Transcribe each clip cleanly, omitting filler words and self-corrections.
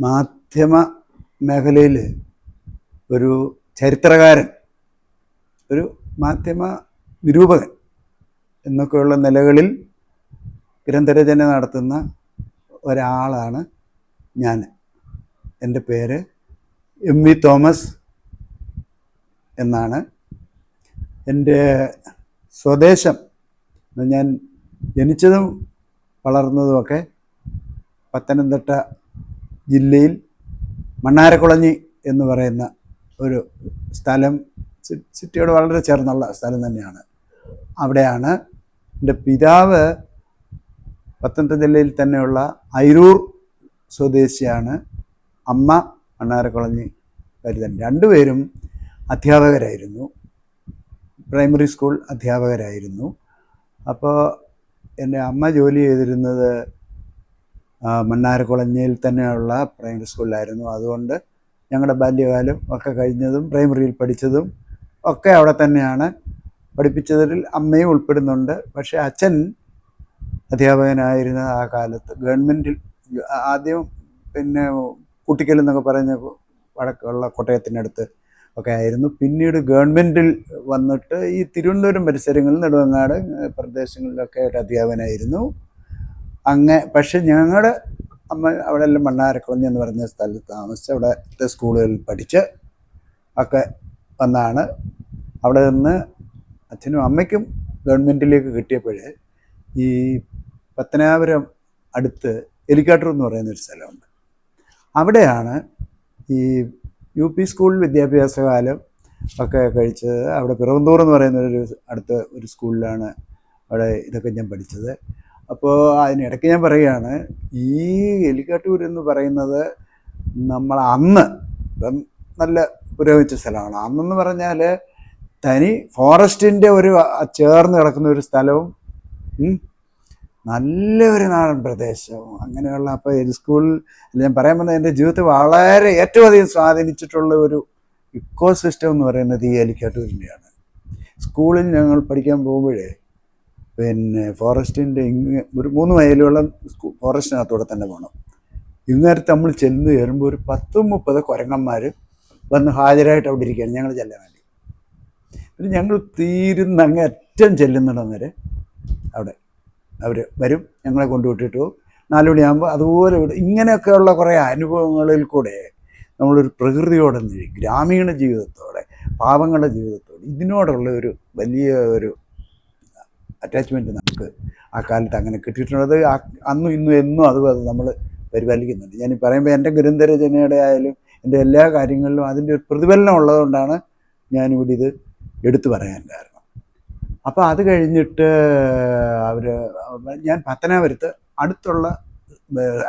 മാധ്യമ മേഖലയിൽ ഒരു ചരിത്രകാരൻ, ഒരു മാധ്യമ നിരൂപകൻ എന്നൊക്കെയുള്ള നിലകളിൽ ഗ്രന്ഥരചന നടത്തുന്ന ഒരാളാണ് ഞാൻ. എൻ്റെ പേര് എം.വി. തോമസ് എന്നാണ്. എൻ്റെ സ്വദേശം, ഞാൻ ജനിച്ചതും വളർന്നതുമൊക്കെ പത്തനംതിട്ട ജില്ലയിൽ മണ്ണാരക്കുളഞ്ഞി എന്ന് പറയുന്ന ഒരു സ്ഥലം, സിറ്റിയോട് വളരെ ചേർന്നുള്ള സ്ഥലം തന്നെയാണ്. അവിടെയാണ്. എൻ്റെ പിതാവ് പത്തനംതിട്ട ജില്ലയിൽ തന്നെയുള്ള അയിരൂർ സ്വദേശിയാണ്. അമ്മ മണ്ണാരക്കുളഞ്ഞി കരുതൻ. രണ്ടുപേരും അധ്യാപകരായിരുന്നു, പ്രൈമറി സ്കൂൾ അധ്യാപകരായിരുന്നു. അപ്പോൾ എൻ്റെ അമ്മ ജോലി ചെയ്തിരുന്നത് മണ്ണാരക്കുളഞ്ഞിയിൽ തന്നെയുള്ള പ്രൈമറി സ്കൂളിലായിരുന്നു. അതുകൊണ്ട് ഞങ്ങളുടെ ബാല്യകാലം ഒക്കെ കഴിഞ്ഞതും പ്രൈമറിയിൽ പഠിച്ചതും ഒക്കെ അവിടെ തന്നെയാണ്. പഠിപ്പിച്ചതിൽ അമ്മയും ഉൾപ്പെടുന്നുണ്ട്. പക്ഷേ അച്ഛൻ അധ്യാപകനായിരുന്ന ആ കാലത്ത് ഗവൺമെൻറ്റിൽ, ആദ്യം പിന്നെ കുട്ടിക്കൽ എന്നൊക്കെ പറഞ്ഞ വടക്കുള്ള കോട്ടയത്തിനടുത്ത് ഒക്കെ ആയിരുന്നു. പിന്നീട് ഗവൺമെൻറ്റിൽ വന്നിട്ട് ഈ തിരുവനന്തപുരം പരിസരങ്ങളിൽ, നെടുമങ്ങാട് പ്രദേശങ്ങളിലൊക്കെ ആയിട്ട് അധ്യാപകനായിരുന്നു. പക്ഷെ ഞങ്ങളുടെ അമ്മ അവിടെ എല്ലാം മണ്ണാരക്കുളഞ്ഞി എന്ന് പറഞ്ഞ സ്ഥലത്ത് താമസിച്ച് അവിടുത്തെ സ്കൂളുകളിൽ പഠിച്ച് ഒക്കെ വന്നാണ്. അവിടെ നിന്ന് അച്ഛനും അമ്മയ്ക്കും ഗവൺമെൻറ്റിലേക്ക് കിട്ടിയപ്പോഴേ ഈ പത്തനാപുരം അടുത്ത് എലിക്കാട്ടൂർ എന്ന് പറയുന്നൊരു സ്ഥലമുണ്ട്. അവിടെയാണ് ഈ UP സ്കൂൾ വിദ്യാഭ്യാസകാലം ഒക്കെ കഴിച്ചത്. അവിടെ പിറവന്തൂർ എന്ന് പറയുന്നൊരു അടുത്ത ഒരു സ്കൂളിലാണ് അവിടെ ഇതൊക്കെ ഞാൻ പഠിച്ചത്. അപ്പോൾ അതിനിടയ്ക്ക് ഞാൻ പറയുകയാണ്, ഈ എലിക്കാട്ടൂർ എന്ന് പറയുന്നത് നമ്മൾ അന്ന് നല്ല പുരോഗമിച്ച സ്ഥലമാണ്. അന്നെന്ന് പറഞ്ഞാൽ തനി ഫോറസ്റ്റിൻ്റെ ഒരു ചേർന്ന് കിടക്കുന്ന ഒരു സ്ഥലവും നല്ല ഒരു നാടൻ പ്രദേശവും അങ്ങനെയുള്ള. അപ്പോൾ എൽ സ്കൂളിൽ ഞാൻ പറയാൻ പറഞ്ഞത് എൻ്റെ ജീവിതത്തിൽ വളരെ ഏറ്റവും അധികം സ്വാധീനിച്ചിട്ടുള്ള ഒരു ഇക്കോ സിസ്റ്റം എന്ന് പറയുന്നത് ഈ എലിക്കാട്ടൂരിൻ്റെയാണ്. സ്കൂളിൽ ഞങ്ങൾ പഠിക്കാൻ പോകുമ്പോഴേ പിന്നെ ഫോറസ്റ്റിൻ്റെ ഒരു 3 മൈലോളം ഫോറസ്റ്റിനകത്തൂടെ തന്നെ പോകണം. ഇന്നേരത്ത് നമ്മൾ ചെന്ന് കയറുമ്പോൾ ഒരു 10-30 കുരങ്ങന്മാർ വന്ന് ഹാജരായിട്ട് അവിടെ ഇരിക്കുകയാണ് ഞങ്ങൾ ചെല്ലാൻ വേണ്ടി. പിന്നെ ഞങ്ങൾ തീരുന്നങ്ങ് അറ്റം ചെല്ലുന്നിടം വരെ അവിടെ അവർ വരും, ഞങ്ങളെ കൊണ്ടുവിട്ടിട്ട് പോകും. 4 മണിയാകുമ്പോൾ അതുപോലെ ഇങ്ങനെയൊക്കെയുള്ള കുറേ അനുഭവങ്ങളിൽ കൂടെ നമ്മളൊരു പ്രകൃതിയോടെ, ഗ്രാമീണ ജീവിതത്തോടെ, പാവങ്ങളുടെ ജീവിതത്തോടെ ഇതിനോടുള്ള ഒരു വലിയ ഒരു അറ്റാച്ച്മെൻറ്റ് നമുക്ക് ആ കാലത്ത് അങ്ങനെ കിട്ടിയിട്ടുള്ളത്. അന്നും ഇന്നും എന്നും അത് നമ്മൾ പരിപാലിക്കുന്നുണ്ട്. ഞാനീ പറയുമ്പോൾ എൻ്റെ ഗ്രന്ഥരചനയുടെ ആയാലും എൻ്റെ എല്ലാ കാര്യങ്ങളിലും അതിൻ്റെ ഒരു പ്രതിഫലനം ഉള്ളതുകൊണ്ടാണ് ഞാനിവിടെ ഇത് എടുത്തു പറയാൻ കാരണം. അപ്പോൾ അത് കഴിഞ്ഞിട്ട് ഞാൻ പത്തനാപുരത്ത് അടുത്തുള്ള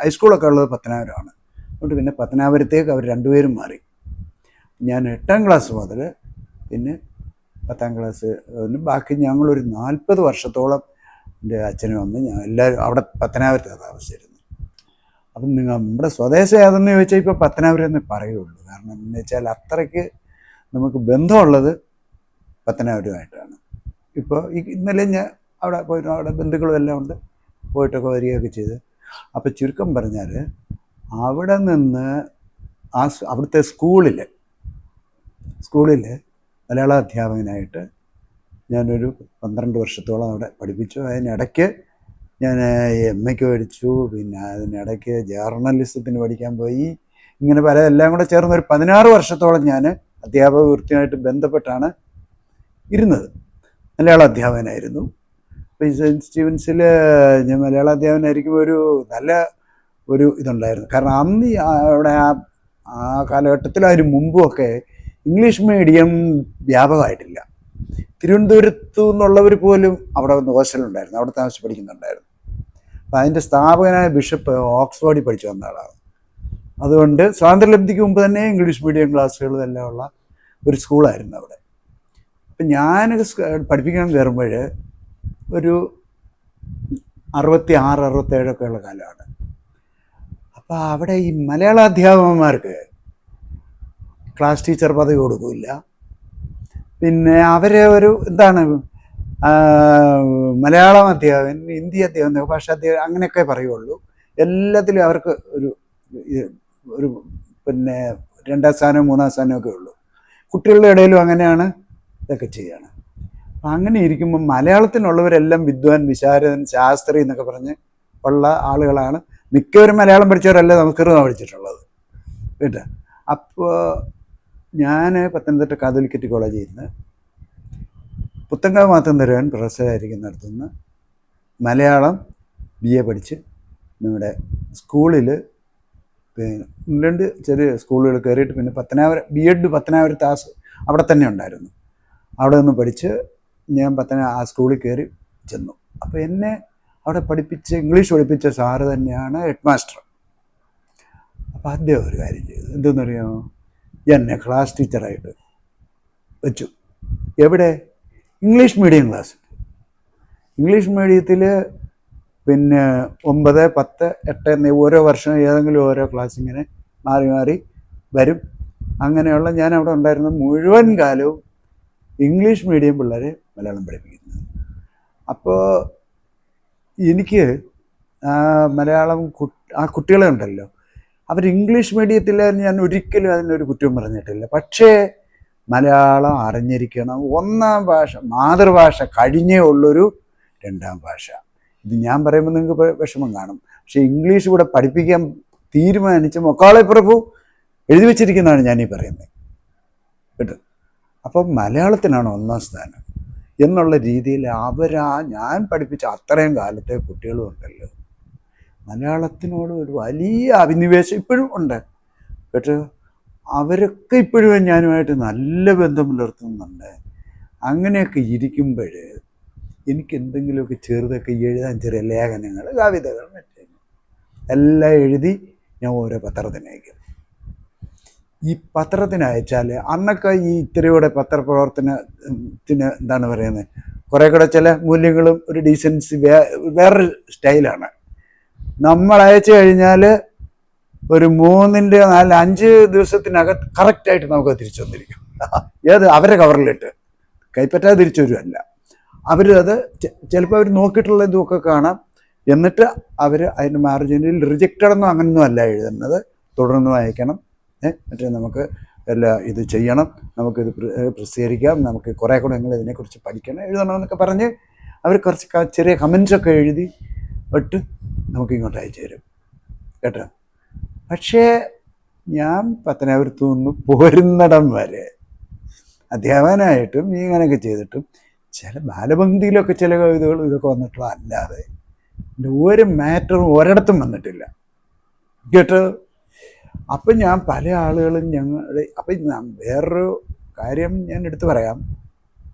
ഹൈസ്കൂളൊക്കെ ഉള്ളത് പത്തനാപുരമാണ്. അതുകൊണ്ട് പിന്നെ പത്തനാപുരത്തേക്ക് അവർ രണ്ടുപേരും മാറി. ഞാൻ 8ാം ക്ലാസ് മുതൽ പിന്നെ 10ാം ക്ലാസ് ബാക്കി ഞങ്ങളൊരു 40 വർഷത്തോളം എൻ്റെ അച്ഛനും അമ്മയും ഞാൻ എല്ലാവരും അവിടെ പത്തനാപുരത്ത് താമസിച്ചിരുന്നു. അപ്പം നമ്മുടെ സ്വദേശം ഏതെന്ന് ചോദിച്ചാൽ ഇപ്പോൾ പത്തനാപുരം എന്നേ പറയുള്ളൂ. കാരണം എന്ന് വെച്ചാൽ അത്രയ്ക്ക് നമുക്ക് ബന്ധമുള്ളത് പത്തനാപുരമായിട്ടാണ്. ഇപ്പോൾ ഇന്നലെ ഞാൻ അവിടെ പോയിട്ട് അവിടെ ബന്ധുക്കളും എല്ലാം ഉണ്ട്, പോയിട്ടൊക്കെ വരികയൊക്കെ ചെയ്ത്. അപ്പോൾ ചുരുക്കം പറഞ്ഞാൽ അവിടെ നിന്ന് അവിടുത്തെ സ്കൂളിൽ മലയാള അധ്യാപകനായിട്ട് ഞാനൊരു 12 വർഷത്തോളം അവിടെ പഠിപ്പിച്ചു. അതിനിടയ്ക്ക് ഞാൻ MA പഠിച്ചു. പിന്നെ അതിനിടയ്ക്ക് ജേർണലിസത്തിന് പഠിക്കാൻ പോയി. ഇങ്ങനെ എല്ലാം കൂടെ ചേർന്ന് ഒരു 16 വർഷത്തോളം ഞാൻ അധ്യാപക വൃത്തിയായിട്ട് ബന്ധപ്പെട്ടാണ് ഇരുന്നത്. മലയാള അധ്യാപകനായിരുന്നു. അപ്പോൾ ഈ സെൻറ്റ് സ്റ്റീവൻസിൽ ഞാൻ മലയാള അധ്യാപകനായിരിക്കുമ്പോൾ ഒരു നല്ല ഒരു ഇതുണ്ടായിരുന്നു. കാരണം അന്ന് അവിടെ ആ കാലഘട്ടത്തിൽ അതിന് മുമ്പുമൊക്കെ ഇംഗ്ലീഷ് മീഡിയം വ്യാപകമായിട്ടില്ല. തിരുവനന്തപുരത്തു നിന്നുള്ളവർ പോലും അവിടെ ഒന്ന് ഹോസ്റ്റലുണ്ടായിരുന്നു, അവിടെ താമസിച്ച് പഠിക്കുന്നുണ്ടായിരുന്നു. അപ്പം അതിൻ്റെ സ്ഥാപകനായ ബിഷപ്പ് ഓക്സ്ഫോർഡിൽ പഠിച്ചു വന്ന ആളാണ്. അതുകൊണ്ട് സ്വാതന്ത്ര്യലബ്ധിക്ക് മുമ്പ് തന്നെ ഇംഗ്ലീഷ് മീഡിയം ക്ലാസ്സുകളും എല്ലാം ഉള്ള ഒരു സ്കൂളായിരുന്നു അവിടെ. അപ്പം ഞാൻ പഠിപ്പിക്കാൻ കയറുമ്പോൾ ഒരു 66-67 ഉള്ള കാലമാണ്. അപ്പോൾ അവിടെ ഈ മലയാള അധ്യാപകന്മാർക്ക് ക്ലാസ് ടീച്ചർ പദവി കൊടുക്കില്ല. പിന്നെ അവരെ ഒരു എന്താണ് മലയാളം അധ്യാപകൻ, ഹിന്ദി അധ്യാപകൻ, ഭാഷാ അധ്യാപകൻ അങ്ങനെയൊക്കെ പറയുള്ളൂ. എല്ലാത്തിലും അവർക്ക് ഒരു ഒരു പിന്നെ 2ാം സ്ഥാനം 3ാം സ്ഥാനമൊക്കെ ഉള്ളൂ. കുട്ടികളുടെ ഇടയിലും അങ്ങനെയാണ് ഇതൊക്കെ ചെയ്യാണ്. അപ്പം അങ്ങനെ ഇരിക്കുമ്പോൾ മലയാളത്തിനുള്ളവരെല്ലാം വിദ്വാൻ, വിശാരദൻ, ശാസ്ത്രി എന്നൊക്കെ പറഞ്ഞ് ഉള്ള ആളുകളാണ്. മിക്കവരും മലയാളം പഠിച്ചവരല്ല സംസ്കൃതം പഠിച്ചിട്ടുള്ളത് കേട്ടോ. അപ്പോൾ ഞാൻ പത്തനംതിട്ട കാതോലിക്കറ്റ് കോളേജിൽ നിന്ന് പുത്തങ്കാവ് മാത്തന്തരവൻ പ്രൊഫസറായിരിക്കുന്നിടത്തുനിന്ന് മലയാളം BA പഠിച്ച് നമ്മുടെ സ്കൂളിൽ പിന്നെ 2 ചെറിയ സ്കൂളുകൾ കയറിയിട്ട് പിന്നെ B.Ed പത്തനാപുരത്ത് അവിടെ തന്നെ ഉണ്ടായിരുന്നു. അവിടെ നിന്ന് പഠിച്ച് ഞാൻ ആ സ്കൂളിൽ കയറി ചെന്നു. അപ്പോൾ എന്നെ അവിടെ ഇംഗ്ലീഷ് പഠിപ്പിച്ച സാറ് തന്നെയാണ് ഹെഡ് മാസ്റ്റർ. അപ്പോൾ അദ്ദേഹം ഒരു കാര്യം ചെയ്തു. എന്തെന്നറിയാമോ? എന്നെ ക്ലാസ് ടീച്ചറായിട്ട് വെച്ചു. എവിടെ? English medium class. ഇംഗ്ലീഷ് മീഡിയത്തിൽ പിന്നെ 9, 10, 8 എന്നീ ഓരോ വർഷം ഏതെങ്കിലും ഓരോ ക്ലാസ് ഇങ്ങനെ മാറി മാറി വരും. അങ്ങനെയുള്ള ഞാൻ അവിടെ ഉണ്ടായിരുന്ന മുഴുവൻ കാലവും ഇംഗ്ലീഷ് മീഡിയം പിള്ളേരെ മലയാളം പഠിപ്പിക്കുന്നത്. അപ്പോൾ എനിക്ക് മലയാളം കുട്ടികളെ ഉണ്ടല്ലോ, അവർ ഇംഗ്ലീഷ് മീഡിയത്തിൽ ഞാൻ ഒരിക്കലും അതിനൊരു കുറ്റവും പറഞ്ഞിട്ടില്ല. പക്ഷേ മലയാളം അറിഞ്ഞിരിക്കണം. 1ാം ഭാഷ, മാതൃഭാഷ കഴിഞ്ഞേ ഉള്ളൊരു 2ാം ഭാഷ. ഇത് ഞാൻ പറയുമ്പോൾ നിങ്ങൾക്ക് വിഷമം കാണും. പക്ഷേ ഇംഗ്ലീഷ് കൂടെ പഠിപ്പിക്കാൻ തീരുമാനിച്ച് മൊക്കാളെ പ്രഭു എഴുതി വച്ചിരിക്കുന്നതാണ് ഞാനീ പറയുന്നത് കേട്ടോ. അപ്പം മലയാളത്തിനാണ് 1ാം സ്ഥാനം എന്നുള്ള രീതിയിൽ ഞാൻ പഠിപ്പിച്ച അത്രയും കാലത്തെ കുട്ടികളും ഉണ്ടല്ലോ, മലയാളത്തിനോട് ഒരു വലിയ അഭിനിവേശം ഇപ്പോഴും ഉണ്ട് കേട്ടോ. അവരൊക്കെ ഇപ്പോഴും ഞാനുമായിട്ട് നല്ല ബന്ധം പുലർത്തുന്നുണ്ട്. അങ്ങനെയൊക്കെ ഇരിക്കുമ്പോൾ എനിക്ക് എന്തെങ്കിലുമൊക്കെ ചെറുതൊക്കെ എഴുതാൻ, ചെറിയ ലേഖനങ്ങൾ, കവിതകൾ, മറ്റേ എല്ലാം എഴുതി ഞാൻ ഓരോ പത്രത്തിന് അയക്കും. ഈ പത്രത്തിന് അയച്ചാൽ അന്നൊക്കെ ഈ ഇത്തിരിയൂടെ പത്രപ്രവർത്തനത്തിന് എന്താണ് പറയുന്നത്, കുറേ കൂടെ ചില മൂല്യങ്ങളും ഒരു ഡീസൻസി വേറൊരു സ്റ്റൈലാണ്. നമ്മൾ അയച്ചു കഴിഞ്ഞാൽ ഒരു 3, 4, 5 ദിവസത്തിനകത്ത് കറക്റ്റായിട്ട് നമുക്ക് തിരിച്ചു വന്നിരിക്കും. ഏത് അവരെ കവറിലിട്ട് കൈപ്പറ്റാതെ തിരിച്ചു വരുമല്ല. അവരത് ചിലപ്പോൾ അവർ നോക്കിയിട്ടുള്ള ഇതൊക്കെ കാണാം. എന്നിട്ട് അവർ അതിൻ്റെ മാർജിനിൽ റിജക്റ്റഡ് എന്നോ അങ്ങനെയൊന്നും അല്ല എഴുതുന്നത്, തുടർന്ന് വായിക്കണം, മറ്റേ നമുക്ക് ഇത് ചെയ്യണം, നമുക്കിത് പ്രസിദ്ധീകരിക്കാം, നമുക്ക് കുറേ കൂടെ നിങ്ങൾ ഇതിനെക്കുറിച്ച് പഠിക്കണം, എഴുതണം എന്നൊക്കെ പറഞ്ഞ് അവർ കുറച്ച് ചെറിയ കമൻസൊക്കെ എഴുതി ഇട്ട് നമുക്ക് ഇങ്ങോട്ട് അയച്ചു തരും കേട്ടോ. പക്ഷേ ഞാൻ പത്തനാപുരത്തു നിന്ന് പോരുന്നിടം വരെ അധ്യാപകനായിട്ടും ഇങ്ങനെയൊക്കെ ചെയ്തിട്ടും ചില ബാലപംക്തിയിലൊക്കെ ചില കവിതകളും ഇതൊക്കെ വന്നിട്ടുള്ള അല്ലാതെ ഒരു മാറ്ററും ഒരിടത്തും വന്നിട്ടില്ല കേട്ടോ. അപ്പം ഞാൻ പല ആളുകളും അപ്പം വേറൊരു കാര്യം ഞാൻ എടുത്തു പറയാം.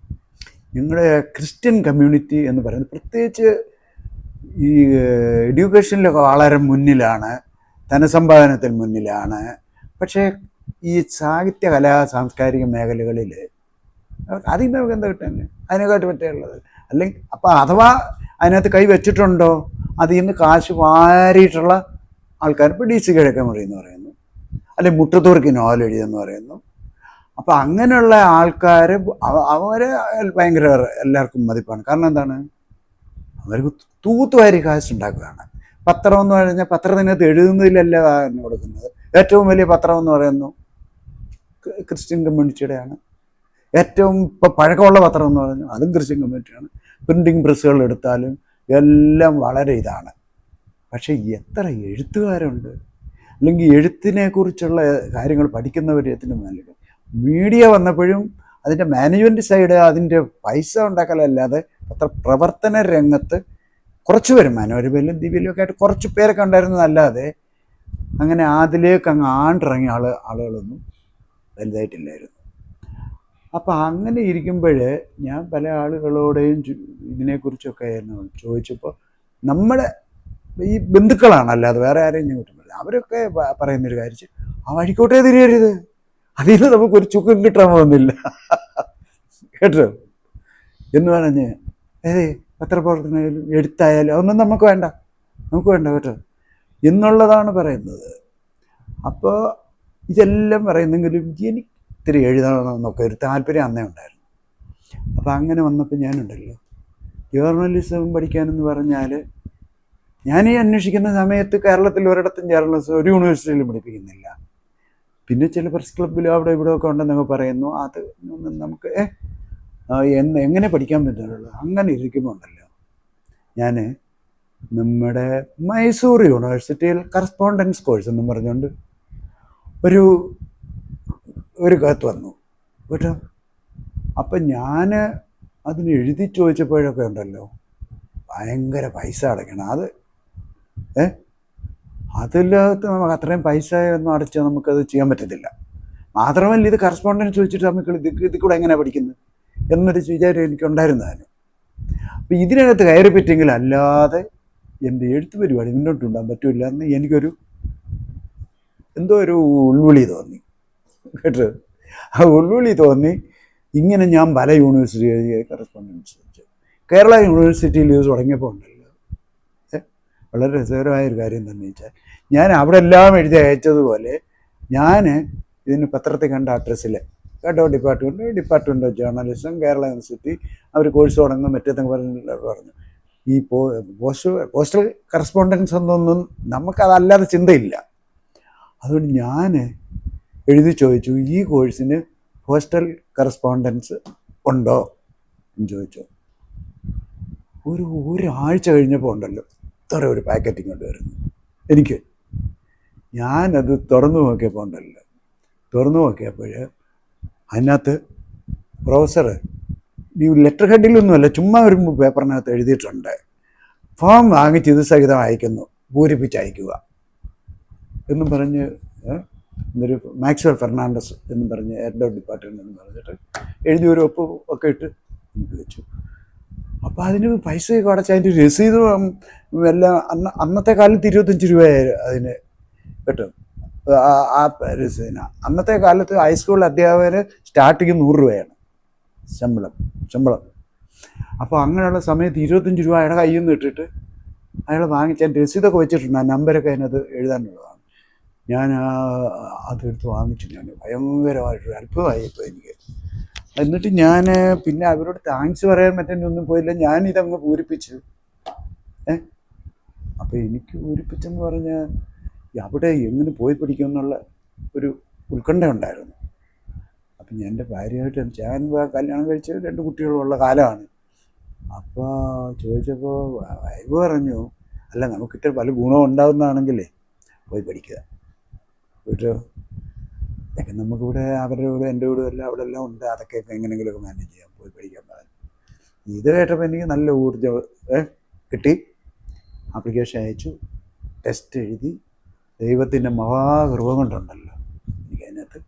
ഞങ്ങളുടെ ക്രിസ്ത്യൻ കമ്മ്യൂണിറ്റി എന്ന് പറയുന്നത് പ്രത്യേകിച്ച് ഈ എഡ്യൂക്കേഷനിലൊക്കെ വളരെ മുന്നിലാണ്, ധനസമ്പാദനത്തിൽ മുന്നിലാണ്. പക്ഷേ ഈ സാഹിത്യ കലാ സാംസ്കാരിക മേഖലകളിൽ അതിൽ നിന്ന് നമുക്ക് എന്താ കിട്ടാൻ, അതിനെക്കാട്ട് പറ്റുള്ളത് അല്ലെങ്കിൽ അപ്പം അഥവാ അതിനകത്ത് കൈ വെച്ചിട്ടുണ്ടോ അതിൽ നിന്ന് കാശ് വാരിയിട്ടുള്ള ആൾക്കാർ. ഇപ്പോൾ DC കിഴക്കമുറി എന്ന് പറയുന്നു, അല്ലെങ്കിൽ മുട്ടത്തൂർക്ക് നോവൽ എഴുതിയെന്ന് പറയുന്നു. അപ്പം അങ്ങനെയുള്ള ആൾക്കാർ അവരെ ഭയങ്കര എല്ലാവർക്കും മതിപ്പാണ്. കാരണം എന്താണ്, അവർക്ക് തൂത്തുവാരി കാശുണ്ടാക്കുകയാണ്. പത്രം എന്ന് പറഞ്ഞാൽ പത്രത്തിനകത്ത് എഴുതുന്നതിലല്ല കൊടുക്കുന്നത്. ഏറ്റവും വലിയ പത്രം എന്ന് പറയുന്നു ക്രിസ്ത്യൻ കമ്മ്യൂണിറ്റിയുടെയാണ്. ഏറ്റവും ഇപ്പോൾ പഴക്കമുള്ള പത്രം എന്ന് പറഞ്ഞു അതും ക്രിസ്ത്യൻ കമ്മ്യൂണിറ്റിയാണ്. പ്രിൻറ്റിങ് പ്രസ്സുകൾ എടുത്താലും എല്ലാം വളരെ ഇതാണ്. പക്ഷേ എത്ര എഴുത്തുകാരുണ്ട്, അല്ലെങ്കിൽ എഴുത്തിനെക്കുറിച്ചുള്ള കാര്യങ്ങൾ പഠിക്കുന്നവർ എത്തിന് മേലെ. മീഡിയ വന്നപ്പോഴും അതിൻ്റെ മാനേജ്മെൻറ്റ് സൈഡ് അതിൻ്റെ പൈസ ഉണ്ടാക്കലല്ലാതെ പ്രവർത്തന രംഗത്ത് കുറച്ച് പേരും മനോരമയിലും ദിവ്യയിലും ഒക്കെ ആയിട്ട് കുറച്ച് പേരൊക്കെ ഉണ്ടായിരുന്നതല്ലാതെ അങ്ങനെ അതിലേക്ക് അങ്ങ് ആണ്ടിറങ്ങിയ ആളുകളൊന്നും വലുതായിട്ടില്ലായിരുന്നു. അപ്പം അങ്ങനെ ഇരിക്കുമ്പോൾ ഞാൻ പല ആളുകളോടെയും ഇതിനെക്കുറിച്ചൊക്കെ ആയിരുന്നു ചോദിച്ചപ്പോൾ നമ്മുടെ ഈ ബന്ധുക്കളാണ്, അല്ലാതെ വേറെ ആരെയും ഞാൻ കുറ്റം പറയില്ല. അവരൊക്കെ പറയുന്നൊരു കാര്യം, ആ വഴിക്കോട്ടേ തിരിയരുത്, അതിൽ നിന്ന് നമുക്കൊരു ചുക്കും കിട്ടാൻ പോകുന്നില്ല കേട്ടോ എന്ന് പറഞ്ഞ് പത്രപ്രവർത്തനമായാലും എഴുത്തായാലും അതൊന്നും നമുക്ക് വേണ്ട കേട്ടോ എന്നുള്ളതാണ് പറയുന്നത്. അപ്പോൾ ഇതെല്ലാം പറയുന്നെങ്കിലും എനിക്ക് ഇത്തിരി എഴുതണമെന്നൊക്കെ ഒരു താല്പര്യം അന്നേ ഉണ്ടായിരുന്നു. അപ്പോൾ അങ്ങനെ വന്നപ്പോൾ ഞാനുണ്ടല്ലോ, ജേർണലിസം പഠിക്കാനെന്ന് പറഞ്ഞാൽ ഞാൻ ഈ അന്വേഷിക്കുന്ന സമയത്ത് കേരളത്തിൽ ഒരിടത്തും ജേർണലിസം ഒരു യൂണിവേഴ്സിറ്റിയിലും പഠിപ്പിക്കുന്നില്ല. പിന്നെ ചില പ്രസ് ക്ലബ്ബിലും അവിടെ ഇവിടെ ഒക്കെ ഉണ്ടെന്നൊക്കെ പറയുന്നു. അത് നമുക്ക് എങ്ങനെ പഠിക്കാൻ പറ്റുന്നുള്ളൂ. അങ്ങനെ ഇരിക്കുമ്പോൾ ഉണ്ടല്ലോ, ഞാൻ നമ്മുടെ മൈസൂർ യൂണിവേഴ്സിറ്റിയിൽ കറസ്പോണ്ടൻസ് കോഴ്സ് എന്നും പറഞ്ഞുകൊണ്ട് ഒരു കത്ത് വന്നു കേട്ടോ. അപ്പം ഞാൻ അതിന് എഴുതി ചോദിച്ചപ്പോഴൊക്കെ ഉണ്ടല്ലോ, ഭയങ്കര പൈസ അടയ്ക്കണം. അതില്ലാത്ത നമുക്ക് അത്രയും പൈസ ഒന്നും അടച്ചാൽ നമുക്കത് ചെയ്യാൻ പറ്റത്തില്ല. മാത്രമല്ല, ഇത് കറസ്പോണ്ടൻസ് ചോദിച്ചിട്ട് നമുക്ക് ഇതിൽ കൂടെ എങ്ങനെയാണ് പഠിക്കുന്നത് എന്നൊരു വിചാരം എനിക്കുണ്ടായിരുന്നതിന്. അപ്പം ഇതിനകത്ത് കയറി പറ്റെങ്കിൽ അല്ലാതെ എൻ്റെ എഴുത്ത് പരിപാടി മുന്നോട്ട് കൊണ്ടുപോകാൻ പറ്റില്ല എന്ന് എനിക്കൊരു എന്തോ ഒരു ഉൾവിളി തോന്നി കേട്ടോ. ആ ഉൾവിളി തോന്നി. ഇങ്ങനെ ഞാൻ പല യൂണിവേഴ്സിറ്റി കറസ്പോണ്ടൻസ് വെച്ചു. കേരള യൂണിവേഴ്സിറ്റിയിൽ ഇത് തുടങ്ങിയപ്പോൾ ഉണ്ടല്ലോ, വളരെ രസകരമായൊരു കാര്യം തന്നെ വെച്ചാൽ, ഞാൻ അവിടെ എല്ലാം എഴുതി അയച്ചതുപോലെ ഞാൻ ഇതിന് പത്രത്തിൽ കണ്ട അഡ്രസ്സിൽ കേട്ടോ, department of journalism, Kerala university, അവർ കോഴ്സ് തുടങ്ങും മറ്റേതൊക്കെ പറഞ്ഞു. ഈ പോസ്റ്റൽ കറസ്പോണ്ടൻസ് എന്നൊന്നും നമുക്കതല്ലാതെ ചിന്തയില്ല. അതുകൊണ്ട് ഞാൻ എഴുതി ചോദിച്ചു, ഈ കോഴ്സിന് പോസ്റ്റൽ കറസ്പോണ്ടൻസ് ഉണ്ടോ എന്ന് ചോദിച്ചു. ഒരാഴ്ച കഴിഞ്ഞപ്പോൾ ഉണ്ടല്ലോ ഇത്ര ഒരു പാക്കറ്റ് ഇങ്ങോട്ട് വരുന്നു എനിക്ക്. ഞാനത് തുറന്നു നോക്കിയപ്പോൾ അതിനകത്ത് പ്രൊഫസർ ഈ ലെറ്റർ ഹെഡിലൊന്നുമല്ല, ചുമ്മാ ഒരു പേപ്പറിനകത്ത് എഴുതിയിട്ടുണ്ട്, ഫോം വാങ്ങിച്ച് ഇത് സഹിതം അയക്കുന്നു, പൂരിപ്പിച്ച് അയക്കുക എന്നും പറഞ്ഞ്, എന്നൊരു മാക്സ്വൽ ഫെർണാണ്ടസ് എന്നും പറഞ്ഞ് ഹെഡ് ഓഫ് ഡിപ്പാർട്ട്മെൻറ്റ് എന്ന് പറഞ്ഞിട്ട് എഴുതി ഒരു ഒപ്പ് ഒക്കെ ഇട്ട് എനിക്ക് വെച്ചു. അപ്പോൾ അതിന് പൈസയൊക്കെ അടച്ച് അതിൻ്റെ രസീത് എല്ലാം അന്നത്തെ കാലത്ത് 25 രൂപയായിരുന്നു അതിന് കേട്ടോ. ആ രസീതിന് അന്നത്തെ കാലത്ത് ഹൈസ്കൂൾ അധ്യാപകന് സ്റ്റാർട്ടിങ് 100 രൂപയാണ് ശമ്പളം. അപ്പോൾ അങ്ങനെയുള്ള സമയത്ത് 25 രൂപ അയാളുടെ കയ്യിൽ നിന്ന് ഇട്ടിട്ട് അയാൾ വാങ്ങിച്ച രസീതൊക്കെ വെച്ചിട്ടുണ്ട്, ആ നമ്പരൊക്കെ അതിനകത്ത് എഴുതാനുള്ളതാണ്. ഞാൻ അതെടുത്ത് വാങ്ങിച്ചു. ഞാൻ ഭയങ്കരമായിട്ടൊരു അത്ഭുതമായി ഇപ്പോൾ എനിക്ക്. എന്നിട്ട് ഞാൻ പിന്നെ അവരോട് താങ്ക്സ് പറയാൻ മറ്റൊന്നും പോയില്ല, ഞാനിതങ്ങ് പൂരിപ്പിച്ചു. അപ്പോൾ എനിക്ക് പൂരിപ്പിച്ചെന്ന് പറഞ്ഞാൽ അവിടെ എങ്ങനെ പോയി പഠിക്കുമെന്നുള്ള ഒരു ഉത്കണ്ഠ ഉണ്ടായിരുന്നു. അപ്പം ഞാൻ എൻ്റെ ഭാര്യയായിട്ട് ഞാൻ കല്യാണം കഴിച്ച് 2 കുട്ടികളുള്ള കാലമാണ്. അപ്പോൾ ചോദിച്ചപ്പോൾ വൈഫ് പറഞ്ഞു, അല്ല നമുക്കിത്ര പല ഗുണം ഉണ്ടാകുന്നതാണെങ്കിലേ പോയി പഠിക്കുക കേട്ടോ. അതൊക്കെ നമുക്കിവിടെ അവരുടെ കൂടെ എൻ്റെ കൂടെ എല്ലാം അവിടെ എല്ലാം ഉണ്ട്, അതൊക്കെ എങ്ങനെയെങ്കിലുമൊക്കെ മാനേജ് ചെയ്യാം, പോയി പഠിക്കാൻ പറഞ്ഞു. ഇത് കേട്ടപ്പോൾ എനിക്ക് നല്ല ഊർജ്ജം കിട്ടി. ആപ്ലിക്കേഷൻ അയച്ചു, ടെസ്റ്റ് എഴുതി. ദൈവത്തിൻ്റെ മഹാകൃപ കൊണ്ടുണ്ടല്ലോ എനിക്കതിനകത്ത്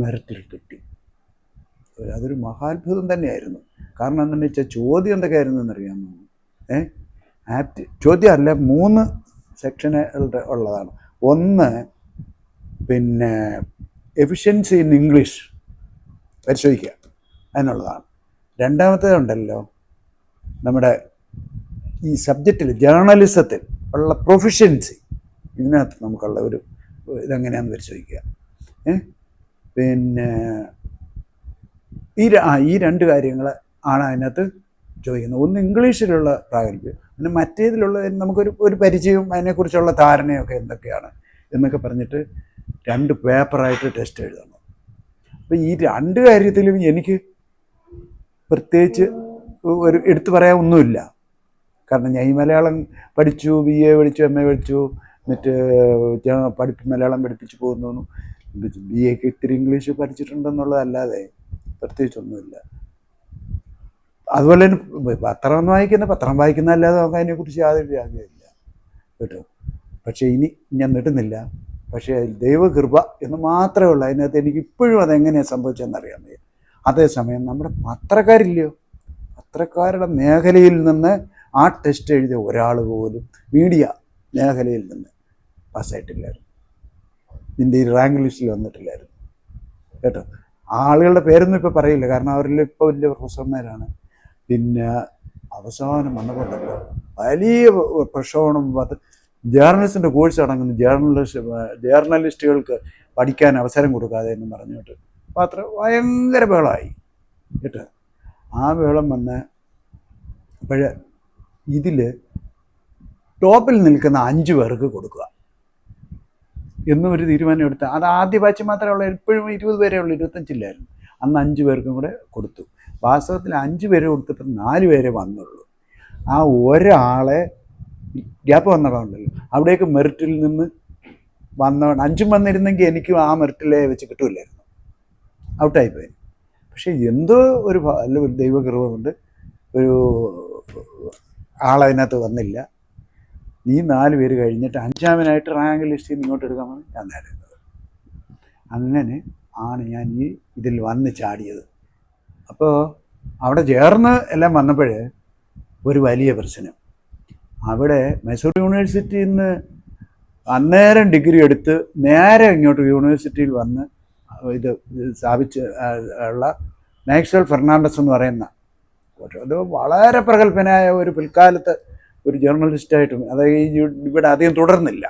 മെറിറ്റിൽ കിട്ടി. അതൊരു മഹാത്ഭുതം തന്നെയായിരുന്നു. കാരണം എന്താണെന്ന് വെച്ചാൽ ചോദ്യം എന്തൊക്കെയായിരുന്നു എന്നറിയാമോ? ചോദ്യമല്ല, 3 സെക്ഷനുകളുടെ ഉള്ളതാണ്. ഒന്ന് പിന്നെ എഫിഷ്യൻസി ഇൻ ഇംഗ്ലീഷ് പരിശോധിക്കുക അതിനുള്ളതാണ്. രണ്ടാമത്തേതുണ്ടല്ലോ നമ്മുടെ ഈ സബ്ജക്റ്റിൽ ജേർണലിസത്തിൽ ഉള്ള പ്രൊഫിഷ്യൻസി, ഇതിനകത്ത് നമുക്കുള്ള ഒരു ഇതെങ്ങനെയാണെന്ന് പരിശോധിക്കുക. പിന്നെ ഈ 2 കാര്യങ്ങൾ ആണ് അതിനകത്ത് ചോദിക്കുന്നത്. ഒന്ന് ഇംഗ്ലീഷിലുള്ള പ്രാഗൽഭ്യം, പിന്നെ മറ്റേതിലുള്ള നമുക്കൊരു പരിചയവും അതിനെക്കുറിച്ചുള്ള ധാരണയൊക്കെ എന്തൊക്കെയാണ് എന്നൊക്കെ പറഞ്ഞിട്ട് 2 പേപ്പറായിട്ട് ടെസ്റ്റ് എഴുതണം. അപ്പോൾ ഈ 2 കാര്യത്തിലും എനിക്ക് പ്രത്യേകിച്ച് ഒരു എടുത്തു പറയാൻ ഒന്നുമില്ല. കാരണം ഞാൻ ഈ മലയാളം പഠിച്ചു, BA പഠിച്ചു, MA പഠിച്ചു, മറ്റ് മലയാളം പഠിപ്പിച്ച് പോകുന്നു. BAക്ക് ഇത്തിരി ഇംഗ്ലീഷ് പഠിച്ചിട്ടുണ്ടെന്നുള്ളതല്ലാതെ പ്രത്യേകിച്ചൊന്നുമില്ല. അതുപോലെ തന്നെ പത്രം വായിക്കുന്നതല്ലാതെ നമുക്ക് അതിനെക്കുറിച്ച് യാതൊരു ആഗ്രഹമില്ല കേട്ടോ. പക്ഷേ ഇനി ഞാൻ നീട്ടുന്നില്ല. പക്ഷേ ദൈവകൃപ എന്ന് മാത്രമേ ഉള്ളൂ. അതിനകത്ത് എനിക്ക് ഇപ്പോഴും അതെങ്ങനെയാണ് സംഭവിച്ചതെന്നറിയാൻ വയ്യ. അതേസമയം നമ്മുടെ പത്രക്കാരില്ലയോ, പത്രക്കാരുടെ മേഖലയിൽ നിന്ന് ആ ടെസ്റ്റ് എഴുതിയ ഒരാൾ പോലും മീഡിയ മേഖലയിൽ നിന്ന് പാസ്സായിട്ടില്ലായിരുന്നു, ഇതിൻ്റെ ഈ റാങ്ക് ലിസ്റ്റിൽ വന്നിട്ടില്ലായിരുന്നു കേട്ടോ. ആളുകളുടെ പേരൊന്നും ഇപ്പോൾ പറയില്ല, കാരണം അവരിൽ ഇപ്പോൾ വലിയ പ്രൊഫസർമാരാണ്. പിന്നെ അവസാനം വന്നപ്പോണ്ടല്ലോ വലിയ പ്രക്ഷോഭണം, ജേർണലിസ്റ്റിൻ്റെ കോഴ്സ് അടങ്ങുന്ന ജേർണലിസ്റ്റുകൾക്ക് പഠിക്കാൻ അവസരം കൊടുക്കാതെ എന്ന് പറഞ്ഞിട്ട് മാത്രം ഭയങ്കര ബഹളമായി കേട്ടോ. ആ ബഹളം വന്ന് ഇതിൽ ടോപ്പിൽ നിൽക്കുന്ന 5 പേർക്ക് കൊടുക്കുക എന്നും ഒരു തീരുമാനം എടുത്ത്. അത് ആദ്യ ബാച്ച് മാത്രമേ ഉള്ളൂ, എപ്പോഴും 20 പേരേ ഉള്ളൂ, 25 അന്ന് 5 പേർക്കും കൂടെ കൊടുത്തു. വാസ്തവത്തിൽ 5 പേര് കൊടുത്തിട്ട് 4 പേരെ വന്നുള്ളൂ. ആ ഒരാളെ ഗ്യാപ്പ് വന്നതുണ്ടല്ലോ, അവിടേക്ക് മെറിറ്റിൽ നിന്ന് 5 വന്നിരുന്നെങ്കിൽ എനിക്കും ആ മെറിറ്റിലെ വെച്ച് കിട്ടില്ലായിരുന്നു, ഔട്ടായിപ്പോയി. പക്ഷെ എന്തോ ഒരു ദൈവകൃപ കൊണ്ട് ഒരു ആളതിനകത്ത് വന്നില്ല. നീ 4 പേര് കഴിഞ്ഞിട്ട് 5ാമനായിട്ട് റാങ്ക് ലിസ്റ്റിൽ നിന്ന് ഇങ്ങോട്ട് എടുക്കാമെന്ന് ഞാൻ നേരുന്നത്. അങ്ങനെ ആണ് ഞാൻ ഈ ഇതിൽ വന്ന് ചാടിയത്. അപ്പോൾ അവിടെ ചേർന്ന് എല്ലാം വന്നപ്പോൾ ഒരു വലിയ പ്രശ്നം, അവിടെ മൈസൂർ യൂണിവേഴ്സിറ്റിയിൽ നിന്ന് അന്നേരം ഡിഗ്രി എടുത്ത് നേരെ ഇങ്ങോട്ട് യൂണിവേഴ്സിറ്റിയിൽ വന്ന് ഇത് സ്ഥാപിച്ച് ഉള്ള മാക്സ്വെൽ ഫെർണാണ്ടസ് എന്ന് പറയുന്ന അത് വളരെ പ്രഗത്ഭനായ ഒരു പിൽക്കാലത്ത് ഒരു ജേർണലിസ്റ്റായിട്ടും, അതായത് ഇവിടെ അധികം തുടർന്നില്ല.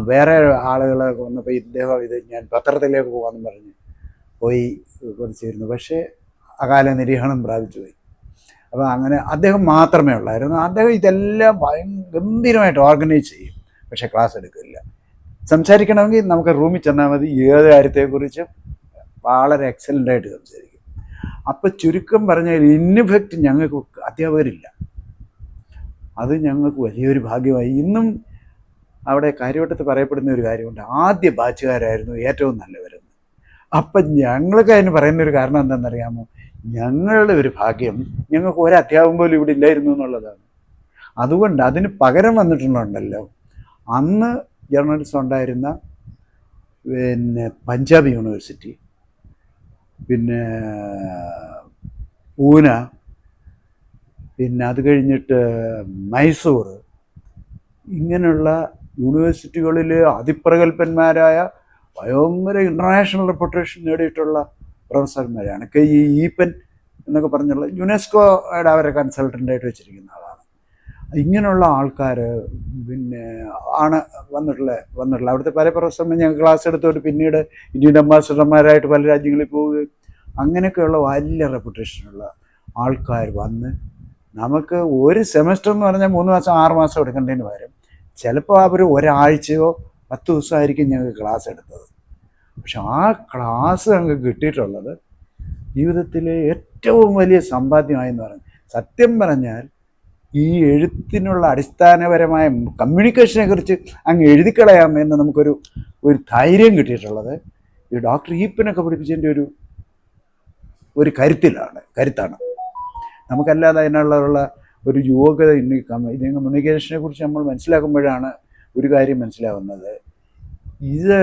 വേറെ ആളുകളെ വന്നപ്പോൾ ഇദ്ദേഹം ഇത് ഞാൻ പത്രത്തിലേക്ക് പോകാമെന്ന് പറഞ്ഞ് പോയി കുറച്ചിരുന്നു. പക്ഷേ അകാല നിരീക്ഷണം പ്രാപിച്ചു പോയി. അപ്പോൾ അങ്ങനെ അദ്ദേഹം മാത്രമേ ഉള്ളായിരുന്നു. അദ്ദേഹം ഇതെല്ലാം ഗംഭീരമായിട്ട് ഓർഗനൈസ് ചെയ്യും, പക്ഷേ ക്ലാസ് എടുക്കില്ല. സംസാരിക്കണമെങ്കിൽ നമുക്ക് റൂമിൽ ചെന്നാൽ മതി, ഏത് കാര്യത്തെക്കുറിച്ചും വളരെ എക്സലൻ്റായിട്ട് സംസാരിക്കും. അപ്പം ചുരുക്കം പറഞ്ഞാൽ ഇൻഎഫക്റ്റ് ഞങ്ങൾക്ക് അധ്യാപകരില്ല. അത് ഞങ്ങൾക്ക് വലിയൊരു ഭാഗ്യമായി. ഇന്നും അവിടെ കാര്യവട്ടത്ത് പറയപ്പെടുന്ന ഒരു കാര്യമുണ്ട്, ആദ്യ ബാച്ചുകാരായിരുന്നു ഏറ്റവും നല്ലവരെന്ന്. അപ്പം ഞങ്ങൾക്ക് അതിന് പറയുന്നൊരു കാരണം എന്താണെന്നറിയാമോ? ഞങ്ങളുടെ ഒരു ഭാഗ്യം ഞങ്ങൾക്ക് ഒരു അധ്യാപകം പോലും ഇവിടെ ഇല്ലായിരുന്നു എന്നുള്ളതാണ്. അതുകൊണ്ട് അതിന് പകരം വന്നിട്ടുണ്ടല്ലോ, അന്ന് ജേർണലിസം ഉണ്ടായിരുന്ന പിന്നെ പഞ്ചാബ് യൂണിവേഴ്സിറ്റി, പിന്നെ പൂന, പിന്നെ അത് കഴിഞ്ഞിട്ട് മൈസൂർ, ഇങ്ങനെയുള്ള യൂണിവേഴ്സിറ്റികളിൽ അതിപ്രഗത്ഭന്മാരായ ഭയങ്കര ഇൻ്റർനാഷണൽ റെപ്യൂട്ടേഷൻ നേടിയിട്ടുള്ള പ്രൊഫസർമാരാണ്. ഈപ്പൻ എന്നൊക്കെ പറഞ്ഞുള്ള യുനെസ്കോയുടെ അവരെ കൺസൾട്ടൻ്റായിട്ട് വെച്ചിരിക്കുന്ന ആളാണ്. ഇങ്ങനെയുള്ള ആൾക്കാർ പിന്നെ ആണ് വന്നിട്ടുള്ള അവിടുത്തെ പല പ്രൊഫസർമാർ ഞങ്ങൾ ക്ലാസ് എടുത്തോട്ട് പിന്നീട് ഇന്ത്യൻ അംബാസഡർമാരായിട്ട് പല രാജ്യങ്ങളിൽ പോവുകയും അങ്ങനെയൊക്കെയുള്ള വലിയ റെപ്യൂട്ടേഷനുള്ള ആൾക്കാർ വന്ന് നമുക്ക് ഒരു സെമസ്റ്റർ എന്ന് പറഞ്ഞാൽ 3 മാസം 6 മാസം എടുക്കേണ്ടതിന് പകരം ചിലപ്പോൾ അവർ ഒരാഴ്ചയോ 10 ദിവസമായിരിക്കും ഞങ്ങൾക്ക് ക്ലാസ് എടുത്തത്. പക്ഷെ ആ ക്ലാസ് ഞങ്ങൾക്ക് കിട്ടിയിട്ടുള്ളത് ജീവിതത്തിലെ ഏറ്റവും വലിയ സമ്പാദ്യമായെന്ന് പറഞ്ഞു. സത്യം പറഞ്ഞാൽ ഈ എഴുത്തിനുള്ള അടിസ്ഥാനപരമായ കമ്മ്യൂണിക്കേഷനെ കുറിച്ച് അങ്ങ് എഴുതിക്കളയാം എന്ന് നമുക്കൊരു ധൈര്യം കിട്ടിയിട്ടുള്ളത് ഈ ഡോക്ടർ ഈപ്പനൊക്കെ പഠിപ്പിച്ചതിൻ്റെ ഒരു കരുത്താണ്. നമുക്കല്ലാതെ അതിനുള്ള ഒരു യോഗ്യത ഇന്ന് ഇതിനെ കമ്മ്യൂണിക്കേഷനെ കുറിച്ച് നമ്മൾ മനസ്സിലാക്കുമ്പോഴാണ് ഒരു കാര്യം മനസ്സിലാവുന്നത്. ഇത്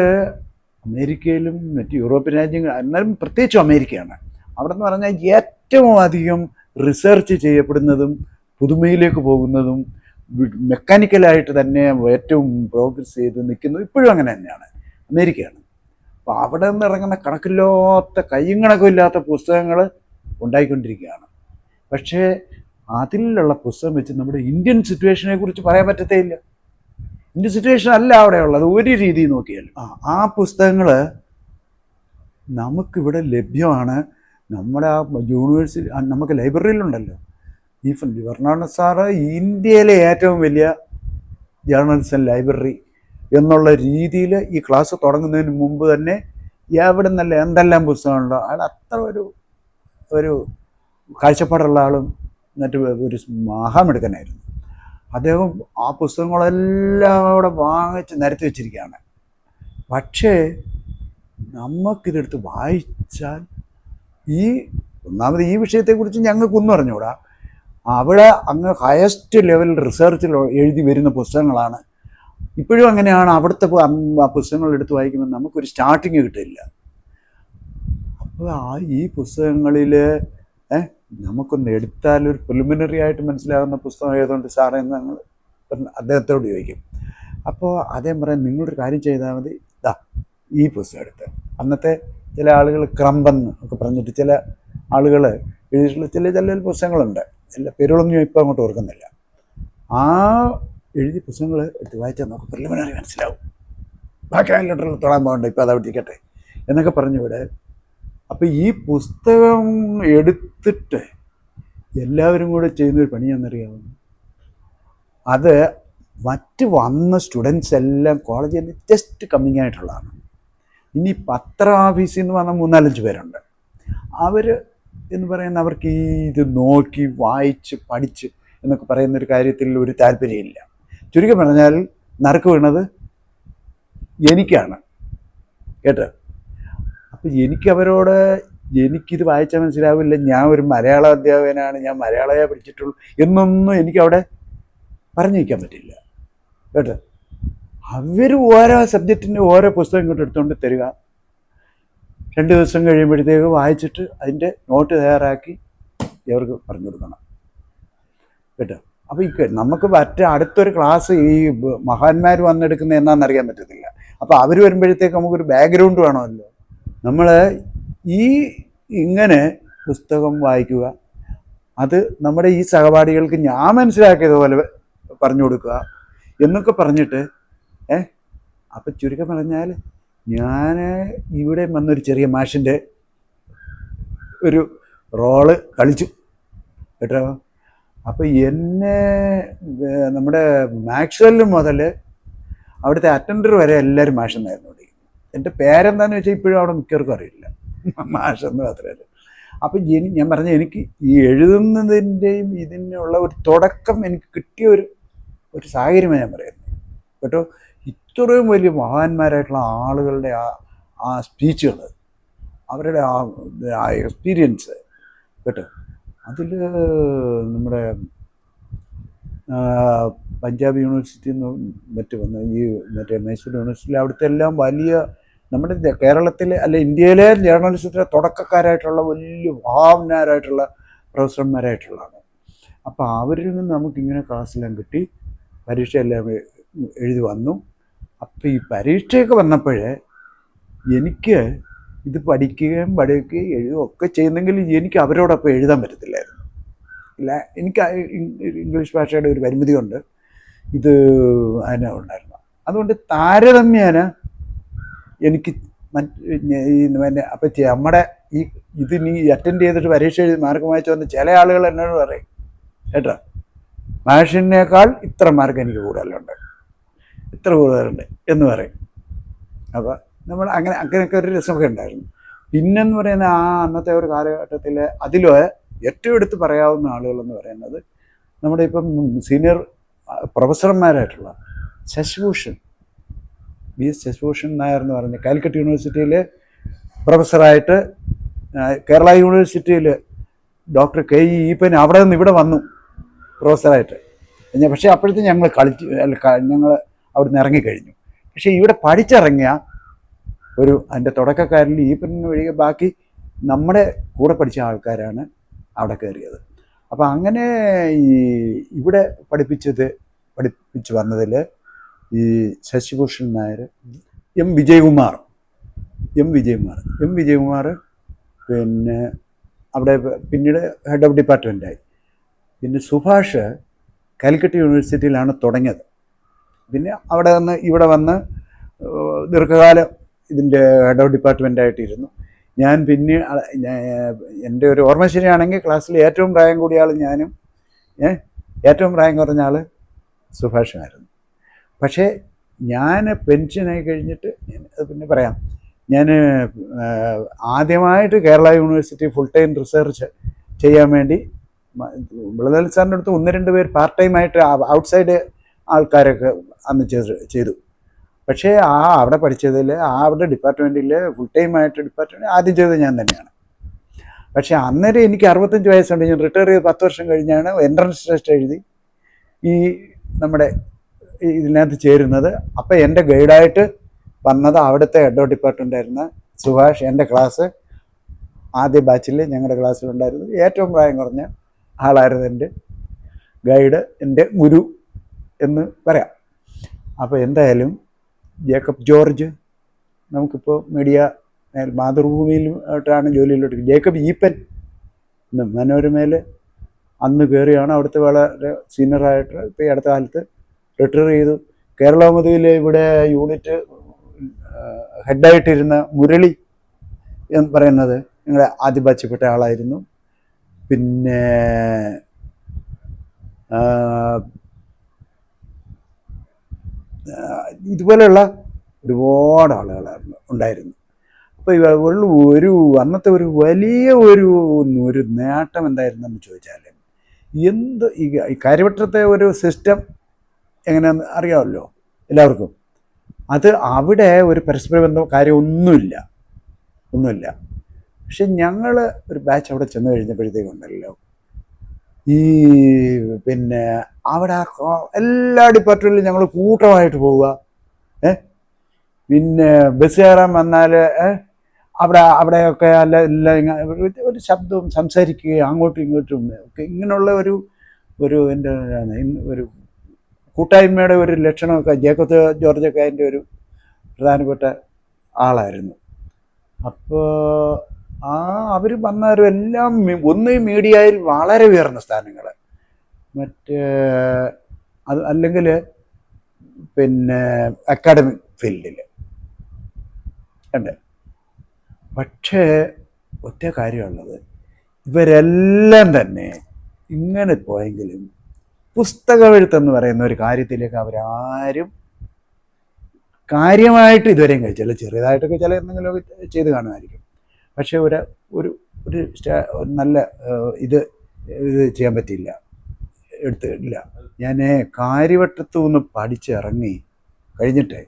അമേരിക്കയിലും മറ്റ് യൂറോപ്യൻ രാജ്യങ്ങൾ, എന്നാലും പ്രത്യേകിച്ചും അമേരിക്കയാണ്, അവിടെ എന്ന് പറഞ്ഞാൽ ഏറ്റവും അധികം റിസർച്ച് ചെയ്യപ്പെടുന്നതും പുതുമയിലേക്ക് പോകുന്നതും മെക്കാനിക്കലായിട്ട് തന്നെ ഏറ്റവും പ്രോഗ്രസ് ചെയ്ത് നിൽക്കുന്നതും ഇപ്പോഴും അങ്ങനെ തന്നെയാണ്, അമേരിക്കയാണ്. അപ്പോൾ അവിടെ നിന്ന് ഇറങ്ങുന്ന കണക്കില്ലാത്ത കയ്യും കണക്കില്ലാത്ത പുസ്തകങ്ങൾ ഉണ്ടായിക്കൊണ്ടിരിക്കുകയാണ്. പക്ഷേ അതിലുള്ള പുസ്തകം വെച്ച് നമ്മുടെ ഇന്ത്യൻ സിറ്റുവേഷനെ കുറിച്ച് പറയാൻ പറ്റത്തേ ഇല്ല. ഇന്ത്യൻ സിറ്റുവേഷൻ അല്ല അവിടെ ഉള്ളത് ഒരു രീതി നോക്കിയാലും. ആ പുസ്തകങ്ങൾ നമുക്കിവിടെ ലഭ്യമാണ്. നമ്മുടെ ആ യൂണിവേഴ്സിറ്റി നമുക്ക് ലൈബ്രറിയിലുണ്ടല്ലോ. ഈ ഫെർണാണ്ടസ് സാറ് ഇന്ത്യയിലെ ഏറ്റവും വലിയ ജേർണലിസം ലൈബ്രറി എന്നുള്ള രീതിയിൽ ഈ ക്ലാസ് തുടങ്ങുന്നതിന് മുമ്പ് തന്നെ എവിടെ നിന്നല്ല എന്തെല്ലാം പുസ്തകമുണ്ടോ അയാൾ അത്ര ഒരു കാഴ്ചപ്പാടുള്ള ആളും എന്നിട്ട് ഒരു മഹാമെടുക്കനായിരുന്നു. അദ്ദേഹം ആ പുസ്തകങ്ങളെല്ലാം അവിടെ വാങ്ങിച്ച് നിരത്തി വെച്ചിരിക്കുകയാണ്. പക്ഷേ നമുക്കിതെടുത്ത് വായിച്ചാൽ ഒന്നാമത് ഈ വിഷയത്തെക്കുറിച്ച് ഞങ്ങൾക്കൊന്നും അറിഞ്ഞുകൂടാ. അവിടെ അങ്ങ് ഹയസ്റ്റ് ലെവൽ റിസർച്ചിൽ എഴുതി വരുന്ന പുസ്തകങ്ങളാണ്. ഇപ്പോഴും അങ്ങനെയാണ്. അവിടുത്തെ ആ പുസ്തകങ്ങൾ എടുത്ത് വായിക്കുമ്പോൾ നമുക്കൊരു സ്റ്റാർട്ടിങ് കിട്ടില്ല. അപ്പോൾ ഈ പുസ്തകങ്ങളിൽ നമുക്കൊന്ന് എടുത്താൽ ഒരു പ്രിലിമിനറി ആയിട്ട് മനസ്സിലാകുന്ന പുസ്തകം ഏതുകൊണ്ട് സാറേ എന്ന് ഞങ്ങൾ അദ്ദേഹത്തോട് ചോദിക്കും. അപ്പോൾ അദ്ദേഹം പറയാം, നിങ്ങളൊരു കാര്യം ചെയ്താൽ മതി, ഈ പുസ്തകം എടുത്ത്. അന്നത്തെ ചില ആളുകൾ ക്രംബെന്ന് ഒക്കെ പറഞ്ഞിട്ട് ചില ആളുകൾ എഴുതിയിട്ടുള്ള ചില പുസ്തകങ്ങളുണ്ട്. എല്ലാ പേരുകളൊന്നും ഞാൻ ഇപ്പോൾ അങ്ങോട്ട് ഓർക്കുന്നില്ല. ആ എഴുതിയ പുസ്തകങ്ങൾ എടുത്ത് വായിച്ചാൽ നമുക്ക് പ്രിലിമിനറി മനസ്സിലാവും. ബാക്കി ലെറ്ററിൽ തൊടാൻ പോകണ്ട, ഇപ്പോൾ അത് അവിടെ എന്നൊക്കെ പറഞ്ഞുവിടെ. അപ്പോൾ ഈ പുസ്തകം എടുത്തിട്ട് എല്ലാവരും കൂടെ ചെയ്യുന്നൊരു പണിയാണെന്നറിയാമോ? അത് മറ്റ് വന്ന സ്റ്റുഡൻസ് എല്ലാം കോളേജിൽ നിന്ന് ജസ്റ്റ് കമ്മിങ് ആയിട്ടുള്ളതാണ്. ഇനി പത്ര ഓഫീസിൽ നിന്ന് വന്ന 3-4 പേരുണ്ട്. അവർ എന്ന് പറയുന്ന അവർക്ക് ഈ ഇത് നോക്കി വായിച്ച് പഠിച്ച് എന്നൊക്കെ പറയുന്നൊരു കാര്യത്തിൽ ഒരു താല്പര്യമില്ല. ചുരുക്കി പറഞ്ഞാൽ നറുക്ക് വീണത് എനിക്കാണ് കേട്ടോ. അപ്പം എനിക്കവരോട് എനിക്കിത് വായിച്ചാൽ മനസ്സിലാവില്ല, ഞാൻ ഒരു മലയാള അധ്യാപകനാണ്, ഞാൻ മലയാളമേ പഠിച്ചിട്ടുള്ളൂ എന്നൊന്നും എനിക്കവിടെ പറഞ്ഞു വയ്ക്കാൻ പറ്റില്ല കേട്ടോ. അവർ ഓരോ സബ്ജക്റ്റിന് ഓരോ പുസ്തകം ഇങ്ങോട്ട് എടുത്തുകൊണ്ട് തരിക, 2 ദിവസം കഴിയുമ്പോഴത്തേക്ക് വായിച്ചിട്ട് അതിൻ്റെ നോട്ട് തയ്യാറാക്കി ഇവർക്ക് പറഞ്ഞു കൊടുക്കണം കേട്ടോ. അപ്പോൾ ഈ നമുക്ക് അടുത്തൊരു ക്ലാസ് ഈ മഹാന്മാർ വന്നെടുക്കുന്നത് എന്നാണെന്നറിയാൻ പറ്റത്തില്ല. അപ്പോൾ അവർ വരുമ്പോഴത്തേക്ക് നമുക്കൊരു ബാക്ക്ഗ്രൗണ്ട് വേണമല്ലോ. നമ്മൾ ഈ ഇങ്ങനെ പുസ്തകം വായിക്കുക, അത് നമ്മുടെ ഈ സഹപാഠികൾക്ക് ഞാൻ മനസ്സിലാക്കിയതുപോലെ പറഞ്ഞു കൊടുക്കുക എന്നൊക്കെ പറഞ്ഞിട്ട് അപ്പം ചുരുക്കം പറഞ്ഞാൽ ഞാൻ ഇവിടെ വന്നൊരു ചെറിയ മാഷിൻ്റെ ഒരു റോള് കളിച്ചു കേട്ടോ. അപ്പോൾ എന്നെ നമ്മുടെ മാക്സ്വെല്ല് മുതൽ അവിടുത്തെ അറ്റൻഡർ വരെ എല്ലാവരും മാഷെന്നായിരുന്നു വിളിക്കുന്നത്. എൻ്റെ പേരെന്താണെന്ന് വെച്ചാൽ ഇപ്പോഴും അവിടെ മിക്കവർക്കും അറിയില്ല, മാഷെന്ന് മാത്രമല്ല. അപ്പം ഞാൻ പറഞ്ഞ എനിക്ക് ഈ എഴുതുന്നതിൻ്റെയും ഇതിനുള്ള ഒരു തുടക്കം എനിക്ക് കിട്ടിയ ഒരു സാഹചര്യമാണ് ഞാൻ പറയുന്നത് കേട്ടോ. ഇത്രയും വലിയ മഹാന്മാരായിട്ടുള്ള ആളുകളുടെ ആ സ്പീച്ചുകൾ, അവരുടെ ആ എക്സ്പീരിയൻസ് കേട്ടോ. അതിൽ നമ്മുടെ പഞ്ചാബ് യൂണിവേഴ്സിറ്റിയിൽ നിന്ന് വന്ന ഈ മൈസൂർ യൂണിവേഴ്സിറ്റിയിൽ അവിടുത്തെ എല്ലാം വലിയ നമ്മുടെ കേരളത്തിലെ അല്ല ഇന്ത്യയിലെ ജേർണലിസത്തിലെ തുടക്കക്കാരായിട്ടുള്ള വലിയ ഭാവനാരായിട്ടുള്ള പ്രൊഫസർമാരായിട്ടുള്ളതാണ്. അപ്പോൾ അവരിൽ നിന്ന് നമുക്കിങ്ങനെ ക്ലാസ്സെല്ലാം കിട്ടി, പരീക്ഷയെല്ലാം എഴുതി വന്നു. അപ്പോൾ ഈ പരീക്ഷയൊക്കെ വന്നപ്പോഴേ എനിക്ക് ഇത് പഠിക്കുകയും എഴുതുകയും ഒക്കെ ചെയ്യുന്നെങ്കിൽ എനിക്ക് അവരോടൊപ്പം എഴുതാൻ പറ്റത്തില്ലായിരുന്നു. ഇല്ല, എനിക്ക് ഇംഗ്ലീഷ് ഭാഷയുടെ ഒരു പരിമിതി കൊണ്ട് ഇത് അതിനെ ഉണ്ടായിരുന്നു. അതുകൊണ്ട് താരതമ്യേന എനിക്ക് അപ്പം നമ്മുടെ ഇത് നീ അറ്റൻഡ് ചെയ്തിട്ട് പരീക്ഷ എഴുതി മാർക്ക് വാങ്ങിച്ചു വന്ന് ചില ആളുകൾ എന്നോട് പറയും കേട്ടോ, മാഷിനേക്കാൾ ഇത്ര മാർക്ക് എനിക്ക് കൂടുതലുണ്ട്, ഇത്ര കൂടുതലുണ്ട് എന്ന് പറയും. അപ്പോൾ നമ്മൾ അങ്ങനെയൊക്കെ ഒരു രസമൊക്കെ ഉണ്ടായിരുന്നു. പിന്നെന്ന് പറയുന്ന അന്നത്തെ ഒരു കാലഘട്ടത്തിൽ അതിൽ ഏറ്റവും എടുത്ത് പറയാവുന്ന ആളുകളെന്ന് പറയുന്നത് നമ്മുടെ ഇപ്പം സീനിയർ പ്രൊഫസർമാരായിട്ടുള്ള ശശിഭൂഷൺ, BS ശശിഭൂഷൺ നായർ എന്ന് പറഞ്ഞ് കാലിക്കറ്റ് യൂണിവേഴ്സിറ്റിയിൽ പ്രൊഫസറായിട്ട്, കേരള യൂണിവേഴ്സിറ്റിയിൽ ഡോക്ടർ KE ഈപ്പൻ അവിടെ നിന്ന് ഇവിടെ വന്നു പ്രൊഫസറായിട്ട്. പക്ഷേ അപ്പോഴത്തെ ഞങ്ങൾ ഞങ്ങൾ അവിടെ നിന്ന് ഇറങ്ങിക്കഴിഞ്ഞു. പക്ഷേ ഇവിടെ പഠിച്ചിറങ്ങിയ അതിൻ്റെ തുടക്കക്കാരിൽ ഈപ്പൻ ഒഴികെ ബാക്കി നമ്മുടെ കൂടെ പഠിച്ച ആൾക്കാരാണ് അവിടെ കയറിയത്. അപ്പം അങ്ങനെ ഇവിടെ പഠിപ്പിച്ച് വന്നതിൽ ഈ ശശിഭൂഷൺ നായർ, എം വിജയകുമാർ പിന്നെ അവിടെ പിന്നീട് ഹെഡ് ഓഫ് ഡിപ്പാർട്ട്മെൻറ്റായി. പിന്നെ സുഭാഷ് കാലിക്കറ്റ് യൂണിവേഴ്സിറ്റിയിലാണ് തുടങ്ങിയത്. പിന്നെ അവിടെ നിന്ന് ഇവിടെ വന്ന് ദീർഘകാലം ഇതിൻ്റെ ഹെഡ് ഓഫ് ഡിപ്പാർട്ട്മെൻറ്റായിട്ടിരുന്നു. ഞാൻ പിന്നെ എൻ്റെ ഒരു ഓർമ്മ ശരിയാണെങ്കിൽ ക്ലാസ്സിൽ ഏറ്റവും പ്രായം കൂടിയ ആൾ ഞാനും ഏറ്റവും പ്രായം കുറഞ്ഞ ആൾ സുഭാഷുമായിരുന്നു. പക്ഷേ ഞാൻ പെൻഷനായി കഴിഞ്ഞിട്ട് അത് പിന്നെ പറയാം, ഞാൻ ആദ്യമായിട്ട് Kerala university full time research ചെയ്യാൻ വേണ്ടി വിളനിൽ സാറിൻ്റെ അടുത്ത് 1-2 പേർ പാർട്ട് ടൈമായിട്ട് ഔട്ട്സൈഡ് ആൾക്കാരൊക്കെ അന്ന് ചെയ്തു. പക്ഷേ അവിടെ പഠിച്ചതിൽ അവിടെ ഡിപ്പാർട്ട്മെൻറ്റിൽ ഫുൾ ടൈമായിട്ട് ഡിപ്പാർട്ട്മെൻറ്റ് ആദ്യം ചെയ്തത് ഞാൻ തന്നെയാണ്. പക്ഷേ അന്നേരം എനിക്ക് 65 വയസ്സുണ്ട്. ഞാൻ റിട്ടയർ ചെയ്ത് 10 വർഷം കഴിഞ്ഞാണ് എൻട്രൻസ് ടെസ്റ്റ് എഴുതി ഈ നമ്മുടെ ഇതിനകത്ത് ചേരുന്നത്. അപ്പം എൻ്റെ ഗൈഡായിട്ട് വന്നത് അവിടുത്തെ ഹെഡ് ഓഫ് ഡിപ്പാർട്ട്മെൻ്റ് ആയിരുന്ന സുഭാഷ്. എൻ്റെ ക്ലാസ് ആദ്യ ബാച്ചിൽ ഞങ്ങളുടെ ക്ലാസ്സിലുണ്ടായിരുന്നു ഏറ്റവും പ്രായം കുറഞ്ഞ ആളായിരുന്നു എൻ്റെ ഗൈഡ്, എൻ്റെ ഗുരു എന്ന് പറയാം. അപ്പോൾ എന്തായാലും ജേക്കബ് ജോർജ് നമുക്കിപ്പോൾ മീഡിയ മാതൃഭൂമിയിലോട്ടാണ് ജോലിയിലോട്ട്. ജേക്കബ് ഈപ്പൻ മനോരമയിൽ അന്ന് കയറിയാണ് അവിടുത്തെ വളരെ സീനിയറായിട്ട്. ഇപ്പോൾ ഈ അടുത്ത കാലത്ത് റിട്ടയർ ചെയ്തു. കേരളമതിയിൽ ഇവിടെ യൂണിറ്റ് ഹെഡായിട്ടിരുന്ന മുരളി എന്ന് പറയുന്നത് ഞങ്ങളുടെ ആദ്യ ബാച്ചിൽപ്പെട്ട ആളായിരുന്നു. പിന്നെ ഇതുപോലെയുള്ള ഒരുപാട് ആളുകളായിരുന്നു ഉണ്ടായിരുന്നു. അപ്പോൾ ഒരു അന്നത്തെ ഒരു വലിയ ഒരു നേട്ടം എന്തായിരുന്നെന്ന് ചോദിച്ചാൽ, ഈ കാര്യവട്ടത്തെ ഒരു സിസ്റ്റം എങ്ങനെയാണെന്ന് അറിയാമല്ലോ എല്ലാവർക്കും. അത് അവിടെ ഒരു പരസ്പര ബന്ധം കാര്യം ഒന്നുമില്ല. പക്ഷെ ഞങ്ങൾ ഒരു ബാച്ച് അവിടെ ചെന്ന് കഴിഞ്ഞപ്പോഴത്തേക്കുണ്ടല്ലോ, ഈ പിന്നെ അവിടെ എല്ലാ ഡിപ്പാർട്ട്മെൻറ്റിലും ഞങ്ങൾ കൂട്ടമായിട്ട് പോവുക. പിന്നെ ബസ് കയറാൻ വന്നാൽ അവിടെയൊക്കെ എല്ലാം ഒരു ശബ്ദവും സംസാരിക്കുകയും അങ്ങോട്ടും ഇങ്ങോട്ടും ഒക്കെ ഇങ്ങനെയുള്ള എൻ്റെ ഒരു കൂട്ടായ്മയുടെ ഒരു ലക്ഷണമൊക്കെ ജേക്കബ് ജോർജൊക്കെ അതിൻ്റെ ഒരു പ്രധാനപ്പെട്ട ആളായിരുന്നു. അപ്പോൾ അവർ വന്നവരും എല്ലാം ഒന്ന് മീഡിയയിൽ വളരെ ഉയർന്ന സ്ഥാനങ്ങൾ, അത് അല്ലെങ്കിൽ പിന്നെ അക്കാഡമിക് ഫീൽഡിൽ ഉണ്ട്. പക്ഷേ ഒറ്റ കാര്യമുള്ളത്, ഇവരെല്ലാം തന്നെ ഇങ്ങനെ പോയെങ്കിലും പുസ്തകമെഴുത്തെന്ന് പറയുന്ന ഒരു കാര്യത്തിലേക്ക് അവരാരും കാര്യമായിട്ട് ഇതുവരെയും കഴിച്ചില്ല. ചെറിയതായിട്ടൊക്കെ ചില എന്തെങ്കിലുമൊക്കെ ചെയ്ത് കാണുമായിരിക്കും. പക്ഷേ ഒരു നല്ല ഇത് ചെയ്യാൻ പറ്റിയില്ല, എടുത്തില്ല. ഞാൻ കാര്യവട്ടത്തു നിന്ന് പഠിച്ചിറങ്ങി കഴിഞ്ഞിട്ട്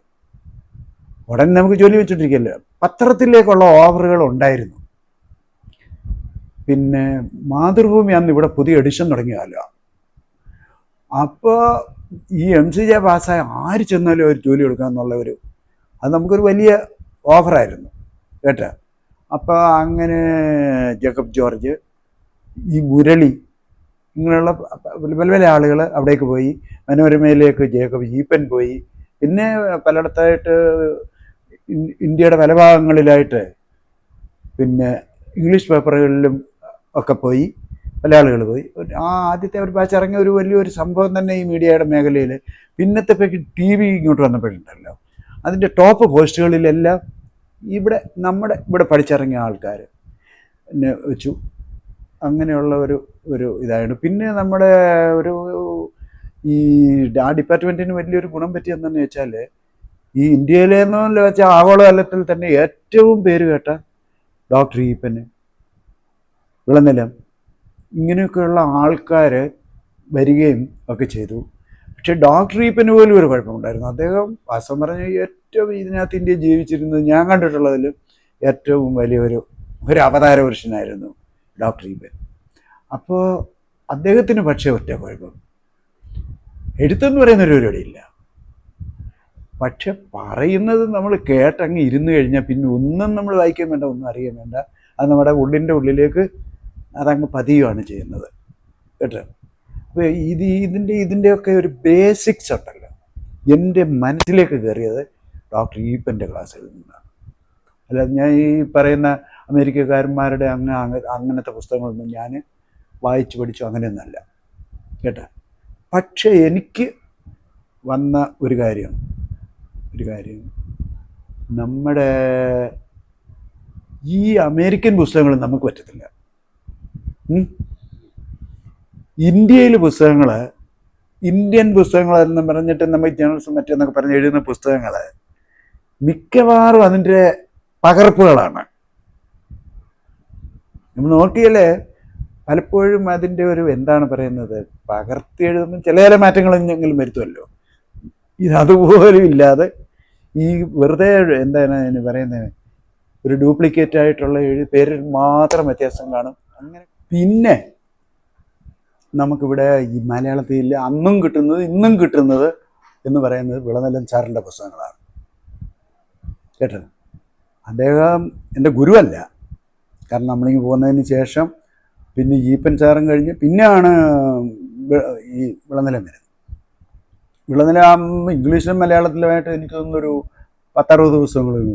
ഉടനെ നമുക്ക് ജോലി വെച്ചിട്ടിരിക്കല്ലോ. പത്രത്തിലേക്കുള്ള ഓഫറുകൾ ഉണ്ടായിരുന്നു. പിന്നെ മാതൃഭൂമി അന്ന് ഇവിടെ പുതിയ എഡിഷൻ തുടങ്ങിയതല്ലോ. അപ്പോൾ ഈ MCJ പാസ്സായ ആര് ചെന്നാലും ഒരു ജോലി കൊടുക്കുക എന്നുള്ള അത് നമുക്കൊരു വലിയ ഓഫറായിരുന്നു കേട്ടോ. അപ്പോൾ അങ്ങനെ ജേക്കബ് ജോർജ്, ഈ മുരളി, ഇങ്ങനെയുള്ള പല ആളുകൾ അവിടേക്ക് പോയി. മനോരമയിലേക്ക് ജേക്കബ് ഈപ്പൻ പോയി. പിന്നെ പലയിടത്തായിട്ട് ഇന്ത്യയുടെ പല ഭാഗങ്ങളിലായിട്ട് പിന്നെ ഇംഗ്ലീഷ് പേപ്പറുകളിലും ഒക്കെ പോയി പല ആളുകൾ പോയി. ആദ്യത്തെ ഒരു ബാച്ച് ഇറങ്ങിയ ഒരു വലിയൊരു സംഭവം തന്നെ ഈ മീഡിയയുടെ മേഖലയിൽ. പിന്നത്തെപ്പോഴേക്ക് TV ഇങ്ങോട്ട് വന്നപ്പോഴുണ്ടല്ലോ, അതിൻ്റെ ടോപ്പ് പോസ്റ്റുകളിലെല്ലാം ഇവിടെ പഠിച്ചിറങ്ങിയ ആൾക്കാർ എന്നെ വെച്ചു. അങ്ങനെയുള്ള ഒരു ഇതായിരുന്നു. പിന്നെ നമ്മുടെ ഈ ഡിപ്പാർട്ട്മെൻറ്റിന് വലിയൊരു ഗുണം പറ്റിയെന്നു വെച്ചാൽ, ഈ ഇന്ത്യയിലെന്ന് വെച്ചാൽ ആഗോളതലത്തിൽ തന്നെ ഏറ്റവും പേര് കേട്ട ഡോക്ടർ ഈപ്പന്, വിളനിലം, ഇങ്ങനെയൊക്കെയുള്ള ആൾക്കാർ വരികയും ഒക്കെ ചെയ്തു. പക്ഷെ ഡോക്ടർ ഈപ്പന് പോലും ഒരു കുഴപ്പമുണ്ടായിരുന്നു. അദ്ദേഹം വാസ്തവം പറഞ്ഞ ഏറ്റവും ഇതിനകത്ത് ഇന്ത്യ ജീവിച്ചിരുന്നത് ഞാൻ കണ്ടിട്ടുള്ളതിലും ഏറ്റവും വലിയൊരു അവതാര പുരുഷനായിരുന്നു ഡോക്ടർ ഈപ്പൻ. അപ്പോൾ അദ്ദേഹത്തിന് പക്ഷേ ഒറ്റ കുഴപ്പം, എഴുത്തെന്ന് പറയുന്നൊരു പരിപാടിയില്ല. പക്ഷെ പറയുന്നത് നമ്മൾ കേട്ടങ്ങ് ഇരുന്ന് കഴിഞ്ഞാൽ പിന്നെ ഒന്നും നമ്മൾ വായിക്കാൻ വേണ്ട, ഒന്നും അറിയാൻ വേണ്ട. അത് നമ്മുടെ ഉള്ളിലേക്ക് അതങ്ങ് പതിയുകയാണ് ചെയ്യുന്നത് കേട്ടോ. അപ്പോൾ ഇതിൻ്റെയൊക്കെ ഒരു ബേസിക്സ് ഉണ്ടല്ലോ, എൻ്റെ മനസ്സിലേക്ക് കയറിയത് ഡോക്ടർ ഈപ്പൻ്റെ ക്ലാസ്സിൽ നിന്നാണ്. അല്ലാതെ ഞാൻ ഈ പറയുന്ന അമേരിക്കക്കാരന്മാരുടെ അങ്ങനത്തെ പുസ്തകങ്ങളൊന്നും ഞാൻ വായിച്ചു പഠിച്ചു അങ്ങനെയൊന്നുമല്ല കേട്ടോ. പക്ഷേ എനിക്ക് വന്ന ഒരു കാര്യം നമ്മുടെ ഈ അമേരിക്കൻ പുസ്തകങ്ങൾ നമുക്ക് പറ്റത്തില്ല. ഇന്ത്യയിൽ ഇന്ത്യൻ പുസ്തകങ്ങൾ എന്ന് പറഞ്ഞിട്ട് നമ്മൾ ജേണൽസും മറ്റെന്നൊക്കെ പറഞ്ഞ് എഴുതുന്ന പുസ്തകങ്ങൾ മിക്കവാറും അതിൻ്റെ പകർപ്പുകളാണ്. നമ്മൾ നോക്കിയാലേ പലപ്പോഴും അതിൻ്റെ എന്താണ് പറയുന്നത്, പകർത്തി എഴുതുമ്പോൾ ചില മാറ്റങ്ങളെങ്കിലും വരുത്തുമല്ലോ. അതുപോലും ഇല്ലാതെ ഈ വെറുതെ എന്താണ് അതിന് പറയുന്നത്, ഒരു ഡ്യൂപ്ലിക്കേറ്റ് ആയിട്ടുള്ള പേരിൽ മാത്രം വ്യത്യാസം കാണും. അങ്ങനെ പിന്നെ നമുക്കിവിടെ ഈ മലയാളത്തിൽ അന്നും കിട്ടുന്നത് ഇന്നും കിട്ടുന്നത് എന്ന് പറയുന്നത് വിളനിലം സാറിൻ്റെ പുസ്തകങ്ങളാണ് കേട്ടോ. അദ്ദേഹം എൻ്റെ ഗുരുവല്ല, കാരണം നമ്മളിങ്ങ് പോകുന്നതിന് ശേഷം പിന്നെ ഈപ്പൻ സാറും കഴിഞ്ഞ് പിന്നെയാണ് ഈ വിളനിലം വരുന്നത്. വിളനിലം ഇംഗ്ലീഷിലും മലയാളത്തിലുമായിട്ട് എനിക്ക് തോന്നുന്നൊരു 10-60 പുസ്തകങ്ങളും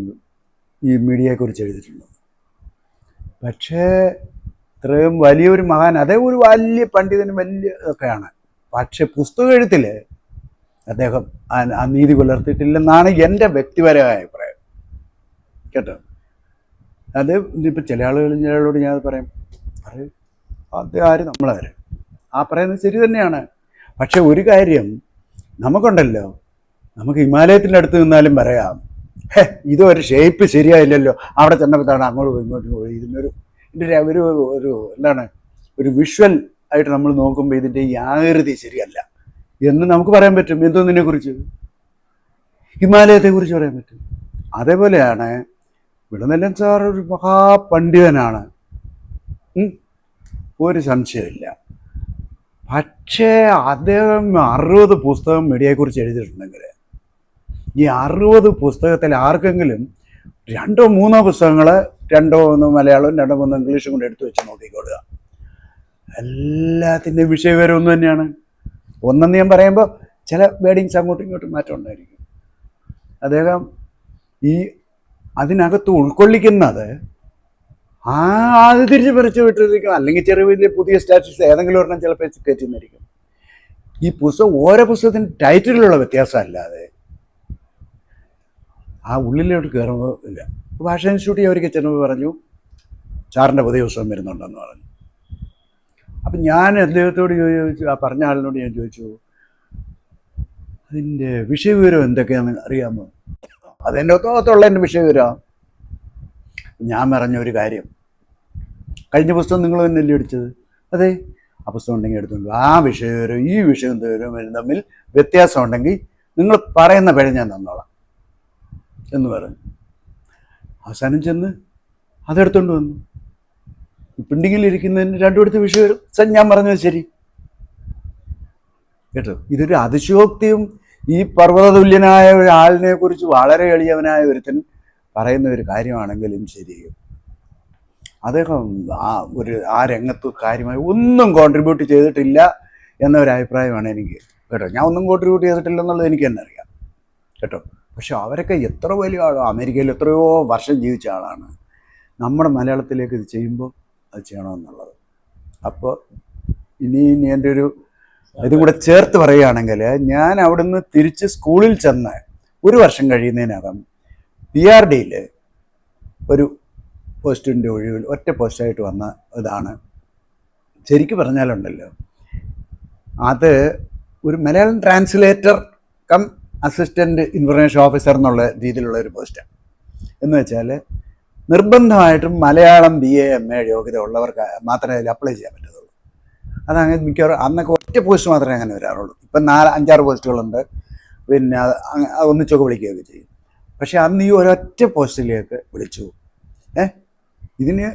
ഈ മീഡിയയെക്കുറിച്ച് എഴുതിയിട്ടുണ്ട്. പക്ഷേ ഇത്രയും വലിയൊരു മഹാൻ, അതേ ഒരു വലിയ പണ്ഡിതനും വലിയ ഒക്കെയാണ്. പക്ഷെ പുസ്തകം എഴുത്തിൽ അദ്ദേഹം ആ നീതി പുലർത്തിയിട്ടില്ലെന്നാണ് എൻ്റെ വ്യക്തിപരമായ അഭിപ്രായം കേട്ടോ. അത് ഇപ്പം ചിലരോട് ഞാൻ പറയും, അത് നമ്മളാര് പറയുന്നത് ശരി തന്നെയാണ്. പക്ഷെ ഒരു കാര്യം നമുക്കുണ്ടല്ലോ, നമുക്ക് ഹിമാലയത്തിൻ്റെ അടുത്ത് നിന്നാലും പറയാം, ഹേ ഇതൊരു ഷേപ്പ് ശരിയായില്ലല്ലോ, അവിടെ ചെന്നപ്പോഴാണ് അങ്ങോട്ട് പോയി ഇങ്ങോട്ട് പോയി. ഇതിൻ്റെ ഒരു എന്താണ് ഒരു വിഷ്വൽ ആയിട്ട് നമ്മൾ നോക്കുമ്പോൾ ഇതിൻ്റെ ഈ ആകൃതി ശരിയല്ല എന്ന് നമുക്ക് പറയാൻ പറ്റും. എന്തോന്നിനെ കുറിച്ച്? ഹിമാലയത്തെക്കുറിച്ച് പറയാൻ പറ്റും. അതേപോലെയാണ് വിളനിലൻ സാർ ഒരു മഹാപണ്ഡിതനാണ്, ഒരു സംശയമില്ല. പക്ഷേ അദ്ദേഹം 60 പുസ്തകം മീഡിയയെക്കുറിച്ച് എഴുതിയിട്ടുണ്ടെങ്കിൽ ഈ 60 പുസ്തകത്തിൽ ആർക്കെങ്കിലും 2 or 3 പുസ്തകങ്ങൾ, 2 or 3 മലയാളവും 2 or 3 ഇംഗ്ലീഷും കൊണ്ട് എടുത്തു വെച്ച് നോക്കിക്കൊള്ളുക. എല്ലാത്തിൻ്റെയും വിഷയവിവരം ഒന്ന് തന്നെയാണ്. ഒന്നെന്ന് ഞാൻ പറയുമ്പോൾ ചില വേർഡിങ്സ് അങ്ങോട്ടും ഇങ്ങോട്ടും മാറ്റം ഉണ്ടായിരിക്കും. അദ്ദേഹം ഈ അതിനകത്ത് ഉൾക്കൊള്ളിക്കുന്നത് അത് തിരിച്ച് പറിച്ചു വിട്ടിരിക്കും. അല്ലെങ്കിൽ ചെറിയ വലിയ പുതിയ സ്റ്റാറ്റസ് ഏതെങ്കിലും ഒരെണ്ണം ചിലപ്പോൾ കയറ്റുന്നതായിരിക്കും. ഈ ഓരോ പുസ്തകത്തിൻ്റെ ടൈറ്റിലുള്ള വ്യത്യാസം അല്ലാതെ ആ ഉള്ളിലോട്ട് കയറുമ്പോൾ ഇല്ല. ഭാഷാ ഇൻസ്റ്റിറ്റ്യൂട്ടിൽ അവർക്ക് ചെന്നപ്പോൾ പറഞ്ഞു സാറിൻ്റെ പുതിയ പുസ്തകം വരുന്നുണ്ടെന്ന് പറഞ്ഞു. അപ്പം ഞാൻ അദ്ദേഹത്തോട് ചോദിച്ചു, ആ പറഞ്ഞ ആളിനോട് ഞാൻ ചോദിച്ചു, അതിൻ്റെ വിഷയവിവരം എന്തൊക്കെയാണെന്ന് അറിയാമോ? അതെൻ്റെ ഒത്തുള്ള എൻ്റെ വിഷയവിവരമാണ്. ഞാൻ പറഞ്ഞ ഒരു കാര്യം, കഴിഞ്ഞ പുസ്തകം നിങ്ങൾ തന്നെയല്ലേ അടിച്ചത്? അതെ. ആ പുസ്തകം ഉണ്ടെങ്കിൽ എടുത്തുകൊണ്ട് ആ വിഷയവിവരം ഈ വിഷയവിവരം തമ്മിൽ വ്യത്യാസം ഉണ്ടെങ്കിൽ നിങ്ങൾ പറയുന്ന പിഴ ഞാൻ തന്നോളാം എന്ന് പറഞ്ഞു. അവസാനം ചെന്ന് അതെടുത്തോണ്ട് വന്നു. പ്രിൻറ്റിങ്ങിലിരിക്കുന്നതിന് രണ്ടുപടുത്ത വിഷയം ഞാൻ പറഞ്ഞത് ശരി കേട്ടോ. ഇതൊരു അതിശയോക്തിയും ഈ പർവ്വതതുല്യനായ ഒരാളിനെ കുറിച്ച് വളരെ എളിയവനായ ഒരുത്തൻ പറയുന്ന ഒരു കാര്യമാണെങ്കിലും ശരിയും അദ്ദേഹം ആ രംഗത്ത് കാര്യമായി ഒന്നും കോൺട്രിബ്യൂട്ട് ചെയ്തിട്ടില്ല എന്നൊരഭിപ്രായമാണ് എനിക്ക് കേട്ടോ. ഞാൻ ഒന്നും കോൺട്രിബ്യൂട്ട് ചെയ്തിട്ടില്ലെന്നുള്ളത് എനിക്ക് തന്നെ അറിയാം കേട്ടോ. പക്ഷെ അവരൊക്കെ എത്ര വലിയ ആളോ, അമേരിക്കയിൽ എത്രയോ വർഷം ജീവിച്ച ആളാണ്. നമ്മുടെ മലയാളത്തിലേക്ക് ഇത് ചെയ്യുമ്പോൾ അത് ചെയ്യണമെന്നുള്ളത്. അപ്പോൾ ഇനി എൻ്റെ ഒരു ഇതും കൂടെ ചേർത്ത് പറയുകയാണെങ്കിൽ, ഞാൻ അവിടുന്ന് തിരിച്ച് സ്കൂളിൽ ചെന്ന് 1 വർഷം കഴിയുന്നതിനകം PRDയിൽ ഒരു പോസ്റ്റിൻ്റെ ഒഴിവിൽ ഒറ്റ പോസ്റ്റായിട്ട് വന്ന ഇതാണ്. ശരിക്കും പറഞ്ഞാലുണ്ടല്ലോ, അത് ഒരു Malayalam translator cum assistant information officer എന്നുള്ള രീതിയിലുള്ള ഒരു പോസ്റ്റാണ്. എന്ന് വെച്ചാൽ നിർബന്ധമായിട്ടും മലയാളം BA MA യോഗ്യത ഉള്ളവർക്ക് മാത്രമേ അതിൽ അപ്ലൈ ചെയ്യാൻ പറ്റത്തുള്ളൂ. അതങ്ങനെ മിക്കവാറും അന്നൊക്കെ ഒറ്റ പോസ്റ്റ് മാത്രമേ അങ്ങനെ വരാറുള്ളൂ. ഇപ്പം 4-5-6 പോസ്റ്റുകളുണ്ട്. പിന്നെ ഒന്നിച്ചൊക്കെ വിളിക്കുകയൊക്കെ ചെയ്യും. പക്ഷെ അന്ന് ഈ ഒരൊറ്റ പോസ്റ്റിലേക്ക് വിളിച്ചു. ഇതിന്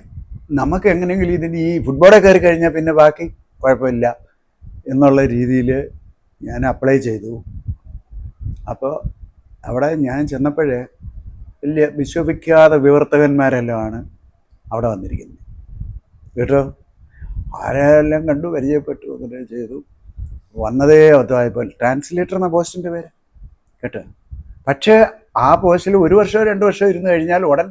നമുക്ക് എങ്ങനെയെങ്കിലും ഇതിന് ഈ ഫുട്ബോളെ കയറി കഴിഞ്ഞാൽ പിന്നെ ബാക്കി കുഴപ്പമില്ല എന്നുള്ള രീതിയിൽ ഞാൻ അപ്ലൈ ചെയ്തു. അപ്പോൾ അവിടെ ഞാൻ ചെന്നപ്പോഴേ വലിയ വിശ്വവിഖ്യാത വിവർത്തകന്മാരെല്ലാമാണ് അവിടെ വന്നിരിക്കുന്നത് കേട്ടോ. ആരെല്ലാം കണ്ടു, പരിചയപ്പെട്ടു, അങ്ങനെ ചെയ്തു. വന്നതേ അബദ്ധമായപ്പോൾ ട്രാൻസ്ലേറ്റർ എന്ന പോസ്റ്റിൻ്റെ പേര് കേട്ടോ. പക്ഷേ ആ പോസ്റ്റിൽ 1 വർഷമോ 2 വർഷമോ ഇരുന്ന് കഴിഞ്ഞാൽ ഉടൻ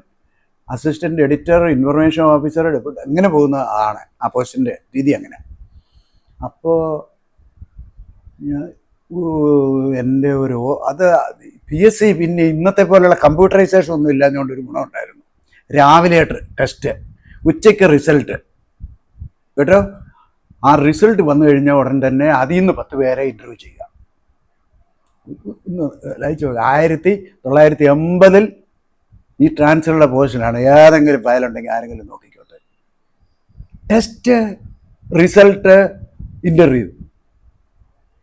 അസിസ്റ്റൻ്റ് എഡിറ്റർ, ഇൻഫർമേഷൻ ഓഫീസർ, അങ്ങനെ പോകുന്ന ആണ് ആ പോസ്റ്റിൻ്റെ രീതി അങ്ങനെ. അപ്പോൾ എൻ്റെ അത് PSC പിന്നെ ഇന്നത്തെ പോലെയുള്ള കമ്പ്യൂട്ടറൈസേഷൻ ഒന്നും ഇല്ലാഞ്ഞുകൊണ്ടൊരു ഗുണമുണ്ടായിരുന്നു. രാവിലെ ടെസ്റ്റ്, ഉച്ചയ്ക്ക് റിസൾട്ട് കേട്ടോ. ആ റിസൾട്ട് വന്നു കഴിഞ്ഞാൽ ഉടൻ തന്നെ അതിൽ നിന്ന് 10 പേരെ ഇൻ്റർവ്യൂ ചെയ്യുക. ഇന്ന് ലയിച്ചു 1980 ഈ ട്രാൻസ്ഫറുടെ പോസ്റ്റിലാണ്. ഏതെങ്കിലും ഫയലുണ്ടെങ്കിൽ ആരെങ്കിലും നോക്കിക്കോട്ടെ. ടെസ്റ്റ്, റിസൾട്ട്, ഇൻ്റർവ്യൂ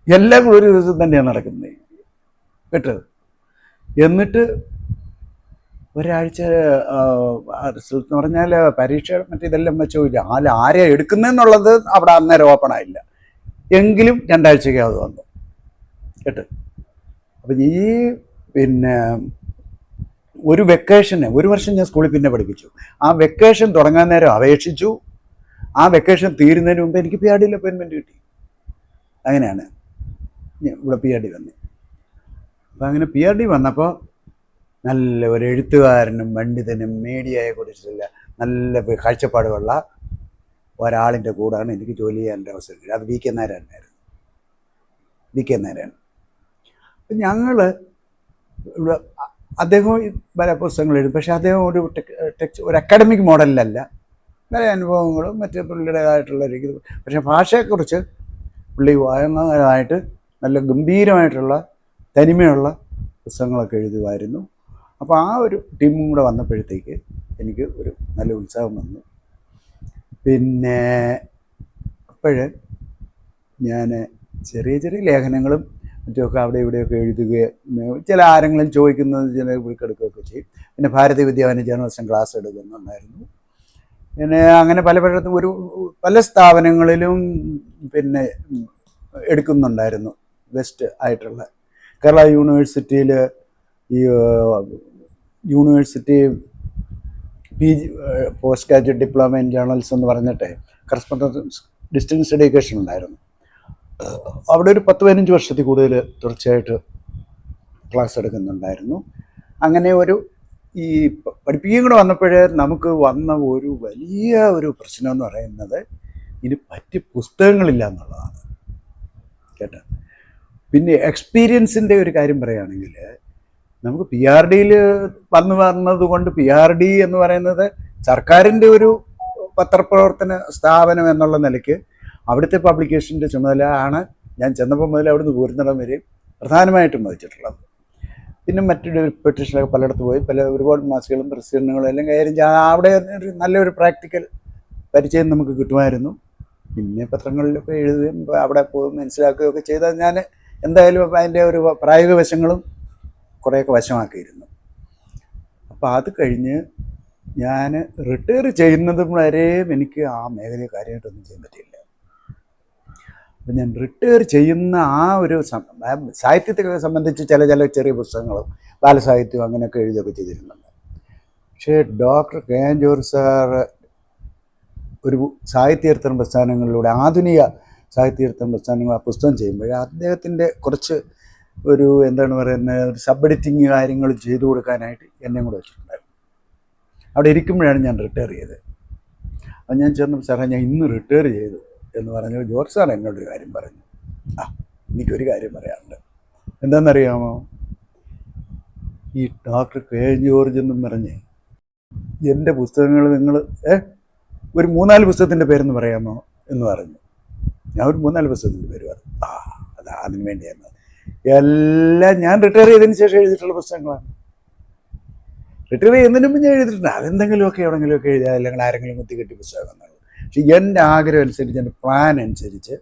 എല്ലാം ഒരു ദിവസം തന്നെയാണ് നടക്കുന്നത് കേട്ടോ. എന്നിട്ട് ഒരാഴ്ച റിസൾട്ട് എന്ന് പറഞ്ഞാൽ പരീക്ഷ മറ്റേതെല്ലാം വെച്ചില്ല. ആരെയാ എടുക്കുന്നതെന്നുള്ളത് അവിടെ അന്നേരം ഓപ്പൺ ആയില്ല. എങ്കിലും 2 ആഴ്ചയ്ക്ക് അത് വന്നു കേട്ടോ. അപ്പം ഈ പിന്നെ ഒരു വെക്കേഷന് 1 വർഷം ഞാൻ സ്കൂളിൽ പിന്നെ പഠിപ്പിച്ചു. ആ വെക്കേഷൻ തുടങ്ങാൻ നേരം അപേക്ഷിച്ചു. ആ വെക്കേഷൻ തീരുന്നതിന് മുമ്പ് എനിക്ക് PRDയിൽ അപ്പോയിൻമെൻറ്റ് കിട്ടി. അങ്ങനെയാണ് ഇവിടെ PRD വന്നത്. അപ്പം അങ്ങനെ PRD വന്നപ്പോൾ നല്ല ഒരു എഴുത്തുകാരനും പണ്ഡിതനും മീഡിയയെക്കുറിച്ചുള്ള നല്ല കാഴ്ചപ്പാടുള്ള ഒരാളിൻ്റെ കൂടാണ് എനിക്ക് ജോലി ചെയ്യാൻ്റെ അവസരം കിട്ടി. അത് VK നാരായണനായിരുന്നു. VK നാരായണൻ. അപ്പം ഞങ്ങൾ ഇവിടെ അദ്ദേഹം പല പുസ്തകങ്ങൾ എഴുതും. പക്ഷേ അദ്ദേഹം ഒരു അക്കാഡമിക് മോഡലിലല്ല, പല അനുഭവങ്ങളും മറ്റ് പുള്ളിയുടേതായിട്ടുള്ള രീതി. പക്ഷേ ഭാഷയെക്കുറിച്ച് പുള്ളി വായനമായിട്ട് നല്ല ഗംഭീരമായിട്ടുള്ള തനിമയുള്ള പുസ്തകങ്ങളൊക്കെ എഴുതുമായിരുന്നു. അപ്പോൾ ആ ഒരു ടീമും കൂടെ വന്നപ്പോഴത്തേക്ക് എനിക്ക് ഒരു നല്ല ഉത്സാഹം വന്നു. പിന്നെ അപ്പോൾ ഞാൻ ചെറിയ ചെറിയ ലേഖനങ്ങളും മറ്റുമൊക്കെ അവിടെ ഇവിടെയൊക്കെ എഴുതുകയും ചില ആരെങ്കിലും ചോദിക്കുന്നത് ചില വിളിക്കെടുക്കുകയൊക്കെ ചെയ്യും. പിന്നെ ഭാരതീയ വിദ്യാഭവന ജേർണലിസം ക്ലാസ് എടുക്കുന്നുണ്ടായിരുന്നു. പിന്നെ അങ്ങനെ പലയിടത്തും പല സ്ഥാപനങ്ങളിലും പിന്നെ എടുക്കുന്നുണ്ടായിരുന്നു. ബെസ്റ്റ് ആയിട്ടുള്ള കേരള യൂണിവേഴ്സിറ്റിയിൽ ഈ university PG post graduate diploma in journalism എന്ന് പറഞ്ഞിട്ട് കറസ്പോണ്ടൻസ് ഡിസ്റ്റൻസ് എഡ്യൂക്കേഷൻ ഉണ്ടായിരുന്നു. അവിടെ ഒരു 10-15 വർഷത്തിൽ കൂടുതൽ തുടർച്ചയായിട്ട് ക്ലാസ് എടുക്കുന്നുണ്ടായിരുന്നു. അങ്ങനെ ഈ പഠിപ്പിക്കുകയും കൂടെ വന്നപ്പോൾ നമുക്ക് വന്ന ഒരു വലിയ ഒരു പ്രശ്നം എന്ന് പറയുന്നത് ഇതിന് പറ്റിയ പുസ്തകങ്ങളില്ല എന്നുള്ളതാണ് കേട്ടോ. പിന്നെ എക്സ്പീരിയൻസിൻ്റെ ഒരു കാര്യം പറയുകയാണെങ്കിൽ നമുക്ക് PRDയിൽ വന്നത് കൊണ്ട് PRD എന്ന് പറയുന്നത് സർക്കാരിൻ്റെ ഒരു പത്രപ്രവർത്തന സ്ഥാപനം എന്നുള്ള നിലയ്ക്ക് അവിടുത്തെ പബ്ലിക്കേഷൻ്റെ ചുമതല ആണ് ഞാൻ ചെന്നപ്പോൾ മുതൽ അവിടുന്ന് പോരുന്നിടം വരെ പ്രധാനമായിട്ടും വഹിച്ചിട്ടുള്ളത്. പിന്നെ മറ്റൊരു പെറ്റീഷനൊക്കെ പലയിടത്ത് പോയി ഒരുപാട് മാസികകളും പ്രസിദ്ധീകരണങ്ങളും എല്ലാം കൈകാര്യം അവിടെ നല്ലൊരു പ്രാക്ടിക്കൽ പരിചയം നമുക്ക് കിട്ടുമായിരുന്നു. പിന്നെ പത്രങ്ങളിലൊക്കെ എഴുതുകയും അവിടെ പോയി മനസ്സിലാക്കുകയൊക്കെ ചെയ്താൽ ഞാൻ എന്തായാലും അതിൻ്റെ ഒരു പ്രായോഗിക വശങ്ങളും കുറേയൊക്കെ വശമാക്കിയിരുന്നു. അപ്പോൾ അത് കഴിഞ്ഞ് ഞാൻ റിട്ടയർ ചെയ്യുന്നതും വരെയും എനിക്ക് ആ മേഖലയിൽ കാര്യമായിട്ടൊന്നും ചെയ്യാൻ പറ്റിയില്ല. അപ്പം ഞാൻ റിട്ടയർ ചെയ്യുന്ന ആ ഒരു സാഹിത്യത്തെ സംബന്ധിച്ച് ചില ചെറിയ പുസ്തകങ്ങളും ബാലസാഹിത്യവും അങ്ങനെയൊക്കെ എഴുതുകയൊക്കെ ചെയ്തിരുന്നുണ്ട്. പക്ഷേ ഡോക്ടർ KN ജോർജ് സാർ ഒരു സാഹിത്യകീർത്തന പ്രസ്ഥാനങ്ങളിലൂടെ ആധുനിക സാഹിത്യകീർത്തന പ്രസ്ഥാനങ്ങൾ ആ പുസ്തകം ചെയ്യുമ്പോൾ അദ്ദേഹത്തിൻ്റെ കുറച്ച് എന്താണ് പറയുന്നത് ഒരു സബ് എഡിറ്റിങ് കാര്യങ്ങൾ ചെയ്തു കൊടുക്കാനായിട്ട് എന്നെ കൂടെ വെച്ചിട്ടുണ്ടായിരുന്നു. അവിടെ ഇരിക്കുമ്പോഴാണ് ഞാൻ റിട്ടയർ ചെയ്തത്. അപ്പം ഞാൻ ചെന്നപ്പോൾ സാറേ ഞാൻ ഇന്ന് റിട്ടയർ ചെയ്തു എന്ന് പറഞ്ഞു. ജോർജ് സാർ എന്നോടൊരു കാര്യം പറഞ്ഞു. എനിക്കൊരു കാര്യം പറയാനുണ്ട്. എന്താണെന്നറിയാമോ? ഈ ഡോക്ടർ KN ജോർജ് എന്നും പറഞ്ഞ് എൻ്റെ പുസ്തകങ്ങൾ നിങ്ങൾ ഒരു 3-4 പുസ്തകത്തിൻ്റെ പേരെന്ന് പറയാമോ എന്ന് പറഞ്ഞു. ഞാൻ ഒരു 3-4 പുസ്തകത്തിൻ്റെ പേര് പറഞ്ഞു. അതിന് വേണ്ടിയായിരുന്നു. എല്ലാം ഞാൻ റിട്ടയർ ചെയ്തതിന് ശേഷം എഴുതിയിട്ടുള്ള പുസ്തകങ്ങളാണ്. റിട്ടയർ ചെയ്യുന്നതിന് മുമ്പ് ഞാൻ എഴുതിയിട്ടുണ്ട്. അതെന്തെങ്കിലുമൊക്കെ എവിടെയെങ്കിലുമൊക്കെ എഴുതിയാൽ അല്ലെങ്കിൽ ആരെങ്കിലും കുത്തിക്കെട്ടി പുസ്തകം എന്നുള്ളത്. പക്ഷെ എൻ്റെ ആഗ്രഹം അനുസരിച്ച് എൻ്റെ പ്ലാൻ അനുസരിച്ച്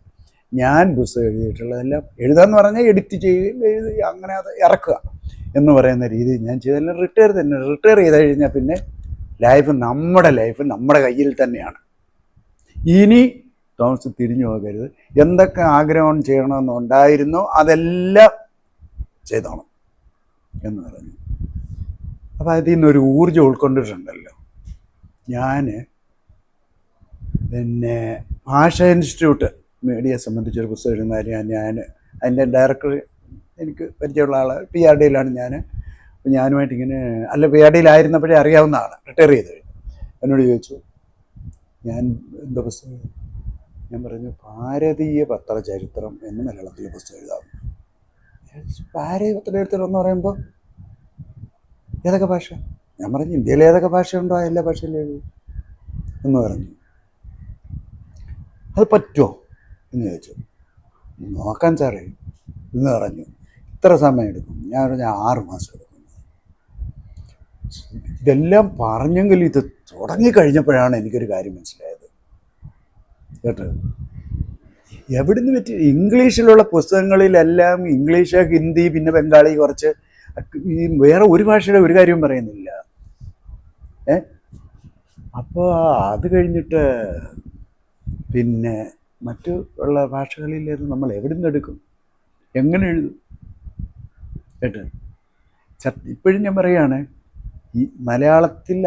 ഞാൻ പുസ്തകം എഴുതിയിട്ടുള്ളതെല്ലാം എഴുതാമെന്ന് പറഞ്ഞാൽ എഡിറ്റ് ചെയ്യുകയും എഴുതി അങ്ങനെ അത് ഇറക്കുക എന്ന് പറയുന്ന രീതിയിൽ ഞാൻ ചെയ്തെല്ലാം റിട്ടയർ ചെയ്ത് കഴിഞ്ഞാൽ പിന്നെ നമ്മുടെ ലൈഫ് നമ്മുടെ കയ്യിൽ തന്നെയാണ്. ഇനി തോമസ് തിരിഞ്ഞു പോകരുത്. എന്തൊക്കെ ആഗ്രഹം ചെയ്യണമെന്നുണ്ടായിരുന്നോ അതെല്ലാം ചെയ്തോണം എന്ന് പറഞ്ഞു. അപ്പോൾ അതിൽ നിന്നൊരു ഊർജ്ജം ഉൾക്കൊണ്ടിട്ടുണ്ടല്ലോ. ഞാൻ പിന്നെ ഭാഷാ ഇൻസ്റ്റിറ്റ്യൂട്ട് മീഡിയയെ സംബന്ധിച്ചൊരു പുസ്തകം എഴുതുന്ന ഞാൻ അതിൻ്റെ ഡയറക്ടർ എനിക്ക് പരിചയമുള്ള ആൾ PRDയിലാണ്. ഞാനുമായിട്ട് ഇങ്ങനെ PRDയിലായിരുന്നപ്പോഴേ അറിയാവുന്ന ആളാണ്. റിട്ടയർ ചെയ്ത് കഴിഞ്ഞു. എന്നോട് ചോദിച്ചു ഞാൻ എന്താ പുസ്തകം. ഞാൻ പറഞ്ഞു ഭാരതീയ പത്രചരിത്രം എന്ന് മലയാളത്തിലെ പുസ്തകം എഴുതാം. ഭാരതീയ പത്രചരിത്രം എന്ന് പറയുമ്പോൾ ഏതൊക്കെ ഭാഷ? ഞാൻ പറഞ്ഞു ഇന്ത്യയിൽ ഏതൊക്കെ ഭാഷയുണ്ടോ എല്ലാ ഭാഷയിലും എഴുതും എന്ന് പറഞ്ഞു. അത് പറ്റുമോ എന്ന് ചോദിച്ചു. നോക്കാൻ സാറേ എന്ന് പറഞ്ഞു. ഇത്ര സമയം എടുക്കും? ഞാൻ പറഞ്ഞു 6 മാസം എടുക്കും. ഇതെല്ലാം പറഞ്ഞെങ്കിൽ ഇത് തുടങ്ങിക്കഴിഞ്ഞപ്പോഴാണ് എനിക്കൊരു കാര്യം മനസ്സിലായത് കേട്ടോ. എവിടുന്ന് പറ്റി ഇംഗ്ലീഷിലുള്ള പുസ്തകങ്ങളിലെല്ലാം ഇംഗ്ലീഷ്, ഹിന്ദി, പിന്നെ ബംഗാളി, കുറച്ച് ഈ വേറെ ഒരു ഭാഷയുടെ ഒരു കാര്യവും പറയുന്നില്ല. അപ്പോൾ അത് കഴിഞ്ഞിട്ട് പിന്നെ മറ്റു ഉള്ള ഭാഷകളിലേത് നമ്മൾ എവിടുന്ന് എടുക്കും, എങ്ങനെ എഴുതും കേട്ടോ. ഇപ്പോഴും ഞാൻ പറയുകയാണ്, ഈ മലയാളത്തിൽ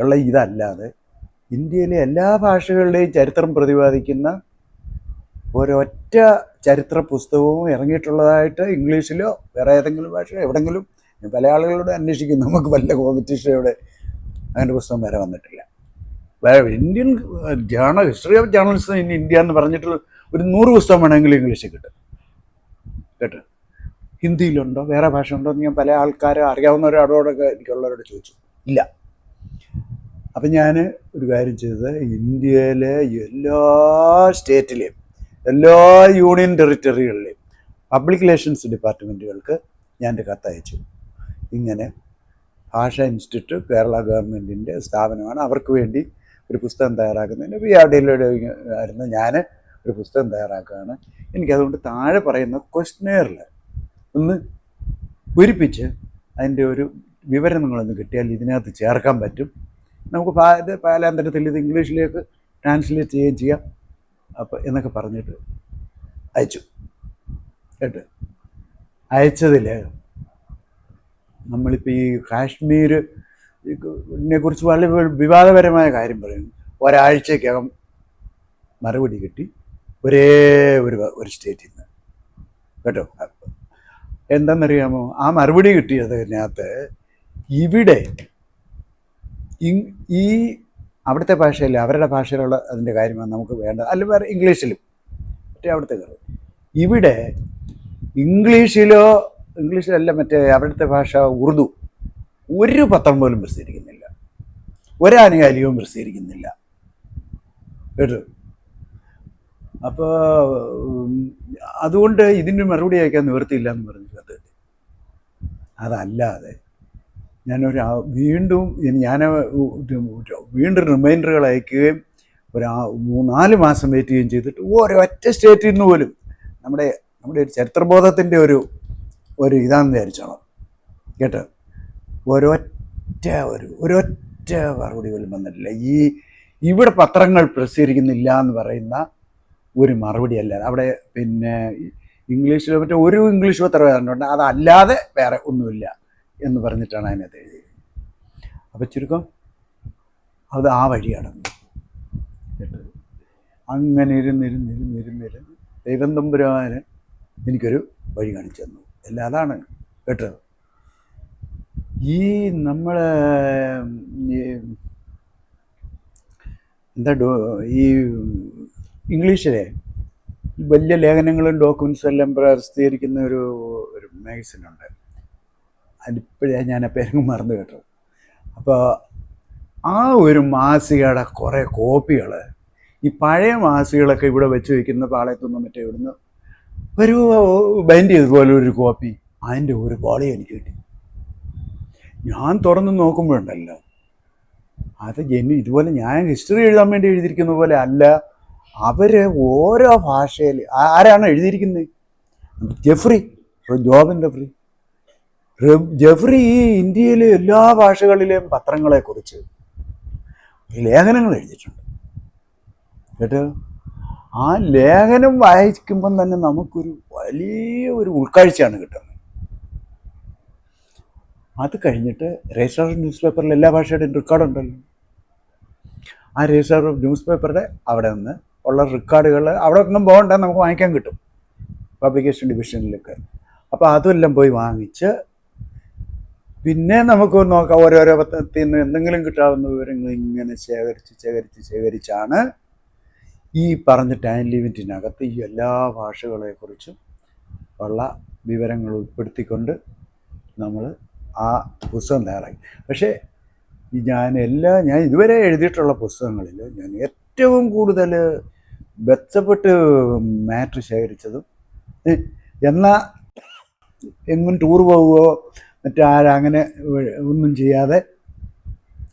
ഉള്ള ഇതല്ലാതെ ഇന്ത്യയിലെ എല്ലാ ഭാഷകളുടെയും ചരിത്രം പ്രതിപാദിക്കുന്ന ഒരൊറ്റ ചരിത്ര പുസ്തകവും ഇറങ്ങിയിട്ടുള്ളതായിട്ട് ഇംഗ്ലീഷിലോ വേറെ ഏതെങ്കിലും ഭാഷ എവിടെങ്കിലും പല ആളുകളോട് അന്വേഷിക്കും. നമുക്ക് വല്ല കോമ്പറ്റീഷനോടെ അങ്ങനെ പുസ്തകം വരെ വന്നിട്ടില്ല. Indian history of journalism in India എന്ന് പറഞ്ഞിട്ട് ഒരു 100 പുസ്തകം വേണമെങ്കിൽ ഇംഗ്ലീഷിൽ കിട്ടും കേട്ടോ. ഹിന്ദിയിലുണ്ടോ വേറെ ഭാഷ ഉണ്ടോ എന്ന് ഞാൻ പല ആൾക്കാരെ അറിയാവുന്നവരോടൊക്കെ എനിക്കുള്ളവരോട് ചോദിച്ചു. ഇല്ല. അപ്പം ഞാൻ ഒരു കാര്യം ചെയ്തത്, ഇന്ത്യയിലെ എല്ലാ സ്റ്റേറ്റിലെയും എല്ലാ യൂണിയൻ ടെറിട്ടറികളിലെയും പബ്ലിക് റിലേഷൻസ് ഡിപ്പാർട്ട്മെൻറ്റുകൾക്ക് ഞാൻ എൻ്റെ കത്തയച്ചു. ഇങ്ങനെ ഭാഷാ ഇൻസ്റ്റിറ്റ്യൂട്ട് കേരള ഗവൺമെൻറ്റിൻ്റെ സ്ഥാപനമാണ്. അവർക്ക് വേണ്ടി ഒരു പുസ്തകം തയ്യാറാക്കുന്നതിന് PRDയിലൂടെ ആയിരുന്നു ഞാൻ ഒരു പുസ്തകം തയ്യാറാക്കുകയാണ്. എനിക്കതുകൊണ്ട് താഴെ പറയുന്ന ക്വസ്റ്റ്യനെയറിൽ ഒന്ന് പൂരിപ്പിച്ച് അതിൻ്റെ ഒരു വിവരം നിങ്ങളൊന്ന് കിട്ടിയാൽ ഇതിനകത്ത് ചേർക്കാൻ പറ്റും. നമുക്ക് ഇത് പാലാന്തരത്തിൽ ഇത് ഇംഗ്ലീഷിലേക്ക് ട്രാൻസ്ലേറ്റ് ചെയ്യുകയും ചെയ്യാം. അപ്പോൾ എന്നൊക്കെ പറഞ്ഞിട്ട് അയച്ചു കേട്ടോ. അയച്ചതിൽ നമ്മളിപ്പോൾ ഈ കാശ്മീരിനെ കുറിച്ച് വളരെ വിവാദപരമായ കാര്യം പറയുന്നു. ഒരാഴ്ചക്കകം മറുപടി കിട്ടി ഒരേ ഒരു സ്റ്റേറ്റിൽ നിന്ന് കേട്ടോ. എന്താണെന്നറിയാമോ, ആ മറുപടി കിട്ടിയതിനകത്ത് ഇവിടെ ഈ അവിടുത്തെ ഭാഷയിൽ അവരുടെ ഭാഷയിലുള്ള അതിൻ്റെ കാര്യമാണ് നമുക്ക് വേണ്ടത്. അല്ല വേറെ ഇംഗ്ലീഷിലും മറ്റേ അവിടുത്തെ കാര്യം. ഇവിടെ ഇംഗ്ലീഷിലല്ല മറ്റേ അവിടുത്തെ ഭാഷ ഉറുദു ഒരു പത്രം പോലും പ്രസിദ്ധീകരിക്കുന്നില്ല, ഒരാനുകാലികവും പ്രസിദ്ധീകരിക്കുന്നില്ല കേട്ടോ. അപ്പോൾ അതുകൊണ്ട് ഇതിന് മറുപടി അയക്കാൻ നിവൃത്തിയില്ല എന്ന് പറഞ്ഞു അത്. അതല്ലാതെ വീണ്ടും റിമൈൻഡറുകൾ അയക്കുകയും ഒരു 3-4 മാസം വെയിറ്റ് ചെയ്യുകയും ചെയ്തിട്ട് ഒരൊറ്റ സ്റ്റേറ്റിൽ നിന്ന് പോലും നമ്മുടെ ഒരു ചരിത്രബോധത്തിൻ്റെ ഒരു ഇതാണെന്ന് വിചാരിച്ചോളാം കേട്ടോ. ഒരൊറ്റ മറുപടി പോലും വന്നിട്ടില്ല. ഇവിടെ പത്രങ്ങൾ പ്രസിദ്ധീകരിക്കുന്നില്ല എന്ന് പറയുന്ന ഒരു മറുപടി അല്ല. അവിടെ പിന്നെ ഇംഗ്ലീഷിലോ മറ്റേ ഒരു ഇംഗ്ലീഷ് പത്രം ഏതാണ്ടുണ്ട്, അതല്ലാതെ വേറെ ഒന്നുമില്ല എന്ന് പറഞ്ഞിട്ടാണ് അതിനകത്ത് എഴുതിയത്. അപ്പം ചുരുക്കം അത് ആ വഴിയാണ് കേട്ടത്. അങ്ങനെ ഇരുന്നിരുന്ന് ദൈവം തമ്പുരാന് എനിക്കൊരു വഴി കാണിച്ചു തന്നു. എല്ലാം അതാണ് കേട്ടത്. ഈ നമ്മളെ ഈ ഇംഗ്ലീഷിലെ വലിയ ലേഖനങ്ങളും ഡോക്യുമെൻസും എല്ലാം പ്രസിദ്ധീകരിക്കുന്ന ഒരു മാഗസിനുണ്ട്. അതിപ്പോഴേ ഞാൻ ആ പേരങ്ങ് മറന്നു കേട്ടോ. അപ്പോൾ ആ ഒരു മാസികയുടെ കുറേ കോപ്പികൾ, ഈ പഴയ മാസികകളൊക്കെ ഇവിടെ വെച്ച് വയ്ക്കുന്ന പാളയത്തൊന്നും മറ്റേ ഇവിടുന്ന് ഒരു ബൈൻഡ് ചെയ്തതുപോലെ ഒരു കോപ്പി, അതിൻ്റെ ഒരു പാളി എനിക്ക് കിട്ടി. ഞാൻ തുറന്ന് നോക്കുമ്പോഴുണ്ടല്ലോ, അത് ഇതുപോലെ ഞാൻ ഹിസ്റ്ററി എഴുതാൻ വേണ്ടി എഴുതിയിരിക്കുന്ന പോലെ അല്ല. അവർ ഓരോ ഭാഷയിൽ ആരാണ് എഴുതിയിരിക്കുന്നത്? ജെഫ്രി, ജെഫ്രി ഈ ഇന്ത്യയിലെ എല്ലാ ഭാഷകളിലെയും പത്രങ്ങളെക്കുറിച്ച് ലേഖനങ്ങൾ എഴുതിയിട്ടുണ്ട് കേട്ടോ. ആ ലേഖനം വായിക്കുമ്പം തന്നെ നമുക്കൊരു വലിയ ഉൾക്കാഴ്ചയാണ് കിട്ടുന്നത്. അത് കഴിഞ്ഞിട്ട് രജിസ്റ്റർ ഓഫ് ന്യൂസ് പേപ്പറിൽ എല്ലാ ഭാഷയുടെയും റെക്കോർഡുണ്ടല്ലോ. ആ രജിസ്റ്റർ ഓഫ് ന്യൂസ് പേപ്പറുടെ അവിടെ നിന്ന് ഉള്ള റെക്കോർഡുകൾ അവിടെ ഒന്നും പോകണ്ട, നമുക്ക് വാങ്ങിക്കാൻ കിട്ടും പബ്ലിക്കേഷൻ ഡിവിഷനിലൊക്കെ. അപ്പോൾ അതെല്ലാം പോയി വാങ്ങിച്ച് പിന്നെ നമുക്ക് നോക്കാം ഓരോരോ പത്രത്തിൽ നിന്ന് എന്തെങ്കിലും കിട്ടാവുന്ന വിവരങ്ങൾ ഇങ്ങനെ ശേഖരിച്ചാണ് ഈ പറഞ്ഞ ടൈം ലിമിറ്റിനകത്ത് ഈ എല്ലാ ഭാഷകളെക്കുറിച്ചും ഉള്ള വിവരങ്ങൾ ഉൾപ്പെടുത്തിക്കൊണ്ട് നമ്മൾ ആ പുസ്തകം തയ്യാറാക്കി. പക്ഷേ ഞാൻ ഇതുവരെ എഴുതിയിട്ടുള്ള പുസ്തകങ്ങളിൽ ഞാൻ ഏറ്റവും കൂടുതൽ ബന്ധപ്പെട്ട് മാറ്റർ ശേഖരിച്ചതും എന്നാൽ എങ്ങും ടൂർ പോവുകയോ അങ്ങനെ ഒന്നും ചെയ്യാതെ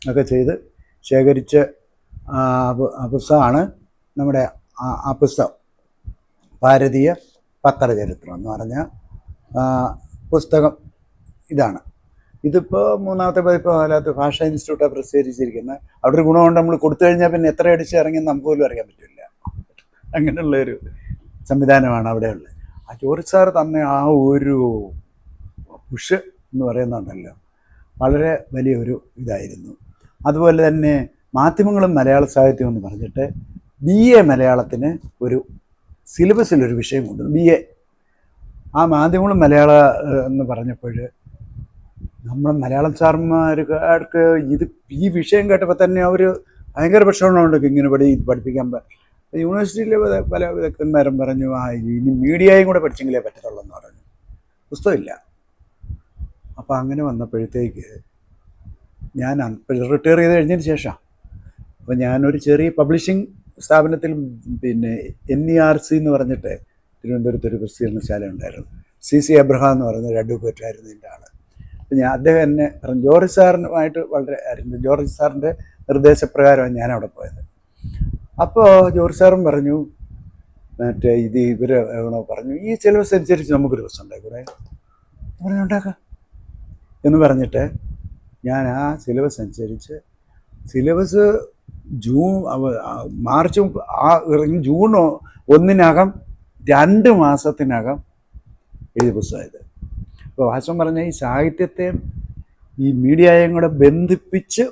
ഒക്കെ ചെയ്ത് ശേഖരിച്ച പുസ്തകമാണ് നമ്മുടെ ആ പുസ്തകം. ഭാരതീയ പത്രചരിത്രം എന്ന് പറഞ്ഞ പുസ്തകം ഇതാണ്. ഇതിപ്പോൾ 3ാമത്തെ പതിപ്പ് അതിനകത്ത് ഭാഷാ ഇൻസ്റ്റിറ്റ്യൂട്ടാണ് പ്രസിദ്ധീകരിച്ചിരിക്കുന്നത്. അവിടെ ഒരു ഗുണമുണ്ട്, നമ്മൾ കൊടുത്തു കഴിഞ്ഞാൽ പിന്നെ എത്ര അടിച്ച് ഇറങ്ങിയെന്ന് നമുക്ക് പോലും അറിയാൻ പറ്റില്ല. അങ്ങനെയുള്ളൊരു സംവിധാനമാണ് അവിടെ ഉള്ളത്. ആ ജോർജ് സാർ തന്നെ ആ ഒരു പുഷ് എന്ന് പറയുന്നുണ്ടല്ലോ, വളരെ വലിയൊരു ഇതായിരുന്നു. അതുപോലെ തന്നെ മാധ്യമങ്ങളും മലയാള സാഹിത്യം എന്ന് പറഞ്ഞിട്ട് BA മലയാളത്തിന് ഒരു സിലബസിലൊരു വിഷയമുണ്ട്, BA. ആ മാധ്യമങ്ങളും മലയാളം എന്ന് പറഞ്ഞപ്പോൾ നമ്മൾ മലയാളം സാർമാർക്ക് ഈ വിഷയം കേട്ടപ്പോൾ തന്നെ അവർ ഭയങ്കര പ്രശ്നമുണ്ട്. ഇങ്ങനെ പഠിപ്പിക്കാൻ യൂണിവേഴ്സിറ്റിയിലെ പല വിദഗ്ധന്മാരും പറഞ്ഞു, ഇനി മീഡിയയും കൂടെ പഠിച്ചെങ്കിലേ പറ്റത്തുള്ളൂ എന്ന് പറഞ്ഞു. പുസ്തകമില്ല. അപ്പോൾ അങ്ങനെ വന്നപ്പോഴത്തേക്ക് ഞാൻ റിട്ടയർ ചെയ്ത് കഴിഞ്ഞതിന് ശേഷം അപ്പോൾ ഞാനൊരു ചെറിയ പബ്ലിഷിംഗ് സ്ഥാപനത്തിൽ പിന്നെ NERC എന്ന് പറഞ്ഞിട്ട് തിരുവനന്തപുരത്ത് ഒരു പ്രസിദ്ധീകരണശാല ഉണ്ടായിരുന്നു. CC എബ്രഹാം എന്ന് പറയുന്ന ഒരു അഡ്വക്കേറ്റായിരുന്നു എൻ്റെ ആൾ. അദ്ദേഹം എന്നെ ജോർജ് സാറിനുമായിട്ട് വളരെ ആയിരുന്നു. ജോർജ് സാറിൻ്റെ നിർദ്ദേശപ്രകാരമാണ് ഞാൻ അവിടെ പോയത്. അപ്പോൾ ജോർജ് സാറും പറഞ്ഞു, മറ്റേ ഇവർ പറഞ്ഞു, ഈ സിലബസ് അനുസരിച്ച് നമുക്കൊരു ബസ് ഉണ്ടായിക്കൂടെ, ഉണ്ടാക്കാം എന്ന് പറഞ്ഞിട്ട് ഞാൻ ആ സിലബസ് അനുസരിച്ച് സിലബസ് മാർച്ച് ജൂൺ 1 2 മാസത്തിനകം എഴുതിയ പുസ്തകമായത്. അപ്പോൾ വാസവൻ പറഞ്ഞ ഈ സാഹിത്യത്തെ ഈ മീഡിയയും കൂടെ ബന്ധിപ്പിച്ച്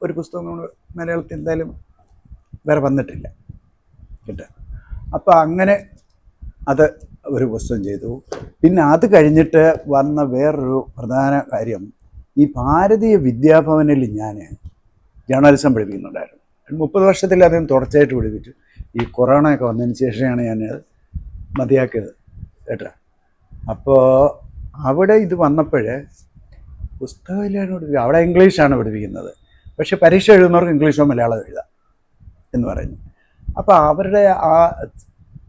ഒരു പുസ്തകം നമ്മൾ മലയാളത്തിൽ എന്തായാലും വേറെ വന്നിട്ടില്ല കേട്ടോ. അപ്പോൾ അങ്ങനെ അത് ഒരു പുസ്തകം ചെയ്തു. പിന്നെ അത് കഴിഞ്ഞിട്ട് വന്ന വേറൊരു പ്രധാന കാര്യം, ഈ ഭാരതീയ വിദ്യാഭവനിൽ ഞാൻ ജേർണലിസം പഠിപ്പിക്കുന്നുണ്ടായിരുന്നു. 30 വർഷത്തിലധികം തുടർച്ചയായിട്ട് പഠിപ്പിച്ചു. ഈ കൊറോണയൊക്കെ വന്നതിന് ശേഷമാണ് ഞാൻ മതിയാക്കിയത് കേട്ടോ. അപ്പോൾ അവിടെ ഇത് വന്നപ്പോൾ പുസ്തകമില്ലാണ് പഠിപ്പിക്കുക. അവിടെ ഇംഗ്ലീഷാണ് പഠിപ്പിക്കുന്നത്, പക്ഷെ പരീക്ഷ എഴുതുന്നവർക്ക് ഇംഗ്ലീഷോ മലയാളം എഴുതാം എന്ന് പറഞ്ഞു. അപ്പോൾ അവരുടെ ആ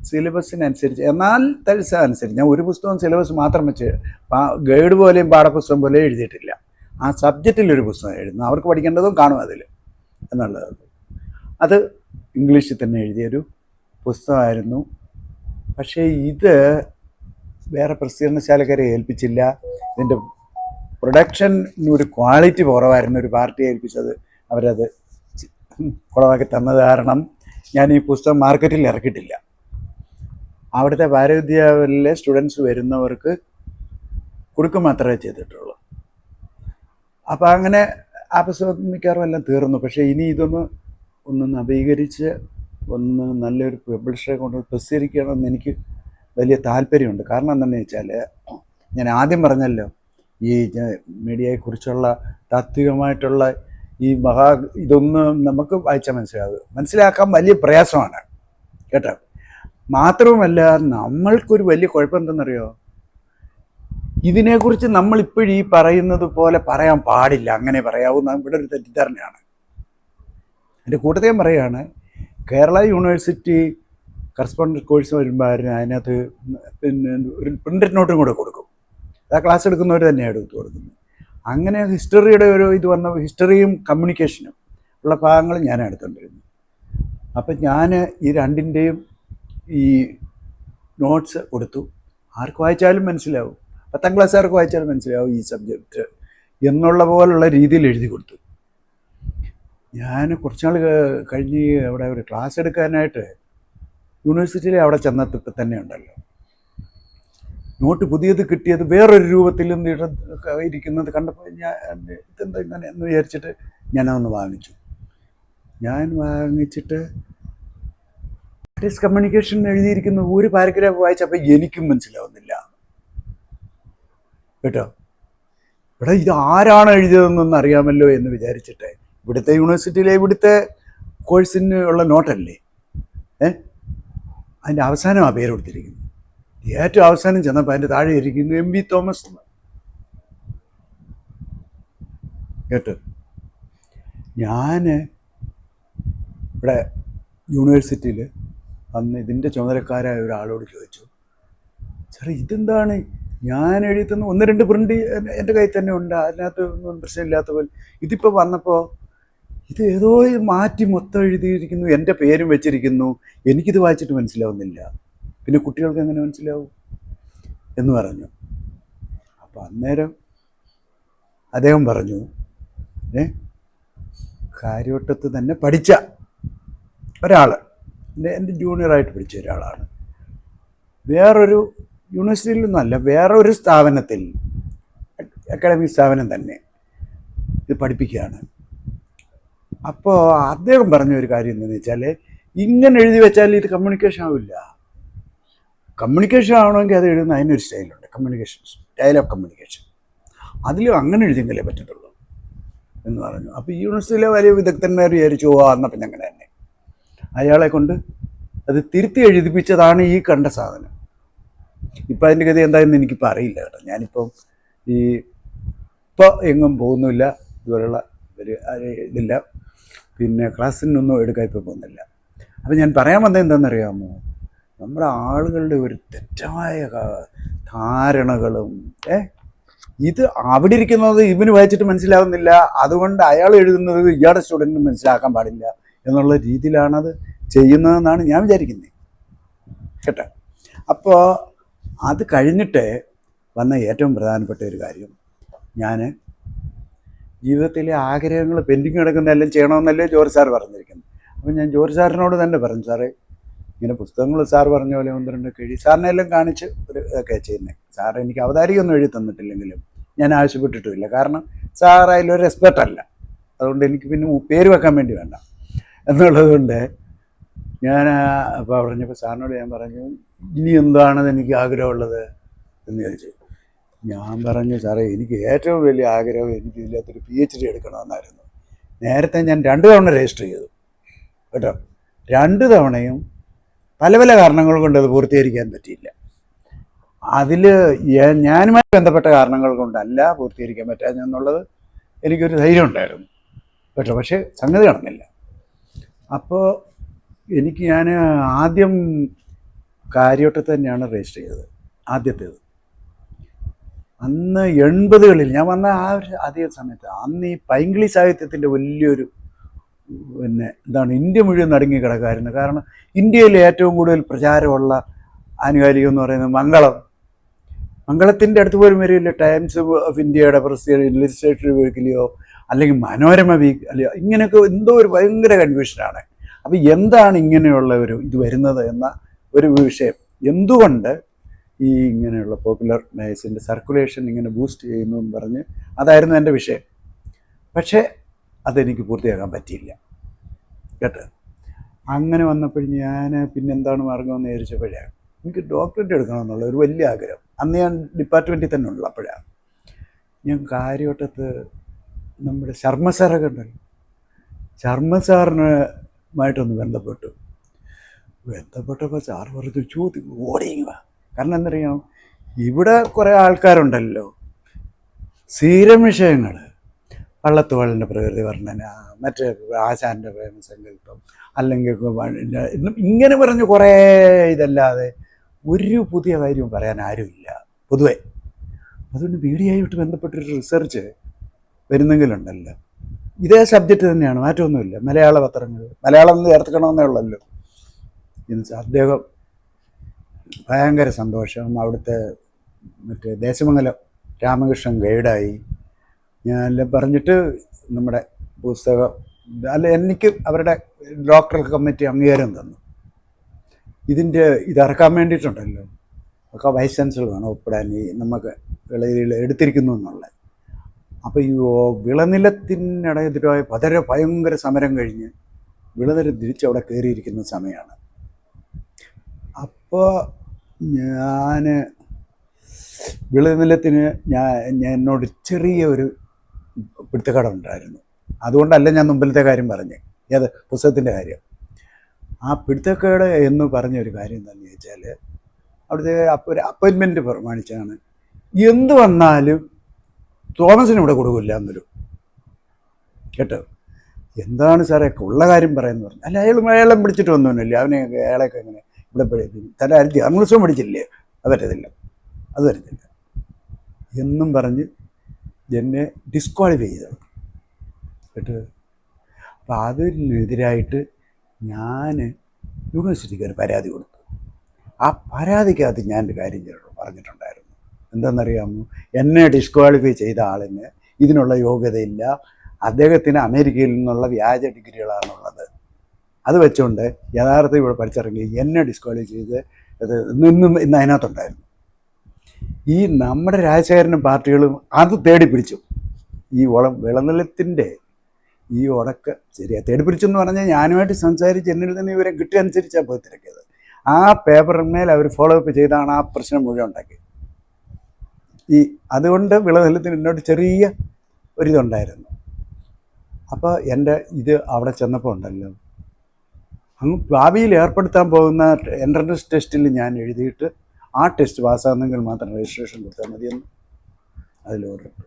സിലബസിനനുസരിച്ച്, എന്നാൽ അനുസരിച്ച് ഞാൻ ഒരു പുസ്തകം സിലബസ് മാത്രം വെച്ച് ഗൈഡ് പോലെയും പാഠപുസ്തകം പോലെയും എഴുതിയിട്ടില്ല. ആ സബ്ജക്റ്റിലൊരു പുസ്തകം എഴുതുന്നു, അവർക്ക് പഠിക്കേണ്ടതും കാണും അതിൽ എന്നുള്ളത്. അത് ഇംഗ്ലീഷിൽ തന്നെ എഴുതിയൊരു പുസ്തകമായിരുന്നു. പക്ഷേ ഇത് വേറെ പ്രസിദ്ധീകരണശാലക്കാരെ ഏൽപ്പിച്ചില്ല. ഇതിൻ്റെ പ്രൊഡക്ഷനൊരു ക്വാളിറ്റി കുറവായിരുന്നു. ഒരു പാർട്ടിയെ ഏൽപ്പിച്ചത് അവരത് കുളമാക്കി തന്നത് കാരണം ഞാൻ ഈ പുസ്തകം മാർക്കറ്റിൽ ഇറക്കിയിട്ടില്ല. അവിടുത്തെ ഭാരതവിദ്യാലയയിലെ സ്റ്റുഡൻസ് വരുന്നവർക്ക് കൊടുക്കുക മാത്രമേ ചെയ്തിട്ടുള്ളൂ. അപ്പോൾ അങ്ങനെ ആ പുസ്തകം മിക്കവാറും എല്ലാം തീർന്നു. പക്ഷേ ഇനി ഒന്ന് നവീകരിച്ച് നല്ലൊരു പബ്ലിഷറെ കൊണ്ട് പ്രസിദ്ധീകരിക്കണമെന്ന് എനിക്ക് വലിയ താല്പര്യമുണ്ട്. കാരണം എന്താണെന്ന് വെച്ചാൽ, ഞാൻ ആദ്യം പറഞ്ഞല്ലോ, ഈ മീഡിയയെക്കുറിച്ചുള്ള താത്വികമായിട്ടുള്ള ഈ ഇതൊന്നും നമുക്ക് വായിച്ചാൽ മനസ്സിലാക്കാൻ വലിയ പ്രയാസമാണ് കേട്ടോ. മാത്രവുമല്ല, നമ്മൾക്കൊരു വലിയ കുഴപ്പം എന്തെന്നറിയോ, ഇതിനെക്കുറിച്ച് നമ്മളിപ്പോഴും ഈ പറയുന്നത് പോലെ പറയാൻ പാടില്ല, അങ്ങനെ പറയാവുന്ന ഇവിടെ ഒരു തെറ്റിദ്ധാരണയാണ്. എൻ്റെ കൂട്ടത്തെയും പറയുകയാണ്, കേരള യൂണിവേഴ്സിറ്റി കറസ്പോണ്ടൻറ്റ് കോഴ്സ് വരുമ്പോൾ അതിനകത്ത് പിന്നെ ഒരു പ്രിൻ്റഡ് നോട്ടും കൂടെ കൊടുക്കും. ആ ക്ലാസ് എടുക്കുന്നവർ തന്നെയാണ് എടുത്ത് കൊടുക്കുന്നത്. അങ്ങനെ ഹിസ്റ്ററിയുടെ ഒരു ഇത് വന്ന ഹിസ്റ്ററിയും കമ്മ്യൂണിക്കേഷനും ഉള്ള ഭാഗങ്ങൾ ഞാൻ എടുത്തുകൊണ്ടിരുന്നു. അപ്പം ഞാൻ ഈ രണ്ടിൻ്റെയും ഈ നോട്ട്സ് കൊടുത്തു. ആർക്ക് വായിച്ചാലും മനസ്സിലാവും, 10ാം ക്ലാസ്സുകാർക്ക് വായിച്ചാലും മനസ്സിലാവും ഈ സബ്ജക്റ്റ് എന്നുള്ള പോലുള്ള രീതിയിൽ എഴുതി കൊടുത്തു. ഞാൻ കുറച്ചുനാൾ കഴിഞ്ഞ് അവിടെ ഒരു ക്ലാസ് എടുക്കാനായിട്ട് യൂണിവേഴ്സിറ്റിയിലെ അവിടെ ചെന്നപ്പോൾ തന്നെ ഉണ്ടല്ലോ, നോട്ട് പുതിയത് കിട്ടിയത് വേറൊരു രൂപത്തിൽ ഇരിക്കുന്നത് കണ്ടപ്പോൾ ഞാൻ ഇതെന്താ ഇങ്ങനെ എന്ന് വിചാരിച്ചിട്ട് ഞാനതൊന്ന് വാങ്ങിച്ചു. ഞാൻ വാങ്ങിച്ചിട്ട് കമ്മ്യൂണിക്കേഷൻ എഴുതിയിരിക്കുന്ന ഒരു പാരഗ്രാഫ് വായിച്ചപ്പോൾ എനിക്കും മനസ്സിലാവുന്നില്ല കേട്ടോ. ഇവിടെ ഇത് ആരാണ് എഴുതിയതെന്നൊന്നും അറിയാമല്ലോ എന്ന് വിചാരിച്ചിട്ട്, ഇവിടുത്തെ യൂണിവേഴ്സിറ്റിയിലെ ഇവിടുത്തെ കോഴ്സിന് ഉള്ള നോട്ടല്ലേ, അതിൻ്റെ അവസാനം ആ പേര് കൊടുത്തിരിക്കുന്നു. ഏറ്റവും അവസാനം ചെന്നപ്പോൾ അതിൻ്റെ താഴെ ഇരിക്കുന്നു MV തോമസ് കേട്ടോ. ഞാൻ ഇവിടെ യൂണിവേഴ്സിറ്റിയിൽ അന്ന് ഇതിൻ്റെ ചുമതലക്കാരായ ഒരാളോട് ചോദിച്ചു, സാറേ ഇതെന്താണ് ഞാൻ എഴുതുന്ന 1-2 പ്രിൻ്റ് എൻ്റെ കയ്യിൽ തന്നെ ഉണ്ട്, അതിനകത്ത് ഒന്നും പ്രശ്നമില്ലാത്ത പോലെ, ഇതിപ്പോൾ വന്നപ്പോൾ ഇത് ഏതോ മാറ്റി മൊത്തം എഴുതിയിരിക്കുന്നു, എൻ്റെ പേരും വെച്ചിരിക്കുന്നു, എനിക്കിത് വായിച്ചിട്ട് മനസ്സിലാവുന്നില്ല, പിന്നെ കുട്ടികൾക്ക് എങ്ങനെ മനസ്സിലാവും എന്ന് പറഞ്ഞു. അപ്പോൾ അന്നേരം അദ്ദേഹം പറഞ്ഞു, കാര്യവട്ടത്ത് തന്നെ പഠിച്ച ഒരാൾ, എൻ്റെ ജൂനിയറായിട്ട് പഠിച്ച ഒരാളാണ്, വേറൊരു യൂണിവേഴ്സിറ്റിയിലൊന്നുമല്ല, വേറൊരു സ്ഥാപനത്തിൽ, അക്കാഡമിക് സ്ഥാപനം തന്നെ ഇത് പഠിപ്പിക്കുകയാണ്. അപ്പോൾ അദ്ദേഹം പറഞ്ഞ ഒരു കാര്യം എന്താണെന്ന് വെച്ചാൽ, ഇങ്ങനെ എഴുതി വെച്ചാൽ ഇത് കമ്മ്യൂണിക്കേഷൻ ആവില്ല. കമ്മ്യൂണിക്കേഷൻ ആവണമെങ്കിൽ അത് എഴുതുന്ന അതിനൊരു സ്റ്റൈലുണ്ട്, കമ്മ്യൂണിക്കേഷൻ സ്റ്റൈൽ ഓഫ് കമ്മ്യൂണിക്കേഷൻ, അതിലും അങ്ങനെ എഴുതിയെങ്കിലേ പറ്റത്തുള്ളൂ എന്ന് പറഞ്ഞു. അപ്പോൾ ഈ യൂണിവേഴ്സിറ്റിയിലെ വലിയ വിദഗ്ധന്മാർ വിചാരിച്ചു, എന്നാൽ പിന്നെ അങ്ങനെ തന്നെ അയാളെ കൊണ്ട് അത് തിരുത്തി എഴുതിപ്പിച്ചതാണ് ഈ കണ്ട സാധനം. ഇപ്പം അതിൻ്റെ ഗതി എന്തായെന്ന് എനിക്കിപ്പോൾ അറിയില്ല കേട്ടോ. ഞാനിപ്പം ഇപ്പോൾ എങ്ങും പോകുന്നില്ല, ഇതുപോലുള്ള ഒരു ഇതില്ല, പിന്നെ ക്ലാസ്സിനൊന്നും എടുക്കാൻ ഇപ്പോൾ പോകുന്നില്ല. അപ്പം ഞാൻ പറയാൻ വന്നത് എന്താണെന്നറിയാമോ, നമ്മുടെ ആളുകളുടെ ഒരു തെറ്റായ ധാരണകളും ഇത് അവിടെ ഇരിക്കുന്നത് ഇവന് വായിച്ചിട്ട് മനസ്സിലാവുന്നില്ല, അതുകൊണ്ട് അയാൾ എഴുതുന്നത് ഇയാളുടെ സ്റ്റുഡൻറ്റിന് മനസ്സിലാക്കാൻ പാടില്ല എന്നുള്ള രീതിയിലാണത് ചെയ്യുന്നതെന്നാണ് ഞാൻ വിചാരിക്കുന്നത് കേട്ടോ. അപ്പോൾ അത് കഴിഞ്ഞിട്ട് വന്ന ഏറ്റവും പ്രധാനപ്പെട്ട ഒരു കാര്യം, ഞാൻ ജീവിതത്തിലെ ആഗ്രഹങ്ങൾ പെൻഡിങ് കിടക്കുന്നതെല്ലാം ചെയ്യണമെന്നല്ലേ ജോർജ് സാർ പറഞ്ഞിരിക്കുന്നത്. അപ്പം ഞാൻ ജോർജ് സാറിനോട് തന്നെ പറഞ്ഞു, സാറേ ഇങ്ങനെ പുസ്തകങ്ങൾ സാർ പറഞ്ഞ പോലെ 1-2 എഴുതി സാറിനെ എല്ലാം കാണിച്ച് ഒരു ഒക്കെ ചെയ്യുന്നത്. സാർ എനിക്ക് അവതാരികയൊന്നും എഴുതി തന്നിട്ടില്ലെങ്കിലും ഞാൻ ആവശ്യപ്പെട്ടിട്ടുമില്ല, കാരണം സാർ അതിലൊരു എക്സ്പെർട്ട് അല്ല, അതുകൊണ്ട് എനിക്ക് പിന്നെ പേര് വെക്കാൻ വേണ്ടി വേണ്ട എന്നുള്ളത് കൊണ്ട് ഞാൻ അപ്പോൾ പറഞ്ഞപ്പോൾ സാറിനോട് ഞാൻ പറഞ്ഞു, ഇനി എന്താണ് എനിക്ക് ആഗ്രഹമുള്ളത് എന്ന് ചോദിച്ചു. ഞാൻ പറഞ്ഞു, സാറേ എനിക്ക് ഏറ്റവും വലിയ ആഗ്രഹം എനിക്ക് ഇതിനകത്തൊരു PhD എടുക്കണമെന്നായിരുന്നു. നേരത്തെ ഞാൻ 2 തവണ രജിസ്റ്റർ ചെയ്തു കേട്ടോ. 2 തവണയും പല പല കാരണങ്ങൾ കൊണ്ട് അത് പൂർത്തീകരിക്കാൻ പറ്റിയില്ല. അതിൽ ഞാനുമായി ബന്ധപ്പെട്ട കാരണങ്ങൾ കൊണ്ടല്ല പൂർത്തീകരിക്കാൻ പറ്റാഞ്ഞ എന്നുള്ളത് എനിക്കൊരു ധൈര്യം ഉണ്ടായിരുന്നു കേട്ടോ. പക്ഷേ സംഗതി നടന്നില്ല. അപ്പോൾ ഞാൻ ആദ്യം കാര്യവട്ടത്ത് തന്നെയാണ് രജിസ്റ്റർ ചെയ്തത്, ആദ്യത്തേത്. അന്ന് 80കളിൽ ഞാൻ വന്ന ആ ഒരു അതേ സമയത്ത് അന്ന് ഈ പൈങ്കിളി സാഹിത്യത്തിൻ്റെ വലിയൊരു എന്താണ് ഇന്ത്യ മുഴുവൻ നടുങ്ങി കിടക്കായിരുന്നു. കാരണം ഇന്ത്യയിൽ ഏറ്റവും കൂടുതൽ പ്രചാരമുള്ള ആനുകാലികം എന്ന് പറയുന്നത് മംഗളത്തിൻ്റെ അടുത്ത് പോലും വരില്ല. ടൈംസ് ഓഫ് ഇന്ത്യയുടെ പ്രസിദ്ധീകരണം ഇല്ലിസ്ട്രേറ്റഡ് വീക്കിലിയോ അല്ലെങ്കിൽ മനോരമ വീക്കിലിയോ ഇങ്ങനെയൊക്കെ എന്തോ ഒരു ഭയങ്കര കൺഫ്യൂഷനാണ്. അപ്പോൾ എന്താണ് ഇങ്ങനെയുള്ള ഒരു ഇത് വരുന്നത് എന്ന ഒരു വിഷയം, എന്തുകൊണ്ട് ഈ ഇങ്ങനെയുള്ള പോപ്പുലർ മാഗസിൻ്റെ സർക്കുലേഷൻ ഇങ്ങനെ ബൂസ്റ്റ് ചെയ്യുന്നു എന്ന് പറഞ്ഞ് അതായിരുന്നു എൻ്റെ വിഷയം. പക്ഷേ അതെനിക്ക് പൂർത്തിയാക്കാൻ പറ്റിയില്ല കേട്ടോ. അങ്ങനെ വന്നപ്പോൾ ഞാൻ പിന്നെന്താണ് മാർഗമെന്ന് വിചാരിച്ചപ്പോഴാണ് എനിക്ക് ഡോക്ടറേറ്റ് എടുക്കണമെന്നുള്ള ഒരു വലിയ ആഗ്രഹം. അന്ന് ഞാൻ ഡിപ്പാർട്ട്മെൻറ്റിൽ തന്നെ ഉള്ളപ്പോഴാണ് ഞാൻ കാര്യവട്ടത്ത് നമ്മുടെ ശർമ്മ സാറൊക്കെ ഉണ്ടല്ലോ, ശർമ്മ സാറിനുമായിട്ടൊന്ന് ബന്ധപ്പെട്ടപ്പോൾ സാറ് പറഞ്ഞു, ചോദ്യം ഓടിയുക. കാരണം എന്തറിയാം, ഇവിടെ കുറേ ആൾക്കാരുണ്ടല്ലോ സ്ഥിരം വിഷയങ്ങൾ, വള്ളത്തോളിൻ്റെ പ്രകൃതി വർണ്ണന, മറ്റേ ആശാൻ്റെ പ്രേമസങ്കല്പം, അല്ലെങ്കിൽ ഇങ്ങനെ പറഞ്ഞ് കുറേ ഇതല്ലാതെ ഒരു പുതിയ കാര്യവും പറയാൻ ആരുമില്ല പൊതുവെ. അതുകൊണ്ട് മീഡിയയായിട്ട് ബന്ധപ്പെട്ടൊരു റിസർച്ച് വരുന്നെങ്കിലുണ്ടല്ലോ ഇതേ സബ്ജക്റ്റ് തന്നെയാണ്, മാറ്റമൊന്നുമില്ല. മലയാള പത്രങ്ങൾ, മലയാളം ചേർക്കണമെന്നേ ഉള്ളല്ലോ. അദ്ദേഹം ഭയങ്കര സന്തോഷം. അവിടുത്തെ മറ്റേ ദേശമംഗലം രാമകൃഷ്ണൻ ഗൈഡായി. ഞാനെല്ലാം പറഞ്ഞിട്ട് നമ്മുടെ പുസ്തകം എനിക്ക് അവരുടെ ഡോക്ടറൽ കമ്മിറ്റി അംഗീകാരം തന്നു. ഇതിറക്കാൻ വേണ്ടിയിട്ടുണ്ടല്ലോ ഒക്കെ വൈസ് ചാൻസലർ വേണം ഒപ്പിടാൻ, നമുക്ക് വിളയിൽ എടുത്തിരിക്കുന്നു എന്നുള്ളത്. അപ്പോൾ ഈ വിളനിലത്തിനിടയെതിരായ ഭയങ്കര സമരം കഴിഞ്ഞ് വിളനിലം തിരിച്ചവിടെ കയറിയിരിക്കുന്ന സമയമാണ്. അപ്പോൾ ഞാൻ വിളനിലത്തിന് എന്നോട് ചെറിയ ഒരു പിടുത്തക്കട ഉണ്ടായിരുന്നു. അതുകൊണ്ടല്ല ഞാൻ മുമ്പിലത്തെ കാര്യം പറഞ്ഞേ, ഏത് പുസ്തകത്തിൻ്റെ കാര്യം. ആ പിടുത്തക്കേട് എന്ന് പറഞ്ഞൊരു കാര്യം എന്താണെന്ന് ചോദിച്ചാൽ, അവിടുത്തെ ഒരു അപ്പോയിൻമെൻറ്റ് പ്രമാണിച്ചാണ് എന്ത് വന്നാലും തോമസിന് ഇവിടെ കൊടുക്കില്ല എന്നൊരു കേട്ടോ. എന്താണ് സാറേ ഉള്ള കാര്യം പറയാമെന്ന് പറഞ്ഞു. അല്ല അയാളെ പിടിച്ചിട്ട് വന്നോന്നില്ല, അയാളെയൊക്കെ എങ്ങനെ ഇവിടെ തല ജേർണലിസം പഠിച്ചില്ലേ, അത് പറ്റത്തില്ല എന്നും പറഞ്ഞ് എന്നെ ഡിസ്ക്വാളിഫൈ ചെയ്തു കേട്ടോ. അപ്പം അതിനെതിരായിട്ട് ഞാൻ യൂണിവേഴ്സിറ്റിക്ക് ഒരു പരാതി കൊടുത്തു. ആ പരാതിക്കകത്ത് ഞാനൊരു കാര്യം പറഞ്ഞിട്ടുണ്ടായിരുന്നു. എന്താണെന്നറിയാമോ, എന്നെ ഡിസ്ക്വാളിഫൈ ചെയ്ത ആളിന് ഇതിനുള്ള യോഗ്യതയില്ല, അദ്ദേഹത്തിന് അമേരിക്കയിൽ നിന്നുള്ള വ്യാജ ഡിഗ്രികളാണുള്ളത്. അത് വെച്ചുകൊണ്ട് യഥാർത്ഥത്തിൽ ഇവിടെ പഠിച്ചിറങ്ങി എന്നെ ഡിസ്ക്വാളിഫൈ ചെയ്ത് ഇന്ന് അതിനകത്തുണ്ടായിരുന്നു. ഈ നമ്മുടെ രാജശേഖരനും പാർട്ടികളും അത് തേടി പിടിച്ചു. ഈ വിളനിലത്തിൻ്റെ ഈ ഉടക്ക് ശരിയാ തേടി പിടിച്ചെന്ന് പറഞ്ഞാൽ ഞാനുമായിട്ട് സംസാരിച്ച് എന്നിൽ നിന്ന് ഇവരെ കിട്ടിയ അനുസരിച്ചാണ് പോയി തിരക്കിയത്. ആ പേപ്പറിന്മേൽ അവർ ഫോളോ അപ്പ് ചെയ്താണ് ആ പ്രശ്നം മുഴുവൻ ഉണ്ടാക്കിയത്. അതുകൊണ്ട് വിളനിലത്തിന് എന്നോട് ചെറിയ ഒരിതുണ്ടായിരുന്നു. അപ്പോൾ എൻ്റെ അവിടെ ചെന്നപ്പോൾ ഉണ്ടല്ലോ, അങ്ങ് ഭാവിയിൽ ഏർപ്പെടുത്താൻ പോകുന്ന എൻട്രൻസ് ടെസ്റ്റിൽ ഞാൻ എഴുതിയിട്ട് ആ ടെസ്റ്റ് പാസ്സാകുന്നെങ്കിൽ മാത്രം രജിസ്ട്രേഷൻ കൊടുത്താൽ മതിയെന്ന് അതിൽ ഓർഡർ ഇട്ടു.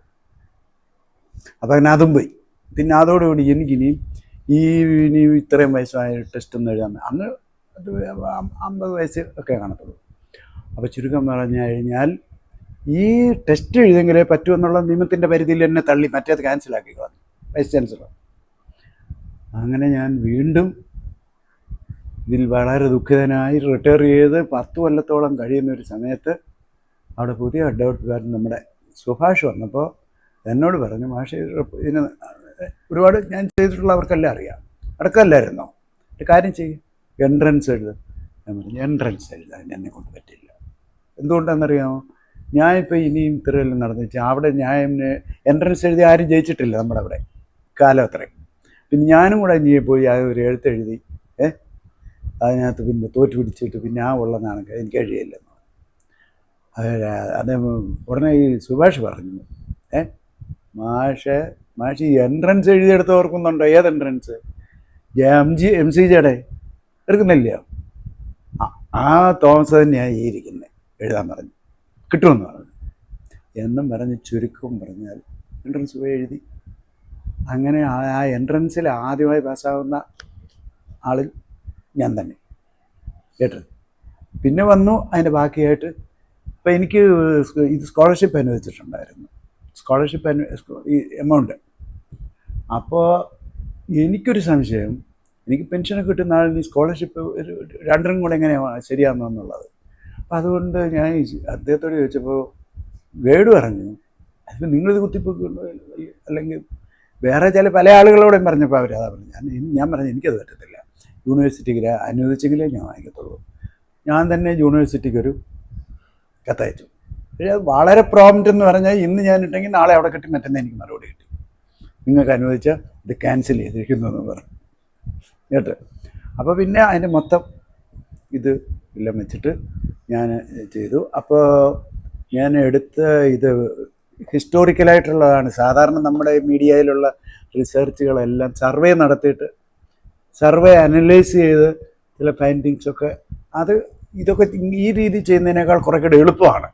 അപ്പോൾ അങ്ങനെ അതും പോയി. പിന്നെ അതോടുകൂടി എനിക്കിനിയും ഇനി ഇത്രയും വയസ്സായ ടെസ്റ്റ് ഒന്നും എഴുതാൻ, അന്ന് 50 വയസ്സ് ഒക്കെ കാണത്തുള്ളൂ. അപ്പോൾ ചുരുക്കം പറഞ്ഞു കഴിഞ്ഞാൽ ഈ ടെസ്റ്റ് എഴുതെങ്കിലേ പറ്റുമെന്നുള്ള നിയമത്തിൻ്റെ പരിധിയിൽ എന്നെ തള്ളി മറ്റേത് ക്യാൻസലാക്കി കളഞ്ഞു വൈസ് ചാൻസലർ. അങ്ങനെ ഞാൻ വീണ്ടും ഇതിൽ വളരെ ദുഃഖിതനായി റിട്ടയർ ചെയ്ത് 10 കൊല്ലത്തോളം കഴിയുന്ന ഒരു സമയത്ത് അവിടെ പുതിയ ഹെഡ് ഔട്ട്കാരൻ നമ്മുടെ സുഭാഷ് വന്നപ്പോൾ എന്നോട് പറഞ്ഞു, മാഷ് ഇതിന് ഒരുപാട് ഞാൻ ചെയ്തിട്ടുള്ളവർക്കെല്ലാം അറിയാം, അടക്കമല്ലായിരുന്നോ, ഒരു കാര്യം ചെയ്യും, എൻട്രൻസ് എഴുതും. ഞാൻ പറഞ്ഞു എൻട്രൻസ് എഴുതാൻ എന്നെ കൊണ്ട് പറ്റില്ല. എന്തുകൊണ്ടാണെന്നറിയാമോ? ഞാനിപ്പോൾ ഇനിയും ഇത്രയെല്ലാം നടന്നു വെച്ചാൽ അവിടെ ഞാൻ എൻട്രൻസ് എഴുതി ആരും ജയിച്ചിട്ടില്ല നമ്മുടെ അവിടെ കാലം അത്രയും. പിന്നെ ഞാനും കൂടെ ഇനി പോയി ആ ഒരു എഴുത്തെഴുതി അതിനകത്ത് പിന്നെ തോറ്റു പിടിച്ചിട്ട് പിന്നെ ആ ഉള്ള നാണൊക്കെ എനിക്ക് കഴിയില്ലെന്ന്. അദ്ദേഹം ഉടനെ ഈ സുഭാഷ് പറഞ്ഞു, മാഷ് ഈ എൻട്രൻസ് എഴുതിയെടുത്ത് ഓർക്കുന്നുണ്ടോ? ഏത് എൻട്രൻസ്? MCJയുടെ എടുക്കുന്നില്ല, ആ തോമസ് തന്നെയാണ് ഈ ഇരിക്കുന്നത്, എഴുതാൻ പറഞ്ഞു, കിട്ടുമെന്ന് പറഞ്ഞു എന്നും പറഞ്ഞ് ചുരുക്കം പറഞ്ഞാൽ എൻട്രൻസ് പോയി എഴുതി. അങ്ങനെ ആ എൻട്രൻസിൽ ആദ്യമായി പാസ്സാവുന്ന ആളിൽ ഞാൻ തന്നെ കേട്ടത്. പിന്നെ വന്നു അതിൻ്റെ ബാക്കിയായിട്ട്. ഇപ്പം എനിക്ക് ഇത് സ്കോളർഷിപ്പ് അനുവദിച്ചിട്ടുണ്ടായിരുന്നു, സ്കോളർഷിപ്പ് ഈ എമൗണ്ട്. അപ്പോൾ എനിക്കൊരു സംശയം, എനിക്ക് പെൻഷനൊക്കെ കിട്ടുന്ന ആളിന് സ്കോളർഷിപ്പ് ഒരു 2 കൂടെ എങ്ങനെയാണ് ശരിയാണെന്നുള്ളത്. അപ്പം അതുകൊണ്ട് ഞാൻ അദ്ദേഹത്തോട് ചോദിച്ചപ്പോൾ ഗൈഡ് പറഞ്ഞു, അതിപ്പോൾ നിങ്ങളിത് കുത്തിപ്പൊക്കുണ്ടോ അല്ലെങ്കിൽ വേറെ പല ആളുകളോടും പറഞ്ഞപ്പോൾ അവരതാ പറഞ്ഞു. ഞാൻ പറഞ്ഞു എനിക്കത് പറ്റത്തില്ല, യൂണിവേഴ്സിറ്റിക്ക് അനുവദിച്ചെങ്കിലേ ഞാൻ വാങ്ങിക്കത്തുള്ളൂ. ഞാൻ തന്നെ യൂണിവേഴ്സിറ്റിക്കൊരു കത്തയച്ചു. പക്ഷേ അത് വളരെ പ്രോംപ്റ്റ് എന്ന് പറഞ്ഞാൽ ഇന്ന് ഞാൻ ഇട്ടെങ്കിൽ നാളെ അവിടെ കിട്ടി, മറ്റന്നാൾ എനിക്ക് മറുപടി കിട്ടി, നിങ്ങൾക്ക് അനുവദിച്ചാൽ ഇത് ക്യാൻസൽ ചെയ്തിരിക്കുന്നു എന്ന് പറഞ്ഞു കേട്ടോ. അപ്പോൾ പിന്നെ അതിൻ്റെ മൊത്തം ഇത് എല്ലാം വെച്ചിട്ട് ഞാൻ ചെയ്തു. അപ്പോൾ ഞാൻ എടുത്ത ഇത് ഹിസ്റ്റോറിക്കലായിട്ടുള്ളതാണ്. സാധാരണ നമ്മുടെ മീഡിയയിലുള്ള റിസർച്ചുകളെല്ലാം സർവേ നടത്തിയിട്ട് സർവേ അനലൈസ് ചെയ്ത് ചില ഫൈൻഡിങ്സൊക്കെ ഇതൊക്കെ ഈ രീതി ചെയ്യുന്നതിനേക്കാൾ കുറേക്കൂടെ എളുപ്പമാണ്.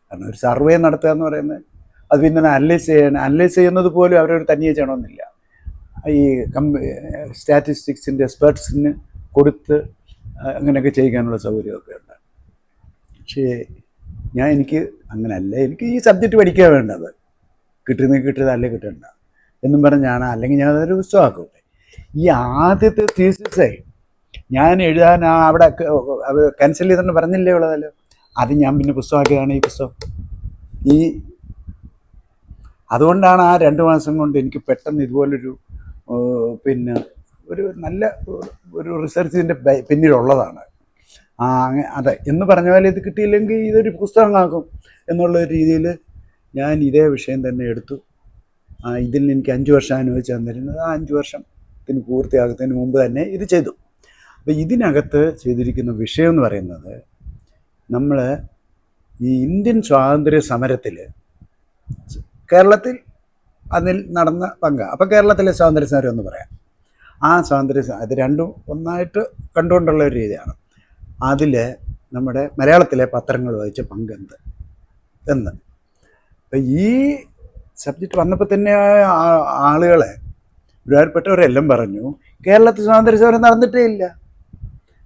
കാരണം ഒരു സർവേ നടത്തുക എന്ന് പറയുന്നത് അത് പിന്നെ അനലൈസ് ചെയ്യുന്നത് പോലും അവരൊരു തനിയെ ചെയ്യണമെന്നില്ല. ഈ സ്റ്റാറ്റിസ്റ്റിക്സിൻ്റെ എക്സ്പെർട്സിന് കൊടുത്ത് അങ്ങനെയൊക്കെ ചെയ്യിക്കാനുള്ള സൗകര്യമൊക്കെ ഉണ്ട്. പക്ഷേ എനിക്ക് അങ്ങനെയല്ല, എനിക്ക് ഈ സബ്ജക്റ്റ് പഠിക്കുക വേണ്ടത്, കിട്ടുന്നത് അല്ലേ കിട്ടണ്ട എന്നും പറഞ്ഞാണ്. അല്ലെങ്കിൽ ഞാനതൊരു പുസ്തകമാക്കും. ഈ ആദ്യത്തെ തീസിസായി ഞാൻ എഴുതാൻ അവിടെ ക്യാൻസൽ ചെയ്തെന്ന് പറഞ്ഞില്ലേ ഉള്ളതല്ലോ, അത് ഞാൻ പിന്നെ പുസ്തകമാക്കിയതാണ് ഈ പുസ്തകം. അതുകൊണ്ടാണ് ആ 2 മാസം കൊണ്ട് എനിക്ക് പെട്ടെന്ന് ഇതുപോലൊരു പിന്നെ ഒരു നല്ല ഒരു റിസർച്ച് ഇതിൻ്റെ പിന്നിലുള്ളതാണ്. അതെ എന്ന് പറഞ്ഞ പോലെ ഇത് കിട്ടിയില്ലെങ്കിൽ ഇതൊരു പുസ്തകമാക്കും എന്നുള്ള രീതിയിൽ ഞാൻ ഇതേ വിഷയം തന്നെ എടുത്തു. ഇതിൽ എനിക്ക് 5 വർഷം അനുവദിച്ച് തന്നിരുന്നത് ആ 5 വർഷത്തിന് പൂർത്തിയാകുന്നതിന് മുമ്പ് തന്നെ ഇത് ചെയ്തു. അപ്പോൾ ഇതിനകത്ത് ചെയ്തിരിക്കുന്ന വിഷയം എന്ന് പറയുന്നത്, നമ്മൾ ഈ ഇന്ത്യൻ സ്വാതന്ത്ര്യ സമരത്തിൽ കേരളത്തിൽ അതിൽ നടന്ന പങ്കാണ്. അപ്പോൾ കേരളത്തിലെ സ്വാതന്ത്ര്യ സമരം എന്ന് പറയാം. ആ അത് രണ്ടും ഒന്നായിട്ട് കണ്ടുകൊണ്ടുള്ള ഒരു രീതിയാണ്. അതിൽ നമ്മുടെ മലയാളത്തിലെ പത്രങ്ങൾ വഹിച്ച പങ്കെന്ത് എന്ന്. അപ്പം ഈ സബ്ജക്റ്റ് വന്നപ്പോൾ തന്നെ ആളുകളെ ഒരുപാടുപ്പെട്ടവരെല്ലാം പറഞ്ഞു കേരളത്തിൽ സ്വാതന്ത്ര്യ സമരം നടന്നിട്ടേ ഇല്ല.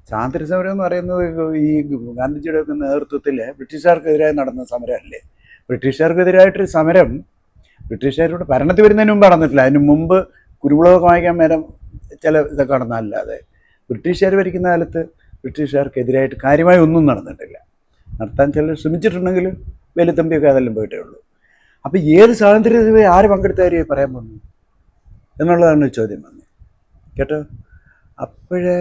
സ്വാതന്ത്ര്യ സമരം എന്ന് പറയുന്നത് ഈ ഗാന്ധിജിയുടെ ഒക്കെ നേതൃത്വത്തിൽ ബ്രിട്ടീഷുകാർക്കെതിരായി നടന്ന സമരമല്ലേ. ബ്രിട്ടീഷുകാർക്കെതിരായിട്ടൊരു സമരം ബ്രിട്ടീഷുകാരുടെ ഭരണത്തിൽ വരുന്നതിന് മുമ്പ് നടന്നിട്ടില്ല. അതിന് മുമ്പ് കുരുമുളകൊക്കെ വാങ്ങിക്കാൻ നേരം ചില ഇതൊക്കെ നടന്നതല്ലാതെ ബ്രിട്ടീഷുകാർ ഭരിക്കുന്ന കാലത്ത് ബ്രിട്ടീഷുകാർക്കെതിരായിട്ട് കാര്യമായി ഒന്നും നടന്നിട്ടില്ല. നടത്താൻ ചിലർ ശ്രമിച്ചിട്ടുണ്ടെങ്കിലും വേലുത്തമ്പിയൊക്കെ അതെല്ലാം പോയിട്ടേ ഉള്ളൂ. അപ്പോൾ ഏത് സ്വാതന്ത്ര്യത്തിൽ ആര് പങ്കെടുത്താലും പറയാൻ പോകുന്നു എന്നുള്ളതാണ് ചോദ്യം വന്നത് കേട്ടോ. അപ്പോഴേ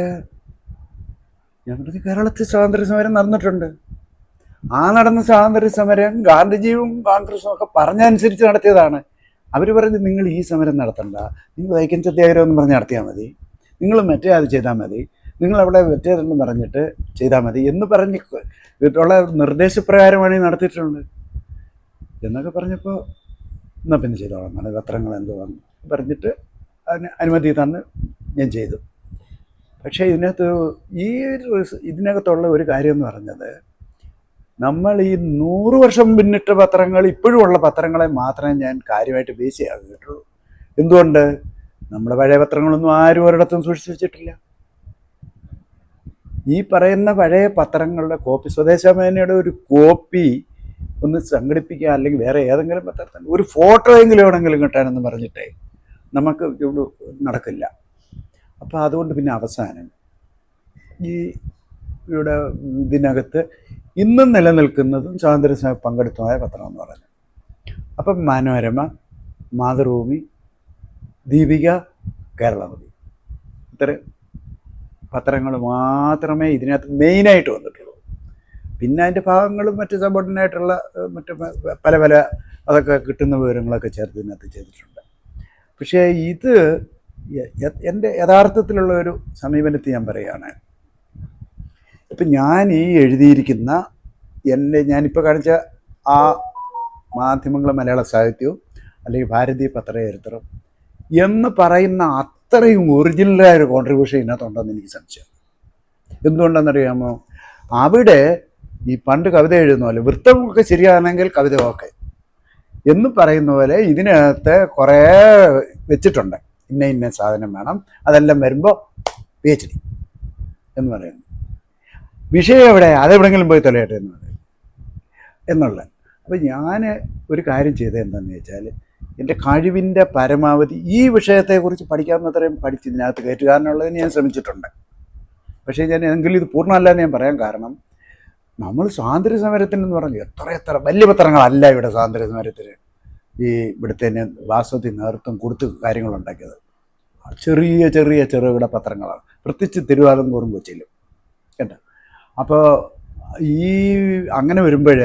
ഞാൻ പറഞ്ഞു കേരളത്തിൽ സ്വാതന്ത്ര്യ സമരം നടന്നിട്ടുണ്ട്. ആ നടന്ന സ്വാതന്ത്ര്യ സമരം ഗാന്ധിജിയും കോൺഗ്രസും ഒക്കെ പറഞ്ഞനുസരിച്ച് നടത്തിയതാണ്. അവർ പറഞ്ഞ് നിങ്ങൾ ഈ സമരം നടത്തണ്ട, നിങ്ങൾ വൈക്കം സത്യാഗ്രഹം എന്ന് പറഞ്ഞ് നടത്തിയാൽ മതി, നിങ്ങൾ മറ്റേ അത് ചെയ്താൽ മതി, നിങ്ങളവിടെ മറ്റേതെന്ന് പറഞ്ഞിട്ട് ചെയ്താൽ മതി എന്ന് പറഞ്ഞ് ഉള്ള നിർദ്ദേശപ്രകാരമാണ് ഈ നടത്തിയിട്ടുള്ളത് എന്നൊക്കെ പറഞ്ഞപ്പോൾ എന്നാൽ പിന്നെ ചെയ്തോളാം അത് പത്രങ്ങൾ എന്തോ വന്നു പറഞ്ഞിട്ട് അതിന് അനുമതി തന്ന് ഞാൻ ചെയ്തു. പക്ഷേ ഇതിനകത്തുള്ള ഒരു കാര്യം എന്ന് പറഞ്ഞത്, നമ്മൾ ഈ 100 വർഷം പിന്നിട്ട പത്രങ്ങൾ ഇപ്പോഴും ഉള്ള പത്രങ്ങളെ മാത്രമേ ഞാൻ കാര്യമായിട്ട് ബേസ് ചെയ്യാൻ കേട്ടുള്ളൂ. എന്തുകൊണ്ട്? നമ്മുടെ പഴയ പത്രങ്ങളൊന്നും ആരും ഒരിടത്തും സൂക്ഷിച്ചു വെച്ചിട്ടില്ല. ഈ പറയുന്ന പഴയ പത്രങ്ങളുടെ കോപ്പി, സ്വദേശാഭിമാനിയുടെ ഒരു കോപ്പി ഒന്ന് സംഘടിപ്പിക്കുക, അല്ലെങ്കിൽ വേറെ ഏതെങ്കിലും പത്രത്തിൽ ഒരു ഫോട്ടോ എങ്കിലും എവിടെയെങ്കിലും കിട്ടാനെന്ന് പറഞ്ഞിട്ടേ നമുക്ക് ഇവിടെ നടക്കില്ല. അപ്പോൾ അതുകൊണ്ട് പിന്നെ അവസാനം ഈ ഇവിടെ ഇതിനകത്ത് ഇന്നും നിലനിൽക്കുന്നതും സ്വാതന്ത്ര്യ പങ്കെടുത്തമായ പത്രമെന്ന് പറഞ്ഞു. അപ്പം മനോരമ, മാതൃഭൂമി, ദീപിക, കേരളമതി, ഇത്ര പത്രങ്ങൾ മാത്രമേ ഇതിനകത്ത് മെയിനായിട്ട് വന്നിട്ടുള്ളൂ. പിന്നെ അതിൻ്റെ ഭാഗങ്ങളും മറ്റ് സബോർഡിനായിട്ടുള്ള മറ്റ് പല പല അതൊക്കെ കിട്ടുന്ന വിവരങ്ങളൊക്കെ ചേർത്ത് ഇതിനകത്ത് ചെയ്തിട്ടുണ്ട്. പക്ഷേ ഇത് എൻ്റെ യഥാർത്ഥത്തിലുള്ള ഒരു സമീപനത്തിൽ ഞാൻ പറയുകയാണ്. ഇപ്പം ഞാൻ ഈ എഴുതിയിരിക്കുന്ന ഞാനിപ്പോൾ കാണിച്ച ആ മാധ്യമങ്ങളും മലയാള സാഹിത്യവും അല്ലെങ്കിൽ ഭാരതീയ പത്രചരിത്രം എന്ന് പറയുന്ന അത്രയും ഒറിജിനലായ ഒരു കോൺട്രിബ്യൂഷൻ ഇതിനകത്തുണ്ടെന്ന് എനിക്ക് സംശയം. എന്തുകൊണ്ടെന്നറിയാമോ? അവിടെ ഈ പണ്ട് കവിത എഴുതുന്ന പോലെ വൃത്തമൊക്കെ ശരിയാണെങ്കിൽ കവിത ഓക്കെ എന്ന് പറയുന്ന പോലെ ഇതിനകത്ത് കുറേ വെച്ചിട്ടുണ്ട്. ഇന്ന സാധനം വേണം, അതെല്ലാം വരുമ്പോൾ PhD എന്ന് പറയുന്നു. വിഷയം എവിടെ? അതെവിടെയെങ്കിലും പോയി തൊലയട്ടെ എന്ന് പറയും എന്നുള്ള. അപ്പോൾ ഞാൻ ഒരു കാര്യം ചെയ്തത് എന്താണെന്ന് വെച്ചാൽ, എൻ്റെ കഴിവിൻ്റെ പരമാവധി ഈ വിഷയത്തെക്കുറിച്ച് പഠിക്കാവുന്നത്രയും പഠിച്ച് ഇതിനകത്ത് കയറ്റുകാരനുള്ളതിന് ഞാൻ ശ്രമിച്ചിട്ടുണ്ട്. പക്ഷേ ഞാൻ എങ്കിലും ഇത് പൂർണ്ണമല്ല എന്ന് ഞാൻ പറയാൻ കാരണം, നമ്മൾ സ്വാതന്ത്ര്യ സമരത്തിനെന്ന് പറഞ്ഞ് എത്ര വലിയ പത്രങ്ങളല്ല ഇവിടെ സ്വാതന്ത്ര്യ സമരത്തിന് ഈ ഇവിടുത്തെ വാസ്തവത്തിൽ നേതൃത്വം കൊടുത്ത് കാര്യങ്ങളുണ്ടാക്കിയത്. ചെറുകിട പത്രങ്ങളാണ്, പ്രത്യേകിച്ച് തിരുവിതാംകൂറും കൊച്ചിയിലും കേട്ടോ. അപ്പോൾ ഈ അങ്ങനെ വരുമ്പോൾ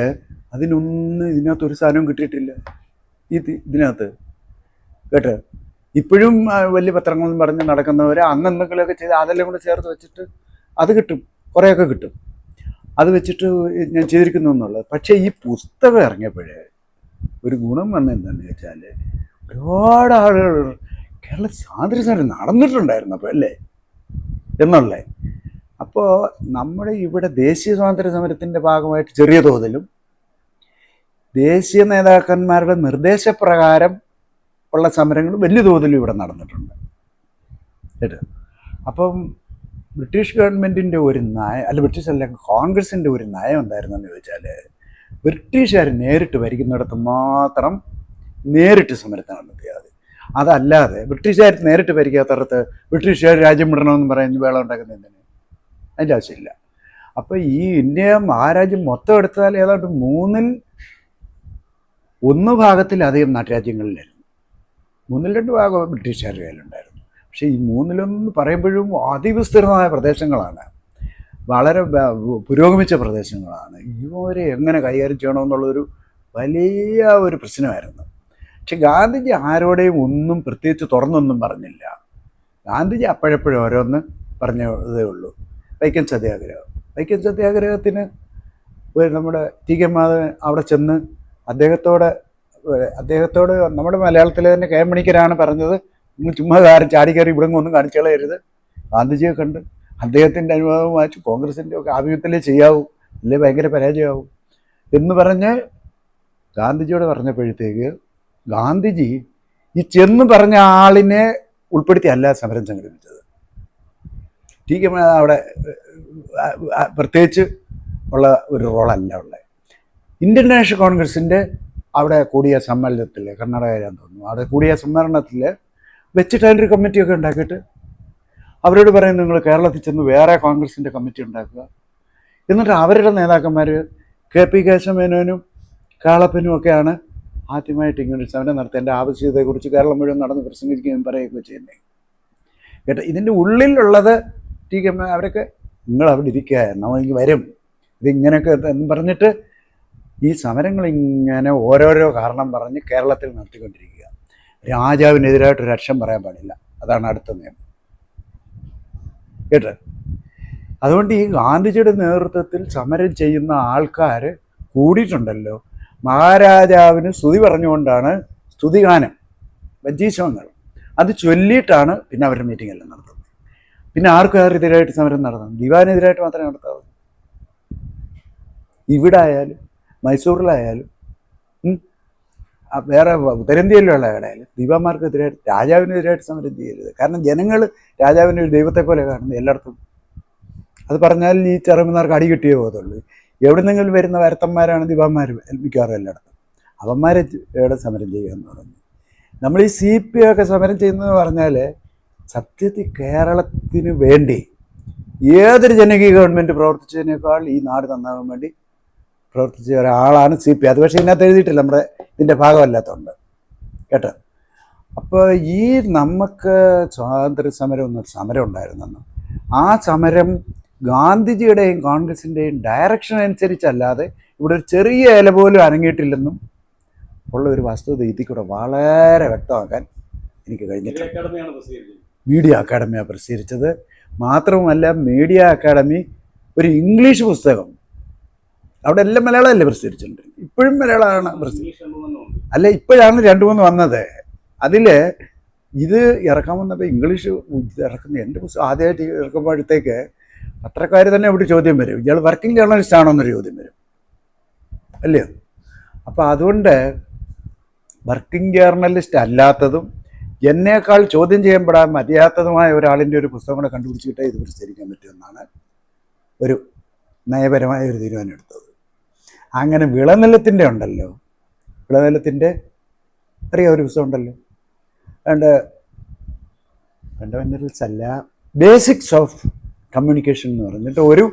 അതിനൊന്നും ഇതിനകത്ത് ഒരു സാധനവും കിട്ടിയിട്ടില്ല ഇതിനകത്ത് കേട്ടോ. ഇപ്പോഴും വലിയ പത്രങ്ങളെന്ന് പറഞ്ഞ് നടക്കുന്നവർ അന്നെന്തെങ്കിലുമൊക്കെ ചെയ്ത് അതെല്ലാം കൂടെ ചേർത്ത് വെച്ചിട്ട് അത് കിട്ടും, കുറേയൊക്കെ കിട്ടും. അത് വെച്ചിട്ട് ഞാൻ ചെയ്തിരിക്കുന്നു എന്നുള്ളത്. പക്ഷേ ഈ പുസ്തകം ഇറങ്ങിയപ്പോഴേ ഒരു ഗുണം വന്നെന്താണെന്ന് വെച്ചാൽ, ഒരുപാട് ആളുകൾ കേരള സ്വാതന്ത്ര്യ സമരം നടന്നിട്ടുണ്ടായിരുന്നു അപ്പോൾ അല്ലേ എന്നുള്ളേ. അപ്പോൾ നമ്മുടെ ഇവിടെ ദേശീയ സ്വാതന്ത്ര്യ സമരത്തിൻ്റെ ഭാഗമായിട്ട് ചെറിയ തോതിലും ദേശീയ നേതാക്കന്മാരുടെ നിർദ്ദേശപ്രകാരം ഉള്ള സമരങ്ങൾ വലിയ തോതിലും ഇവിടെ നടന്നിട്ടുണ്ട് കേട്ടോ. അപ്പം ബ്രിട്ടീഷ് ഗവൺമെൻറ്റിൻ്റെ ഒരു നയം, അല്ല ബ്രിട്ടീഷ് അല്ല കോൺഗ്രസിൻ്റെ ഒരു നയം എന്തായിരുന്നെന്ന് ചോദിച്ചാൽ, ബ്രിട്ടീഷുകാർ നേരിട്ട് ഭരിക്കുന്നിടത്ത് മാത്രം നേരിട്ട് സമരത്തിന് നടത്തിയാൽ മതി. അതല്ലാതെ ബ്രിട്ടീഷുകാർ നേരിട്ട് ഭരിക്കാത്തടത്ത് ബ്രിട്ടീഷുകാർ രാജ്യം വിടണമെന്ന് പറയുന്ന വേളം ഉണ്ടാക്കുന്നതിന് അതിൻ്റെ ആവശ്യമില്ല. അപ്പോൾ ഈ ഇന്ത്യ മഹാരാജ്യം മൊത്തം എടുത്താൽ ഏതാണ്ട് 1/3 നാട്ടുരാജ്യങ്ങളിലായിരുന്നു. 1/2 ഭാഗം ബ്രിട്ടീഷുകാരുടെ കയ്യിലുണ്ടായിരുന്നു. പക്ഷേ ഈ 1/1 പറയുമ്പോഴും അതിവിസ്തൃതമായ പ്രദേശങ്ങളാണ്, വളരെ പുരോഗമിച്ച പ്രദേശങ്ങളാണ്. ഇവരെ എങ്ങനെ കൈകാര്യം ചെയ്യണമെന്നുള്ളൊരു വലിയ ഒരു പ്രശ്നമായിരുന്നു. പക്ഷെ ഗാന്ധിജി ആരോടെയും ഒന്നും പ്രത്യേകിച്ച് തുറന്നൊന്നും പറഞ്ഞില്ല. ഗാന്ധിജി അപ്പോഴപ്പോഴും ഓരോന്ന് പറഞ്ഞതേ ഉള്ളൂ. വൈക്കം സത്യാഗ്രഹം, വൈക്കം സത്യാഗ്രഹത്തിന് നമ്മുടെ TK മാധവൻ അവിടെ ചെന്ന് അദ്ദേഹത്തോട് നമ്മുടെ മലയാളത്തിലെ തന്നെ KM മണിക്കരാണ് പറഞ്ഞത്, നിങ്ങൾ ചുമ്മാ ചാടിക്കയറി ഇവിടെ ഒന്നും കാണിച്ചു കളയരുത്, ഗാന്ധിജിയെ കണ്ട് അദ്ദേഹത്തിൻ്റെ അനുഭവം വായിച്ചു കോൺഗ്രസിൻ്റെ ഒക്കെ ആഭിമുഖ്യത്തിലേ ചെയ്യാവൂ, അല്ലേ ഭയങ്കര പരാജയമാവും എന്ന് പറഞ്ഞ് ഗാന്ധിജിയോട് പറഞ്ഞപ്പോഴത്തേക്ക് ഗാന്ധിജി ഈ ചെന്ന് പറഞ്ഞ ആളിനെ ഉൾപ്പെടുത്തി അല്ല സമരം സംഘടിപ്പിച്ചത്. TK അവിടെ പ്രത്യേകിച്ച് ഉള്ള ഒരു റോളല്ല ഉള്ളത്. ഇന്ത്യൻ നാഷണൽ കോൺഗ്രസിൻ്റെ അവിടെ കൂടിയ സമ്മേളനത്തിൽ, കർണാടകയിലാന്ന് തോന്നുന്നു, അവിടെ കൂടിയ സമ്മേളനത്തിൽ വെച്ചിട്ട് അതിൻ്റെ ഒരു കമ്മിറ്റിയൊക്കെ ഉണ്ടാക്കിയിട്ട് അവരോട് പറയും, നിങ്ങൾ കേരളത്തിൽ ചെന്ന് വേറെ കോൺഗ്രസിൻ്റെ കമ്മിറ്റി ഉണ്ടാക്കുക. എന്നിട്ട് അവരുടെ നേതാക്കന്മാർ KP കേശവമേനോനും കാളപ്പനും ഒക്കെയാണ് ആദ്യമായിട്ട് ഇങ്ങനൊരു സമരം നടത്തേണ്ട ആവശ്യകതയെക്കുറിച്ച് കേരളം മുഴുവൻ നടന്ന് പ്രസംഗിക്കുകയും പറയുകയൊക്കെ ചെയ്യുന്നത് കേട്ടോ. ഇതിൻ്റെ ഉള്ളിലുള്ളത് TK അവരൊക്കെ നിങ്ങൾ അവിടെ ഇരിക്കുക, നമ്മളിങ്ങ് വരും, ഇതിങ്ങനെയൊക്കെ എന്ന് പറഞ്ഞിട്ട് ഈ സമരങ്ങൾ ഇങ്ങനെ ഓരോരോ കാരണം പറഞ്ഞ് കേരളത്തിൽ നടത്തിക്കൊണ്ടിരിക്കുക. രാജാവിനെതിരായിട്ടൊരു അക്ഷരം പറയാൻ പാടില്ല, അതാണ് അടുത്ത നിയമം കേട്ടോ. അതുകൊണ്ട് ഈ ഗാന്ധിജിയുടെ നേതൃത്വത്തിൽ സമരം ചെയ്യുന്ന ആൾക്കാർ കൂടിയിട്ടുണ്ടല്ലോ, മഹാരാജാവിന് സ്തുതി പറഞ്ഞുകൊണ്ടാണ് സ്തുതിഗാനം, വഞ്ചീശ്വങ്ങൾ അത് ചൊല്ലിയിട്ടാണ് പിന്നെ അവരുടെ മീറ്റിംഗ് എല്ലാം നടത്തുന്നത്. പിന്നെ ആർക്കെതിരായിട്ട് സമരം നടത്തണം? ദിവാനെതിരായിട്ട് മാത്രമേ നടത്താവൂ. ഇവിടെ ആയാലും മൈസൂറിലായാലും വേറെ ഉത്തരേന്ത്യയിലുള്ള എവിടെയായാലും ദിവാന്മാർക്കെതിരായിട്ട്, രാജാവിനെതിരായിട്ട് സമരം ചെയ്യരുത്. കാരണം ജനങ്ങൾ രാജാവിനെ ഒരു ദൈവത്തെ പോലെ കാണുന്നത് എല്ലായിടത്തും. അത് പറഞ്ഞാൽ ഈ ചെറുമന്മാർക്ക് അടി കിട്ടിയേ പോകത്തുള്ളൂ. എവിടെന്നെങ്കിലും വരുന്ന വരത്തന്മാരാണ് ദിവാന്മാർ മിക്കവാറും എല്ലായിടത്തും. അവന്മാരെ എവിടെ സമരം ചെയ്യുകയെന്ന് പറഞ്ഞു. നമ്മൾ ഈ CPI ഒക്കെ സമരം ചെയ്യുന്നതെന്ന് പറഞ്ഞാൽ സത്യത്തിൽ കേരളത്തിന് വേണ്ടി ഏതൊരു ജനകീയ ഗവൺമെൻറ് പ്രവർത്തിച്ചതിനേക്കാൾ ഈ നാട് നന്നാകാൻ വേണ്ടി പ്രവർത്തിച്ച ഒരാളാണ് CPI. അത് പക്ഷേ ഇതിനകത്ത് എഴുതിയിട്ടില്ല, നമ്മുടെ ഇതിൻ്റെ ഭാഗമല്ലാത്തതുകൊണ്ട് കേട്ടോ. അപ്പോൾ ഈ നമുക്ക് സ്വാതന്ത്ര്യ സമരം എന്നൊരു സമരം ഉണ്ടായിരുന്നെന്ന്, ആ സമരം ഗാന്ധിജിയുടെയും കോൺഗ്രസിൻ്റെയും ഡയറക്ഷൻ അനുസരിച്ചല്ലാതെ ഇവിടെ ഒരു ചെറിയ ഇല പോലും അനങ്ങിയിട്ടില്ലെന്നും ഉള്ള ഒരു വസ്തുത ഇതിൽ കൂടെ വളരെ വ്യക്തമാക്കാൻ എനിക്ക് കഴിഞ്ഞിട്ടുണ്ട്. മീഡിയ അക്കാഡമിയാണ് പ്രസിദ്ധീകരിച്ചത്. മാത്രവുമല്ല, മീഡിയ അക്കാഡമി ഒരു ഇംഗ്ലീഷ് പുസ്തകം, അവിടെ എല്ലാം മലയാളമല്ലേ പ്രസിദ്ധീകരിച്ചിട്ടുണ്ട്, ഇപ്പോഴും മലയാളമാണ് അല്ല, ഇപ്പോഴാണ് 2-3 വന്നത്. അതിൽ ഇത് ഇറക്കാൻ വന്നപ്പോൾ ഇംഗ്ലീഷ് ഇറക്കുന്ന എൻ്റെ പുസ്തകം ആദ്യമായിട്ട് ഇറക്കുമ്പോഴത്തേക്ക് പത്രക്കാർ തന്നെ ഇവിടെ ചോദ്യം വരും, ഇയാൾ വർക്കിംഗ് ജേർണലിസ്റ്റ് ആണോ എന്നൊരു ചോദ്യം വരും അല്ലയോ. അപ്പോൾ അതുകൊണ്ട് വർക്കിംഗ് ജേർണലിസ്റ്റ് അല്ലാത്തതും എന്നേക്കാൾ ചോദ്യം ചെയ്യപ്പെടാൻ മതിയാത്തതുമായ ഒരാളിൻ്റെ ഒരു പുസ്തകം കൂടെ കണ്ടുപിടിച്ചിട്ടേ ഇത് പ്രസിദ്ധീകരിക്കാൻ പറ്റുമെന്നാണ് ഒരു നയപരമായ ഒരു തീരുമാനം എടുത്തത്. അങ്ങനെ വിളനിലത്തിൻ്റെ ഉണ്ടല്ലോ, വിളനിലത്തിൻ്റെ അറിയാം ഒരു പുസ്തകം ഉണ്ടല്ലോ, അതുകൊണ്ട് ഫണ്ടമെൻ്റൽസ് അല്ല, ബേസിക്സ് ഓഫ് കമ്മ്യൂണിക്കേഷൻ എന്ന് പറഞ്ഞിട്ട് ഒരു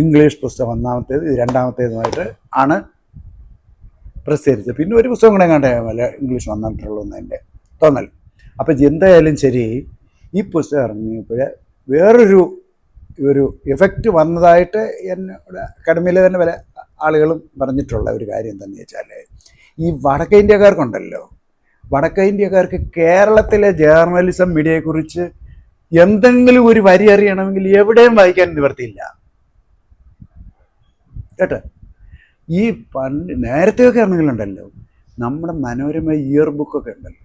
ഇംഗ്ലീഷ് പുസ്തകം ഒന്നാമത്തേത്, ഇത് രണ്ടാമത്തേതുമായിട്ട് ആണ് പ്രസിദ്ധീകരിച്ചത്. പിന്നെ ഒരു പുസ്തകം കൂടെ കണ്ടേ ഇംഗ്ലീഷ് വന്നിട്ടുള്ളൂ എന്ന് എൻ്റെ തോന്നൽ. അപ്പോൾ എന്തായാലും ശരി, ഈ പുസ്തകം ഇറങ്ങിയപ്പോൾ വേറൊരു എഫക്റ്റ് വന്നതായിട്ട് എന്നോട് അക്കാഡമിയിലെ തന്നെ പല ആളുകളും പറഞ്ഞിട്ടുള്ള ഒരു കാര്യം എന്താണെന്ന് വെച്ചാൽ, ഈ വടക്കേ ഇന്ത്യക്കാർക്കുണ്ടല്ലോ, വടക്കേ ഇന്ത്യക്കാർക്ക് കേരളത്തിലെ ജേർണലിസം മീഡിയയെക്കുറിച്ച് എന്തെങ്കിലും ഒരു വരി അറിയണമെങ്കിൽ എവിടെയും വായിക്കാൻ നിവർത്തിയില്ല കേട്ടോ. ഈ നേരത്തെയൊക്കെ ആണെങ്കിലുണ്ടല്ലോ, നമ്മുടെ മനോരമ ഇയർ ബുക്കൊക്കെ ഉണ്ടല്ലോ,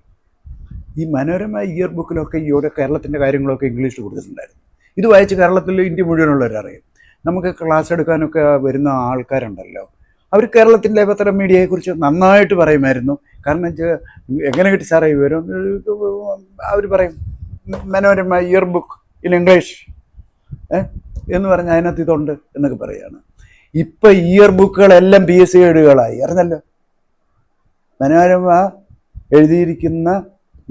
ഈ മനോരമ ഇയർ ബുക്കിലൊക്കെ ഇവിടെ കേരളത്തിൻ്റെ കാര്യങ്ങളൊക്കെ ഇംഗ്ലീഷിൽ കൊടുത്തിട്ടുണ്ടായിരുന്നു. ഇത് വായിച്ച് കേരളത്തിൽ ഇന്ത്യ മുഴുവനുള്ളവരറിയും. നമുക്ക് ക്ലാസ് എടുക്കാനൊക്കെ വരുന്ന ആൾക്കാരുണ്ടല്ലോ, അവർ കേരളത്തിൻ്റെ പത്ര മീഡിയയെക്കുറിച്ച് നന്നായിട്ട് പറയുമായിരുന്നു. കാരണം എങ്ങനെ കിട്ടി സാറേ വിവരം, അവർ പറയും Manorama year book in English എന്ന് പറഞ്ഞാൽ അതിനകത്ത് ഇതുണ്ട് എന്നൊക്കെ പറയുകയാണ്. ഇപ്പം ഇയർ ബുക്കുകളെല്ലാം PSC ഗൈഡുകളായി അറിഞ്ഞല്ലോ. മനോരമ എഴുതിയിരിക്കുന്ന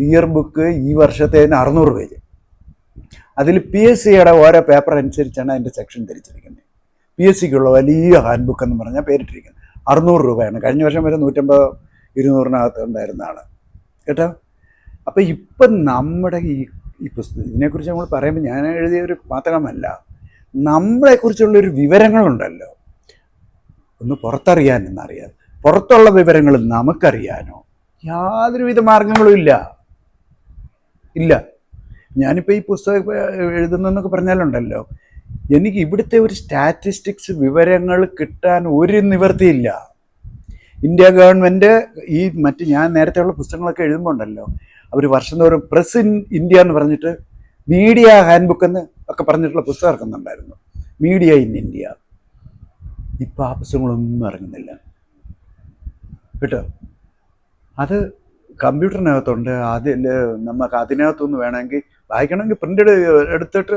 ഇയർ ബുക്ക് ഈ വർഷത്തേന് 600 പേജ്. അതിൽ PSCയുടെ ഓരോ പേപ്പർ അനുസരിച്ചാണ് അതിൻ്റെ സെക്ഷൻ തിരിച്ചിരിക്കുന്നത്. PSCക്കുള്ള വലിയ ഹാൻഡ് ബുക്ക് എന്ന് പറഞ്ഞാൽ പേരിട്ടിരിക്കുന്നത് 600 രൂപയാണ്. കഴിഞ്ഞ വർഷം വരെ 150-200 ഉണ്ടായിരുന്നതാണ് കേട്ടോ. അപ്പം ഇപ്പം നമ്മുടെ ഈ പുസ്തകം ഇതിനെക്കുറിച്ച് നമ്മൾ പറയുമ്പോൾ ഞാൻ എഴുതിയൊരു മാത്രമല്ല, നമ്മളെക്കുറിച്ചുള്ളൊരു വിവരങ്ങളുണ്ടല്ലോ, ഒന്ന് പുറത്തറിയാൻ എന്നറിയാൻ, പുറത്തുള്ള വിവരങ്ങൾ നമുക്കറിയാനോ യാതൊരുവിധ മാർഗങ്ങളും ഇല്ല. ഞാനിപ്പോൾ ഈ പുസ്തകം എഴുതുന്നെന്നൊക്കെ പറഞ്ഞാലുണ്ടല്ലോ, എനിക്ക് ഇവിടുത്തെ ഒരു സ്റ്റാറ്റിസ്റ്റിക്സ് വിവരങ്ങൾ കിട്ടാൻ ഒരു നിവൃത്തിയില്ല. ഇന്ത്യ ഗവൺമെൻറ് ഈ ഞാൻ നേരത്തെയുള്ള പുസ്തകങ്ങളൊക്കെ എഴുതുമ്പോൾ ഉണ്ടല്ലോ, അവർ വർഷം തോറും പ്രസ് ഇൻ ഇന്ത്യ എന്ന് പറഞ്ഞിട്ട് മീഡിയ ഹാൻഡ് ബുക്ക് എന്ന് ഒക്കെ പറഞ്ഞിട്ടുള്ള പുസ്തകം ഇറക്കുന്നുണ്ടായിരുന്നു, മീഡിയ ഇൻ ഇന്ത്യ. ഇപ്പം ആ പുസ്തകങ്ങളൊന്നും ഇറങ്ങുന്നില്ല കേട്ടോ. അത് കമ്പ്യൂട്ടറിനകത്തുണ്ട്, അതിൽ നമുക്ക് അതിനകത്തൊന്ന് വേണമെങ്കിൽ വായിക്കണമെങ്കിൽ പ്രിൻ്റ് എടുത്തിട്ട്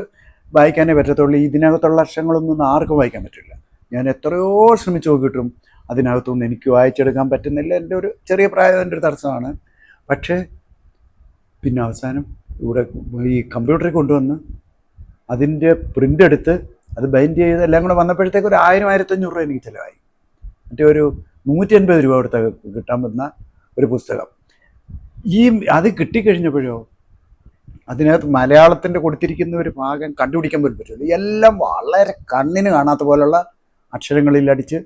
വായിക്കാനേ പറ്റത്തുള്ളൂ. ഇതിനകത്തുള്ള അക്ഷരങ്ങളൊന്നും ആർക്കും വായിക്കാൻ പറ്റില്ല. ഞാൻ എത്രയോ ശ്രമിച്ചു നോക്കിയിട്ടും അതിനകത്തൊന്നും എനിക്ക് വായിച്ചെടുക്കാൻ പറ്റുന്നില്ല. എൻ്റെ ഒരു ചെറിയ പ്രായത്തിൻ്റെ ഒരു തടസ്സമാണ്. പക്ഷേ പിന്നെ അവസാനം ഇവിടെ ഈ കമ്പ്യൂട്ടറിൽ കൊണ്ടുവന്ന് അതിൻ്റെ പ്രിൻ്റ് എടുത്ത് അത് ബൈൻഡ് ചെയ്ത് എല്ലാം കൂടെ വന്നപ്പോഴത്തേക്ക് ഒരു 1000-1500 രൂപ എനിക്ക് ചിലവായി. മറ്റേ ഒരു 150 രൂപ കൊടുത്ത കിട്ടാൻ പറ്റുന്ന ഒരു പുസ്തകം. അത് കിട്ടിക്കഴിഞ്ഞപ്പോഴോ അതിനകത്ത് മലയാളത്തിൻ്റെ കൊടുത്തിരിക്കുന്ന ഒരു ഭാഗം കണ്ടുപിടിക്കാൻ പോലും പറ്റില്ല. എല്ലാം വളരെ കണ്ണിന് കാണാത്ത പോലുള്ള അക്ഷരങ്ങളിൽ അടിച്ച്,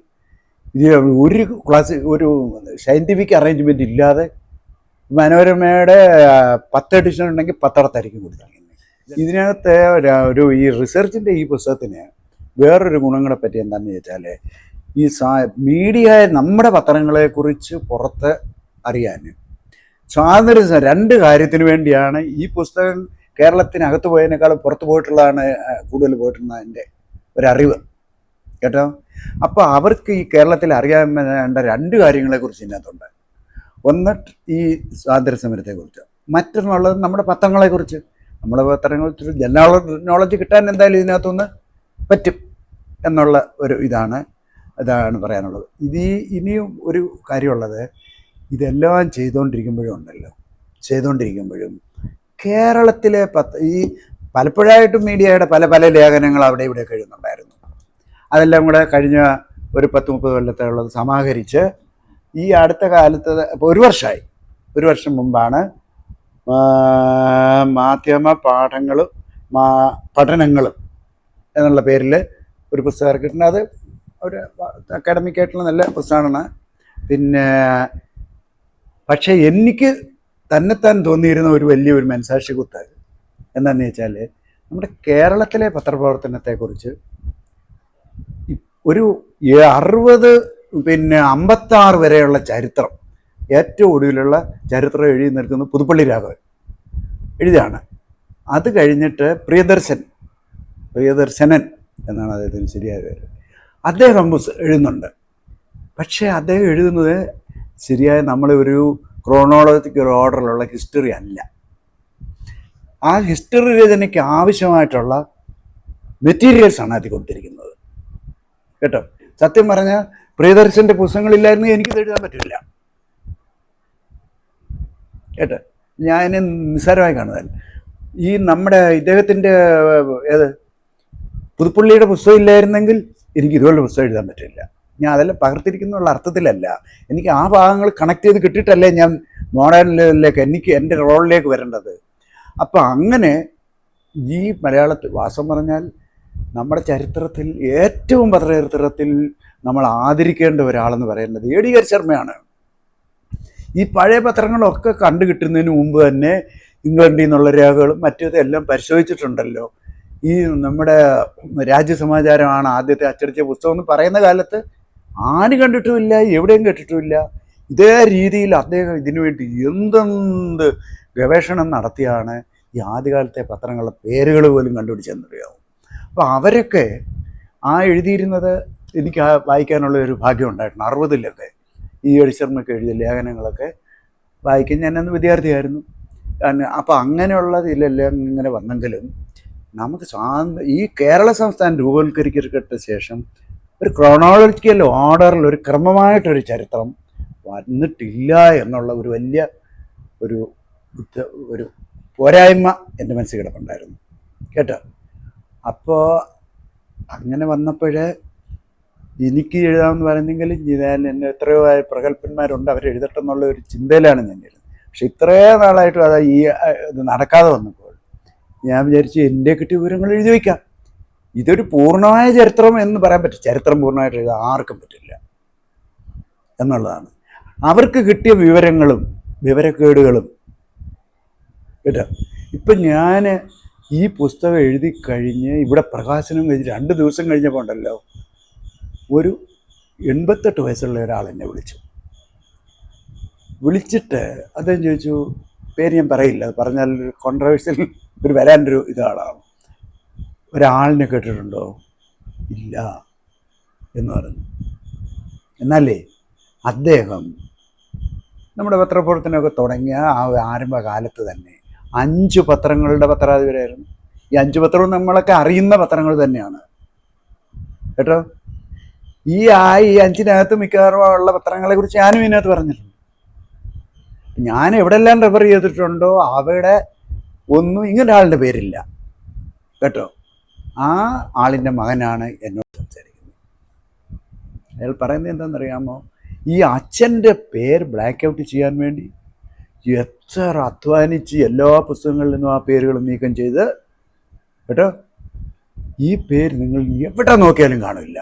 ഇത് ഒരു സയൻറ്റിഫിക് അറേഞ്ച്മെൻ്റ് ഇല്ലാതെ മനോരമയുടെ 10 എഡിഷൻ ഉണ്ടെങ്കിൽ 10 കൊടുത്തിരിക്കുന്നത്. ഇതിനകത്ത് ഈ റിസർച്ചിൻ്റെ ഈ പുസ്തകത്തിന് വേറൊരു ഗുണങ്ങളെ പറ്റി എന്താണെന്ന് വെച്ചാൽ, ഈ മീഡിയ നമ്മുടെ പത്രങ്ങളെക്കുറിച്ച് പുറത്ത് അറിയാൻ സ്വാതന്ത്ര്യം 2 കാര്യത്തിന് വേണ്ടിയാണ് ഈ പുസ്തകം കേരളത്തിനകത്ത് പോയതിനേക്കാളും പുറത്ത് പോയിട്ടുള്ളതാണ് കൂടുതൽ പോയിട്ടുള്ളത് എൻ്റെ ഒരറിവ് കേട്ടോ. അപ്പോൾ അവർക്ക് ഈ കേരളത്തിൽ അറിയാൻ വേണ്ട 2 കാര്യങ്ങളെക്കുറിച്ച് ഇതിനകത്തുണ്ട്. ഒന്ന് ഈ സ്വാതന്ത്ര്യ സമരത്തെക്കുറിച്ച്, മറ്റൊന്നുള്ളത് നമ്മുടെ പത്രങ്ങളെക്കുറിച്ച്. നമ്മുടെ പത്രങ്ങളെക്കുറിച്ച് ജനറൽ നോളജ് കിട്ടാൻ എന്തായാലും ഇതിനകത്തുനിന്ന് പറ്റും എന്നുള്ള ഒരു ഇതാണ്. ഇതാണ് പറയാനുള്ളത്. ഇനിയും ഒരു കാര്യമുള്ളത്, ഇതെല്ലാം ചെയ്തുകൊണ്ടിരിക്കുമ്പോഴും കേരളത്തിലെ ഈ പലപ്പോഴായിട്ടും മീഡിയയുടെ പല പല ലേഖനങ്ങൾ അവിടെ ഇവിടെയൊക്കെ എഴുതുന്നുണ്ടായിരുന്നു. അതെല്ലാം കൂടെ കഴിഞ്ഞ ഒരു 10-30 കൊല്ലത്തുള്ളത് സമാഹരിച്ച് ഈ അടുത്ത കാലത്ത് ഇപ്പോൾ ഒരു വർഷം മുമ്പാണ് മാധ്യമ പഠനങ്ങളും എന്നുള്ള പേരിൽ ഒരു പുസ്തകം ഇറക്കിയിട്ടുണ്ട്. അത് ഒരു അക്കാഡമിക്കായിട്ടുള്ള നല്ല പുസ്തകമാണ്. പിന്നെ പക്ഷേ എനിക്ക് തന്നെത്താൻ തോന്നിയിരുന്ന ഒരു വലിയൊരു മനസാക്ഷി കുത്ത് എന്താണെന്ന് വെച്ചാൽ, നമ്മുടെ കേരളത്തിലെ പത്രപ്രവർത്തനത്തെക്കുറിച്ച് ഒരു 56 വരെയുള്ള ചരിത്രം, ഏറ്റവും ഒടുവിലുള്ള ചരിത്രം എഴുതി നിൽക്കുന്നത് പുതുപ്പള്ളി രാഘവൻ എഴുതിയാണ്. അത് കഴിഞ്ഞിട്ട് പ്രിയദർശനൻ എന്നാണ് അദ്ദേഹത്തിന് ശരിയായ പേര്, അദ്ദേഹം എഴുതുന്നുണ്ട്. പക്ഷേ അദ്ദേഹം എഴുതുന്നത് ശരിയായ നമ്മളെ ഒരു ക്രോണോളജിക്കൽ ഓർഡറിലുള്ള ഹിസ്റ്ററി അല്ല. ആ ഹിസ്റ്ററി രചനയ്ക്ക് ആവശ്യമായിട്ടുള്ള മെറ്റീരിയൽസാണ് അതിൽ കൊടുത്തിരിക്കുന്നത് കേട്ടോ. സത്യം പറഞ്ഞാൽ പ്രിയദർശൻ്റെ പുസ്തകങ്ങളില്ലായിരുന്നു എനിക്കിത് എഴുതാൻ പറ്റില്ല കേട്ടോ. ഞാൻ നിസ്സാരമായി കാണുന്നതല്ല. ഈ നമ്മുടെ ഇദ്ദേഹത്തിൻ്റെ പുതുപ്പള്ളിയുടെ പുസ്തകം ഇല്ലായിരുന്നെങ്കിൽ എനിക്ക് ഇതുപോലുള്ള പുസ്തകം എഴുതാൻ പറ്റില്ല. ഞാൻ അതെല്ലാം പകർത്തിരിക്കുന്നുള്ള അർത്ഥത്തിലല്ല, എനിക്ക് ആ ഭാഗങ്ങൾ കണക്ട് ചെയ്ത് കിട്ടിയിട്ടല്ലേ ഞാൻ മോഡേണിലേക്ക് എനിക്ക് എൻ്റെ റോളിലേക്ക് വരേണ്ടത്. അപ്പം അങ്ങനെ ഈ മലയാളത്തിൽ വാസം പറഞ്ഞാൽ നമ്മുടെ ചരിത്രത്തിൽ ഏറ്റവും പത്രചരിത്രത്തിൽ നമ്മൾ ആദരിക്കേണ്ട ഒരാളെന്ന് പറയുന്നത് A.D. ഹരിശർമ്മയാണ്. ഈ പഴയ പത്രങ്ങളൊക്കെ കണ്ടു കിട്ടുന്നതിന് മുമ്പ് തന്നെ ഇംഗ്ലണ്ടിൽ നിന്നുള്ള രേഖകളും മറ്റേതെല്ലാം പരിശോധിച്ചിട്ടുണ്ടല്ലോ. ഈ നമ്മുടെ രാജ്യസമാചാരമാണ് ആദ്യത്തെ അച്ചടിച്ച പുസ്തകം എന്ന് പറയുന്ന കാലത്ത് ആരും കണ്ടിട്ടുമില്ല, എവിടെയും കേട്ടിട്ടുമില്ല. ഇതേ രീതിയിൽ അദ്ദേഹം ഇതിനുവേണ്ടി എന്തെന്ത് ഗവേഷണം നടത്തിയാണ് ഈ ആദ്യകാലത്തെ പത്രങ്ങളുടെ പേരുകൾ പോലും കണ്ടുപിടിച്ചെന്നറിയാവും. അപ്പോൾ അവരൊക്കെ എഴുതിയിരുന്നത് എനിക്ക് വായിക്കാനുള്ള ഒരു ഭാഗ്യം ഉണ്ടായിട്ടുണ്ട്. 60-ലൊക്കെ ഈ ഹരിശർമ്മയ്ക്ക് എഴുതിയ ലേഖനങ്ങളൊക്കെ വായിക്കാൻ ഞാനന്ന് വിദ്യാർത്ഥിയായിരുന്നു. അപ്പോൾ അങ്ങനെയുള്ള ഇതിലെല്ലാം ഇങ്ങനെ വന്നെങ്കിലും നമുക്ക് ഈ കേരള സംസ്ഥാനം രൂപവത്കരിക്കപ്പെട്ട ശേഷം ഒരു ക്രോണോളജിക്കൽ ഓർഡറിൽ ഒരു ക്രമമായിട്ടൊരു ചരിത്രം വന്നിട്ടില്ല എന്നുള്ള ഒരു വലിയ ഒരു പോരായ്മ എൻ്റെ മനസ്സിൽ കിടപ്പുണ്ടായിരുന്നു കേട്ടോ. അപ്പോൾ അങ്ങനെ വന്നപ്പോൾ എനിക്ക് എഴുതാമെന്ന് പറയുന്നെങ്കിൽ ഞാൻ എന്നെ എത്രയോ പ്രഗത്ഭന്മാരുണ്ട് അവരെഴുതട്ടെന്നുള്ള ഒരു ചിന്തയിലാണ് ഞാൻ എഴുതുന്നത്. പക്ഷെ ഇത്രയും നാളായിട്ടും ഇത് നടക്കാതെ വന്നപ്പോൾ ഞാൻ വിചാരിച്ചു എൻ്റെ കിട്ടിയ വിവരങ്ങൾ എഴുതി വയ്ക്കാം. ഇതൊരു പൂർണ്ണമായ ചരിത്രം എന്ന് പറയാൻ പറ്റും. ചരിത്രം പൂർണ്ണമായിട്ട് എഴുതാൻ ആർക്കും പറ്റില്ല എന്നുള്ളതാണ്. അവർക്ക് കിട്ടിയ വിവരക്കേടുകളും കേട്ടോ. ഇപ്പം ഞാൻ ഈ പുസ്തകം എഴുതി കഴിഞ്ഞ് ഇവിടെ പ്രകാശനം കഴിഞ്ഞ് 2 ദിവസം കഴിഞ്ഞപ്പോൾ ഉണ്ടല്ലോ, ഒരു 88 വയസ്സുള്ള ഒരാൾ എന്നെ വിളിച്ചിട്ട് അദ്ദേഹം ചോദിച്ചു, പേര് ഞാൻ പറയില്ല, പറഞ്ഞാൽ കോൺട്രവേഴ്സ്യൽ വരാനൊരു ഇതാണ്, ഒരാളിനെ കേട്ടിട്ടുണ്ടോ? ഇല്ല എന്ന് പറഞ്ഞു. എന്നാലേ അദ്ദേഹം നമ്മുടെ പത്രപ്രവർത്തനമൊക്കെ തുടങ്ങിയ ആരംഭകാലത്ത് തന്നെ 5 പത്രങ്ങളുടെ പത്രാധിപരായിരുന്നു. ഈ 5 പത്രവും നമ്മളൊക്കെ അറിയുന്ന പത്രങ്ങൾ തന്നെയാണ് കേട്ടോ. ഈ 5-നകത്ത് മിക്കവാറും ഉള്ള പത്രങ്ങളെക്കുറിച്ച് ഞാനും ഇതിനകത്ത് പറഞ്ഞിട്ടുണ്ട്. ഞാൻ എവിടെല്ലാം റെഫർ ചെയ്തിട്ടുണ്ടോ അവിടെ ഒന്നും ഇങ്ങനെ ആളുടെ പേരില്ല കേട്ടോ. ആ ആളിൻ്റെ മകനാണ് എന്നോട് സംസാരിക്കുന്നത്. അയാൾ പറയുന്നത് എന്താണെന്നറിയാമോ? ഈ അച്ഛൻ്റെ പേര് ബ്ലാക്ക് ഔട്ട് ചെയ്യാൻ വേണ്ടി എത്ര അധ്വാനിച്ച് എല്ലാ പുസ്തകങ്ങളിൽ നിന്നും ആ പേരുകൾ നീക്കം ചെയ്ത് കേട്ടോ, ഈ പേര് നിങ്ങൾ എവിടെ നോക്കിയാലും കാണില്ല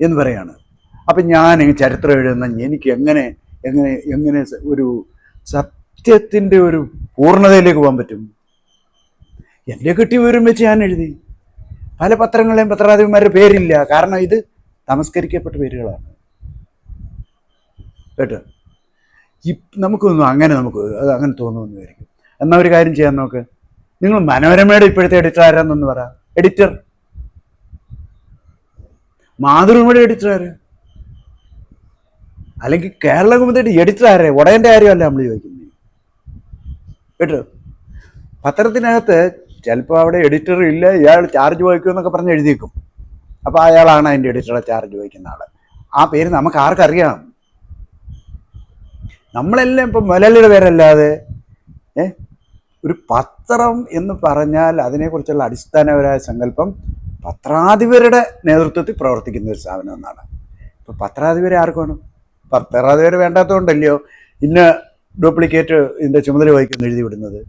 എന്ന് പറയാണ്. അപ്പം ഞാൻ ചരിത്രം എഴുതുന്ന എനിക്ക് എങ്ങനെ ഒരു സത്യത്തിൻ്റെ ഒരു പൂർണ്ണതയിലേക്ക് പോകാൻ പറ്റും? എൻ്റെ കിട്ടിയ വിവരം വെച്ച് ഞാൻ എഴുതി. പല പത്രങ്ങളെയും പത്രാധിപന്മാരുടെ പേരില്ല, കാരണം ഇത് തമസ്കരിക്കപ്പെട്ട പേരുകളാണ് കേട്ടോ. നമുക്കൊന്നും നമുക്ക് അങ്ങനെ തോന്നുമെന്നായിരിക്കും. എന്നാൽ ഒരു കാര്യം ചെയ്യാൻ നോക്ക്, നിങ്ങൾ മനോരമയുടെ ഇപ്പോഴത്തെ എഡിറ്റർ ആരാന്നൊന്ന് പറ. എഡിറ്റർ മാതൃഭൂമിയുടെ എഡിറ്റർ ആര്? അല്ലെങ്കിൽ കേരള കൗമുദിയുടെ എഡിറ്റർ ആരെ? ഉടയൻ്റെ കാര്യമല്ല നമ്മൾ ചോദിക്കുന്നത് കേട്ടോ. പത്രത്തിനകത്ത് ചിലപ്പോൾ അവിടെ എഡിറ്റർ ഇല്ല, ഇയാൾ ചാർജ് വഹിക്കുമെന്നൊക്കെ പറഞ്ഞ് എഴുതിയേക്കും. അപ്പോൾ അയാളാണ് അതിൻ്റെ എഡിറ്ററെ ചാർജ് വഹിക്കുന്ന ആൾ. ആ പേര് നമുക്ക് ആർക്കറിയാം? നമ്മളെല്ലാം ഇപ്പം മുതലാളിയുടെ പേരല്ലാതെ ഒരു പത്രം എന്ന് പറഞ്ഞാൽ അതിനെക്കുറിച്ചുള്ള അടിസ്ഥാനപരമായ സങ്കല്പം പത്രാധിപരുടെ നേതൃത്വത്തിൽ പ്രവർത്തിക്കുന്ന ഒരു സ്ഥാപനം എന്നാണ്. ഇപ്പം പത്രാധിപരെ ആർക്ക് വേണം? പത്രാധിപർ വേണ്ടാത്തതുകൊണ്ടല്ലയോ ഇന്ന ഡ്യൂപ്ലിക്കേറ്റ് ഇതിൻ്റെ ചുമതല വഹിക്കുന്ന എഴുതി വിടുന്നത്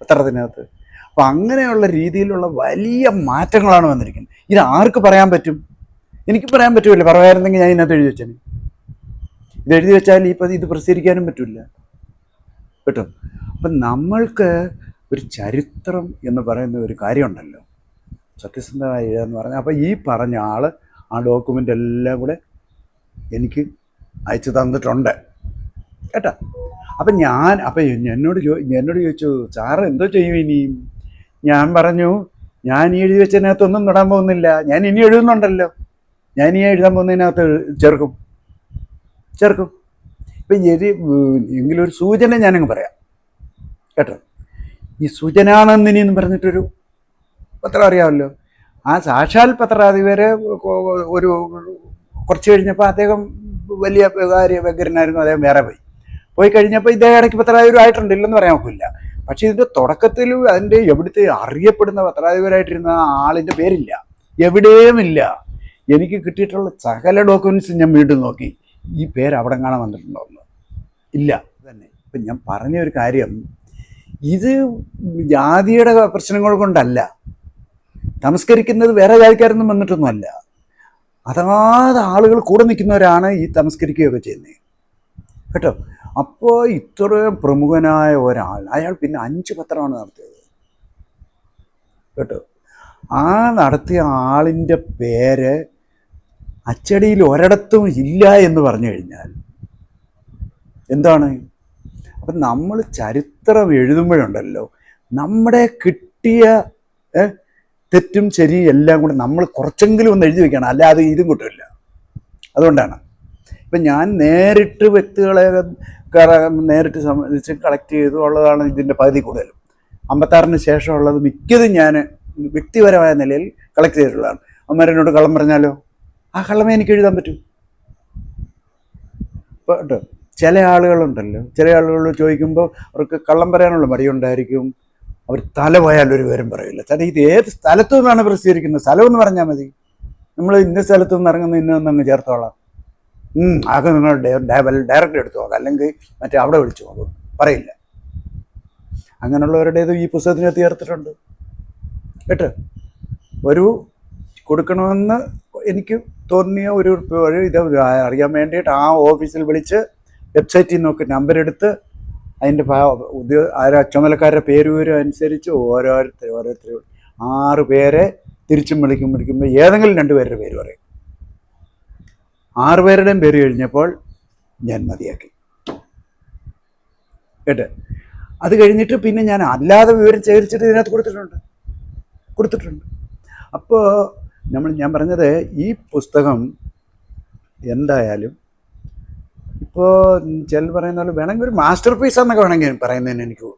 പത്രത്തിനകത്ത്. അപ്പം അങ്ങനെയുള്ള രീതിയിലുള്ള വലിയ മാറ്റങ്ങളാണ് വന്നിരിക്കുന്നത്. ഇത് ആർക്ക് പറയാൻ പറ്റും? എനിക്ക് പറയാൻ പറ്റുമല്ലോ. പറയാമായിരുന്നെങ്കിൽ ഞാൻ ഇതിനകത്ത് എഴുതി വെച്ചേനെ. ഇത് എഴുതി വെച്ചാൽ ഇപ്പം ഇത് പ്രസിദ്ധീകരിക്കാനും പറ്റില്ല കേട്ടോ. അപ്പം നമ്മൾക്ക് ഒരു ചരിത്രം എന്ന് പറയുന്ന ഒരു കാര്യമുണ്ടല്ലോ, സത്യസന്ധമായി എഴുതാന്ന് പറഞ്ഞാൽ. അപ്പം ഈ പറഞ്ഞ ആൾ ആ ഡോക്യുമെൻ്റ് എല്ലാം കൂടെ എനിക്ക് അയച്ചു തന്നിട്ടുണ്ട് കേട്ടോ. അപ്പം എന്നോട് ചോദിച്ചു, സാറ് എന്തോ ചെയ്യും ഇനിയും? ഞാൻ പറഞ്ഞു, ഞാൻ ഈ എഴുതി വെച്ചതിനകത്തൊന്നും തൊടാൻ പോകുന്നില്ല. ഞാൻ ഇനി എഴുതുന്നുണ്ടല്ലോ, ഞാൻ ഇനി എഴുതാൻ പോകുന്നതിനകത്ത് ചേർക്കും. ഇപ്പം എങ്കിലും ഒരു സൂചന ഞാനങ്ങ് പറയാം കേട്ടോ. ഈ സുജനാനന്ദിനി എന്ന് പറഞ്ഞിട്ടൊരു പത്രം അറിയാമല്ലോ. ആ സാക്ഷാൽ പത്രാധിപര് ഒരു കുറച്ച് കഴിഞ്ഞപ്പോൾ അദ്ദേഹം വലിയ വ്യഗ്രനായിരുന്നു, അദ്ദേഹം വേറെ പോയി കഴിഞ്ഞപ്പോൾ ഇദ്ദേഹം ഇടയ്ക്ക് പത്രാധിപരും ആയിട്ടുണ്ട്, ഇല്ലെന്ന് പറയാൻ ഒക്കില്ല. പക്ഷേ ഇതിൻ്റെ തുടക്കത്തിൽ അതിൻ്റെ എവിടുത്തെ അറിയപ്പെടുന്ന പത്രാധിപരായിട്ടിരുന്ന ആളിൻ്റെ പേരില്ല, എവിടെയുമില്ല. എനിക്ക് കിട്ടിയിട്ടുള്ള സകല ഡോക്യുമെൻറ്റ്സ് ഞാൻ വീണ്ടും നോക്കി, ഈ പേര് അവിടെ കാണാൻ വന്നിട്ടുണ്ടോ എന്ന് ഇല്ല തന്നെ. ഇപ്പം ഞാൻ പറഞ്ഞ ഒരു കാര്യം, ഇത് ജാതിയുടെ പ്രശ്നങ്ങൾ കൊണ്ടല്ല, തമസ്കരിക്കുന്നത് വേറെ ജാതിക്കാരൊന്നും വന്നിട്ടൊന്നുമല്ല. അതാത് ആളുകൾ കൂടെ നിൽക്കുന്നവരാണ് ഈ തമസ്കരിക്കുകയൊക്കെ ചെയ്യുന്നത് കേട്ടോ. അപ്പോൾ ഇത്രയും പ്രമുഖനായ ഒരാൾ, അയാൾ പിന്നെ 5 പത്രമാണ് നടത്തിയത് കേട്ടോ. ആ നടത്തിയ ആളിൻ്റെ പേര് അച്ചടിയിൽ ഒരിടത്തും ഇല്ല എന്ന് പറഞ്ഞു കഴിഞ്ഞാൽ എന്താണ്? അപ്പം നമ്മൾ ചരിത്രം എഴുതുമ്പോഴുണ്ടല്ലോ, നമ്മുടെ കിട്ടിയ തെറ്റും ശരിയും എല്ലാം കൂടെ നമ്മൾ കുറച്ചെങ്കിലും ഒന്ന് എഴുതി വെക്കണം, അല്ലാതെ ഇതും കിട്ടില്ല. അതുകൊണ്ടാണ് ഇപ്പം ഞാൻ നേരിട്ട് വ്യക്തികളെ നേരിട്ട് സംബന്ധിച്ച് കളക്ട് ചെയ്തു ഉള്ളതാണ് ഇതിൻ്റെ പകുതി കൂടുതലും. 56-ന് ശേഷമുള്ളത് മിക്കതും ഞാൻ വ്യക്തിപരമായ നിലയിൽ കളക്ട് ചെയ്തിട്ടുള്ളതാണ്. അമ്മമാരെന്നോട് കള്ളം പറഞ്ഞാലോ, ആ കള്ളമേ എനിക്ക് എഴുതാൻ പറ്റും കേട്ടോ. ചില ആളുകളുണ്ടല്ലോ, ചില ആളുകൾ ചോദിക്കുമ്പോൾ അവർക്ക് കള്ളം പറയാനുള്ള മടിയുണ്ടായിരിക്കും. അവർ തല പോയാലൊരു വിവരം പറയില്ല. ഇത് ഏത് സ്ഥലത്തു നിന്നാണ് പ്രസിദ്ധീകരിക്കുന്നത്, സ്ഥലമെന്ന് പറഞ്ഞാൽ മതി. നമ്മൾ ഇന്ന സ്ഥലത്തു നിന്ന് ഇറങ്ങുന്ന ഇന്നൊന്നങ്ങ് ചേർത്തോളാം. ആകെ നിങ്ങൾ ഡയറക്റ്റ് എടുത്തു നോക്കാം, അല്ലെങ്കിൽ മറ്റേ അവിടെ വിളിച്ചു നോക്കും, പറയില്ല. അങ്ങനെയുള്ളവരുടേത് ഈ പുസ്തകത്തിനകത്ത് ചേർത്തിട്ടുണ്ട് കേട്ടോ. ഒരു കൊടുക്കണമെന്ന് എനിക്ക് തോന്നിയ ഒരു വഴി ഇത് അറിയാൻ വേണ്ടിയിട്ട് ആ ഓഫീസിൽ വിളിച്ച് വെബ്സൈറ്റിൽ നോക്കി നമ്പർ എടുത്ത് അതിൻ്റെ ചുമതലക്കാരുടെ പേര് അനുസരിച്ച് ഓരോരുത്തർ 6 പേരെ തിരിച്ചും വിളിക്കുമ്പോൾ ഏതെങ്കിലും 2 പേരുടെ പേര് പറയും. 6 പേരുടെയും പേര് കഴിഞ്ഞപ്പോൾ ഞാൻ മതിയാക്കി കേട്ടോ. അത് കഴിഞ്ഞിട്ട് പിന്നെ ഞാൻ അല്ലാതെ വിവരം ശേഖരിച്ചിട്ട് ഇതിനകത്ത് കൊടുത്തിട്ടുണ്ട്. അപ്പോൾ ഞാൻ പറഞ്ഞത്, ഈ പുസ്തകം എന്തായാലും ഇപ്പോൾ ചില പറയുന്ന പോലെ വേണമെങ്കിൽ ഒരു മാസ്റ്റർ പീസാന്നൊക്കെ വേണമെങ്കിൽ പറയുന്നതിന് എനിക്ക്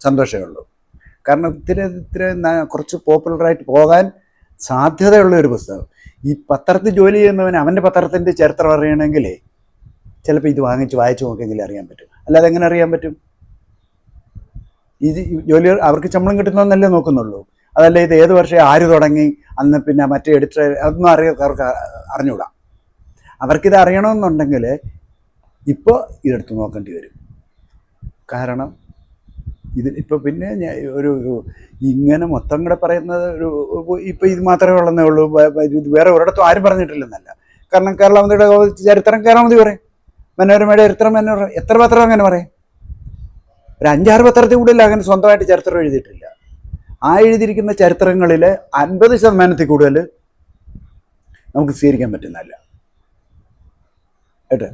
സന്തോഷമേ ഉള്ളൂ. കാരണം ഇത്തിരി കുറച്ച് പോപ്പുലറായിട്ട് പോകാൻ സാധ്യതയുള്ള ഒരു പുസ്തകം. ഈ പത്രത്തിൽ ജോലി ചെയ്യുന്നവന് അവൻ്റെ പത്രത്തിൻ്റെ ചരിത്രം അറിയണമെങ്കിൽ ചിലപ്പോൾ ഇത് വായിച്ചു നോക്കിയെങ്കിൽ അറിയാൻ പറ്റും. അല്ലാതെ എങ്ങനെ അറിയാൻ പറ്റും? ഇത് ജോലി അവർക്ക് ശമ്പളം കിട്ടുന്നതെന്നല്ലേ നോക്കുന്നുള്ളൂ. അതല്ല ഇത് ഏത് വർഷം ആര് തുടങ്ങി, അന്ന് പിന്നെ മറ്റേ എഡിറ്റർ, അതൊന്നും അവർക്ക് അറിഞ്ഞുകൂടാ. അവർക്കിത് അറിയണമെന്നുണ്ടെങ്കിൽ ഇപ്പോൾ ഇതെടുത്ത് നോക്കേണ്ടി വരും. കാരണം ഇപ്പോൾ പിന്നെ ഒരു ഇങ്ങനെ മൊത്തം കൂടെ പറയുന്നത് ഇപ്പോൾ ഇത് മാത്രമേ ഉള്ളതേ ഉള്ളൂ. ഇത് വേറെ ഒരിടത്തും ആരും പറഞ്ഞിട്ടില്ലെന്നല്ല. കാരണം കേരളാമതിയുടെ ചരിത്രം കേരളാമതി പറയും, മനോരമയുടെ ചരിത്രം മനോരമ, എത്ര പത്രം അങ്ങനെ പറയും? ഒരു 5-6 പത്രത്തിൽ കൂടുതൽ അങ്ങനെ സ്വന്തമായിട്ട് ചരിത്രം എഴുതിയിട്ടില്ല. ആ എഴുതിയിരിക്കുന്ന ചരിത്രങ്ങളിൽ 50% കൂടുതൽ നമുക്ക് സ്വീകരിക്കാൻ പറ്റുന്നതല്ല കേട്ടോ.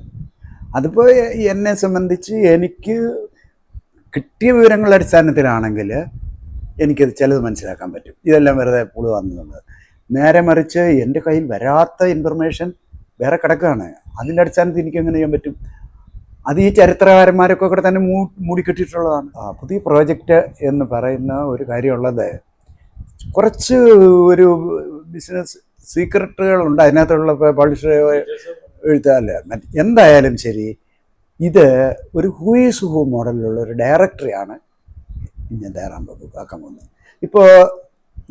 അതിപ്പോൾ എന്നെ സംബന്ധിച്ച് എനിക്ക് കിട്ടിയ വിവരങ്ങളുടെ അടിസ്ഥാനത്തിലാണെങ്കിൽ എനിക്കത് ചിലത് മനസ്സിലാക്കാൻ പറ്റും. ഇതെല്ലാം വെറുതെ പുളു വന്നത്. നേരെ മറിച്ച് എൻ്റെ കയ്യിൽ വരാത്ത ഇൻഫർമേഷൻ വേറെ കിടക്കുകയാണ്. അതിൻ്റെ അടിസ്ഥാനത്തിൽ എനിക്ക് എങ്ങനെ ചെയ്യാൻ പറ്റും? അത് ഈ ചരിത്രകാരന്മാരൊക്കെ കൂടെ തന്നെ മൂടിക്കെട്ടിയിട്ടുള്ളതാണ്. പുതിയ പ്രോജക്റ്റ് എന്ന് പറയുന്ന ഒരു കാര്യമുള്ളത്, കുറച്ച് ഒരു ബിസിനസ് സീക്രട്ടുകളുണ്ട് അതിനകത്തുള്ള പബ്ലിഷർ എഴുത്താല്ല. എന്തായാലും ശരി, ഇത് ഒരു ഹൂ ഈസ് ഹൂ മോഡലിലുള്ള ഒരു ഡയറക്ടറിയാണ് ഞാൻ തയ്യാറാൻ ആക്കാൻ പോകുന്നത്. ഇപ്പോൾ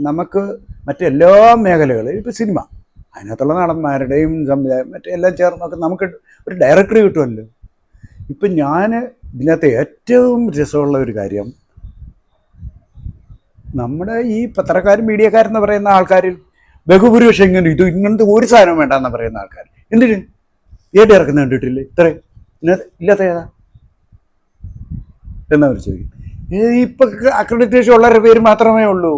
നമുക്ക് മറ്റെല്ലാ മേഖലകളും, ഇപ്പോൾ സിനിമ, അതിനകത്തുള്ള നടന്മാരുടെയും സംവിധായം മറ്റെല്ലാം ചേർന്നൊക്കെ നമുക്ക് ഒരു ഡയറക്ടറി കിട്ടുമല്ലോ. ഇപ്പം ഞാൻ ഇതിനകത്ത് ഏറ്റവും രസമുള്ള ഒരു കാര്യം, നമ്മുടെ ഈ പത്രക്കാരും മീഡിയക്കാരെന്ന് പറയുന്ന ആൾക്കാരിൽ ബഹുഭൂരിപക്ഷം ഇങ്ങനത്തെ ഒരു സാധനം വേണ്ടെന്ന് പറയുന്ന ആൾക്കാർ എന്തിന് ഏട്ട് ഇറക്കുന്ന കണ്ടിട്ടില്ലേ? ഇത്രയും ഇതിനകത്ത് ഇല്ലാത്ത ഏതാ എന്നവർ ചോദിക്കും. ഇപ്പം അക്രഡിറ്റേഷൻ ഉള്ളവരുടെ പേര് മാത്രമേ ഉള്ളൂ.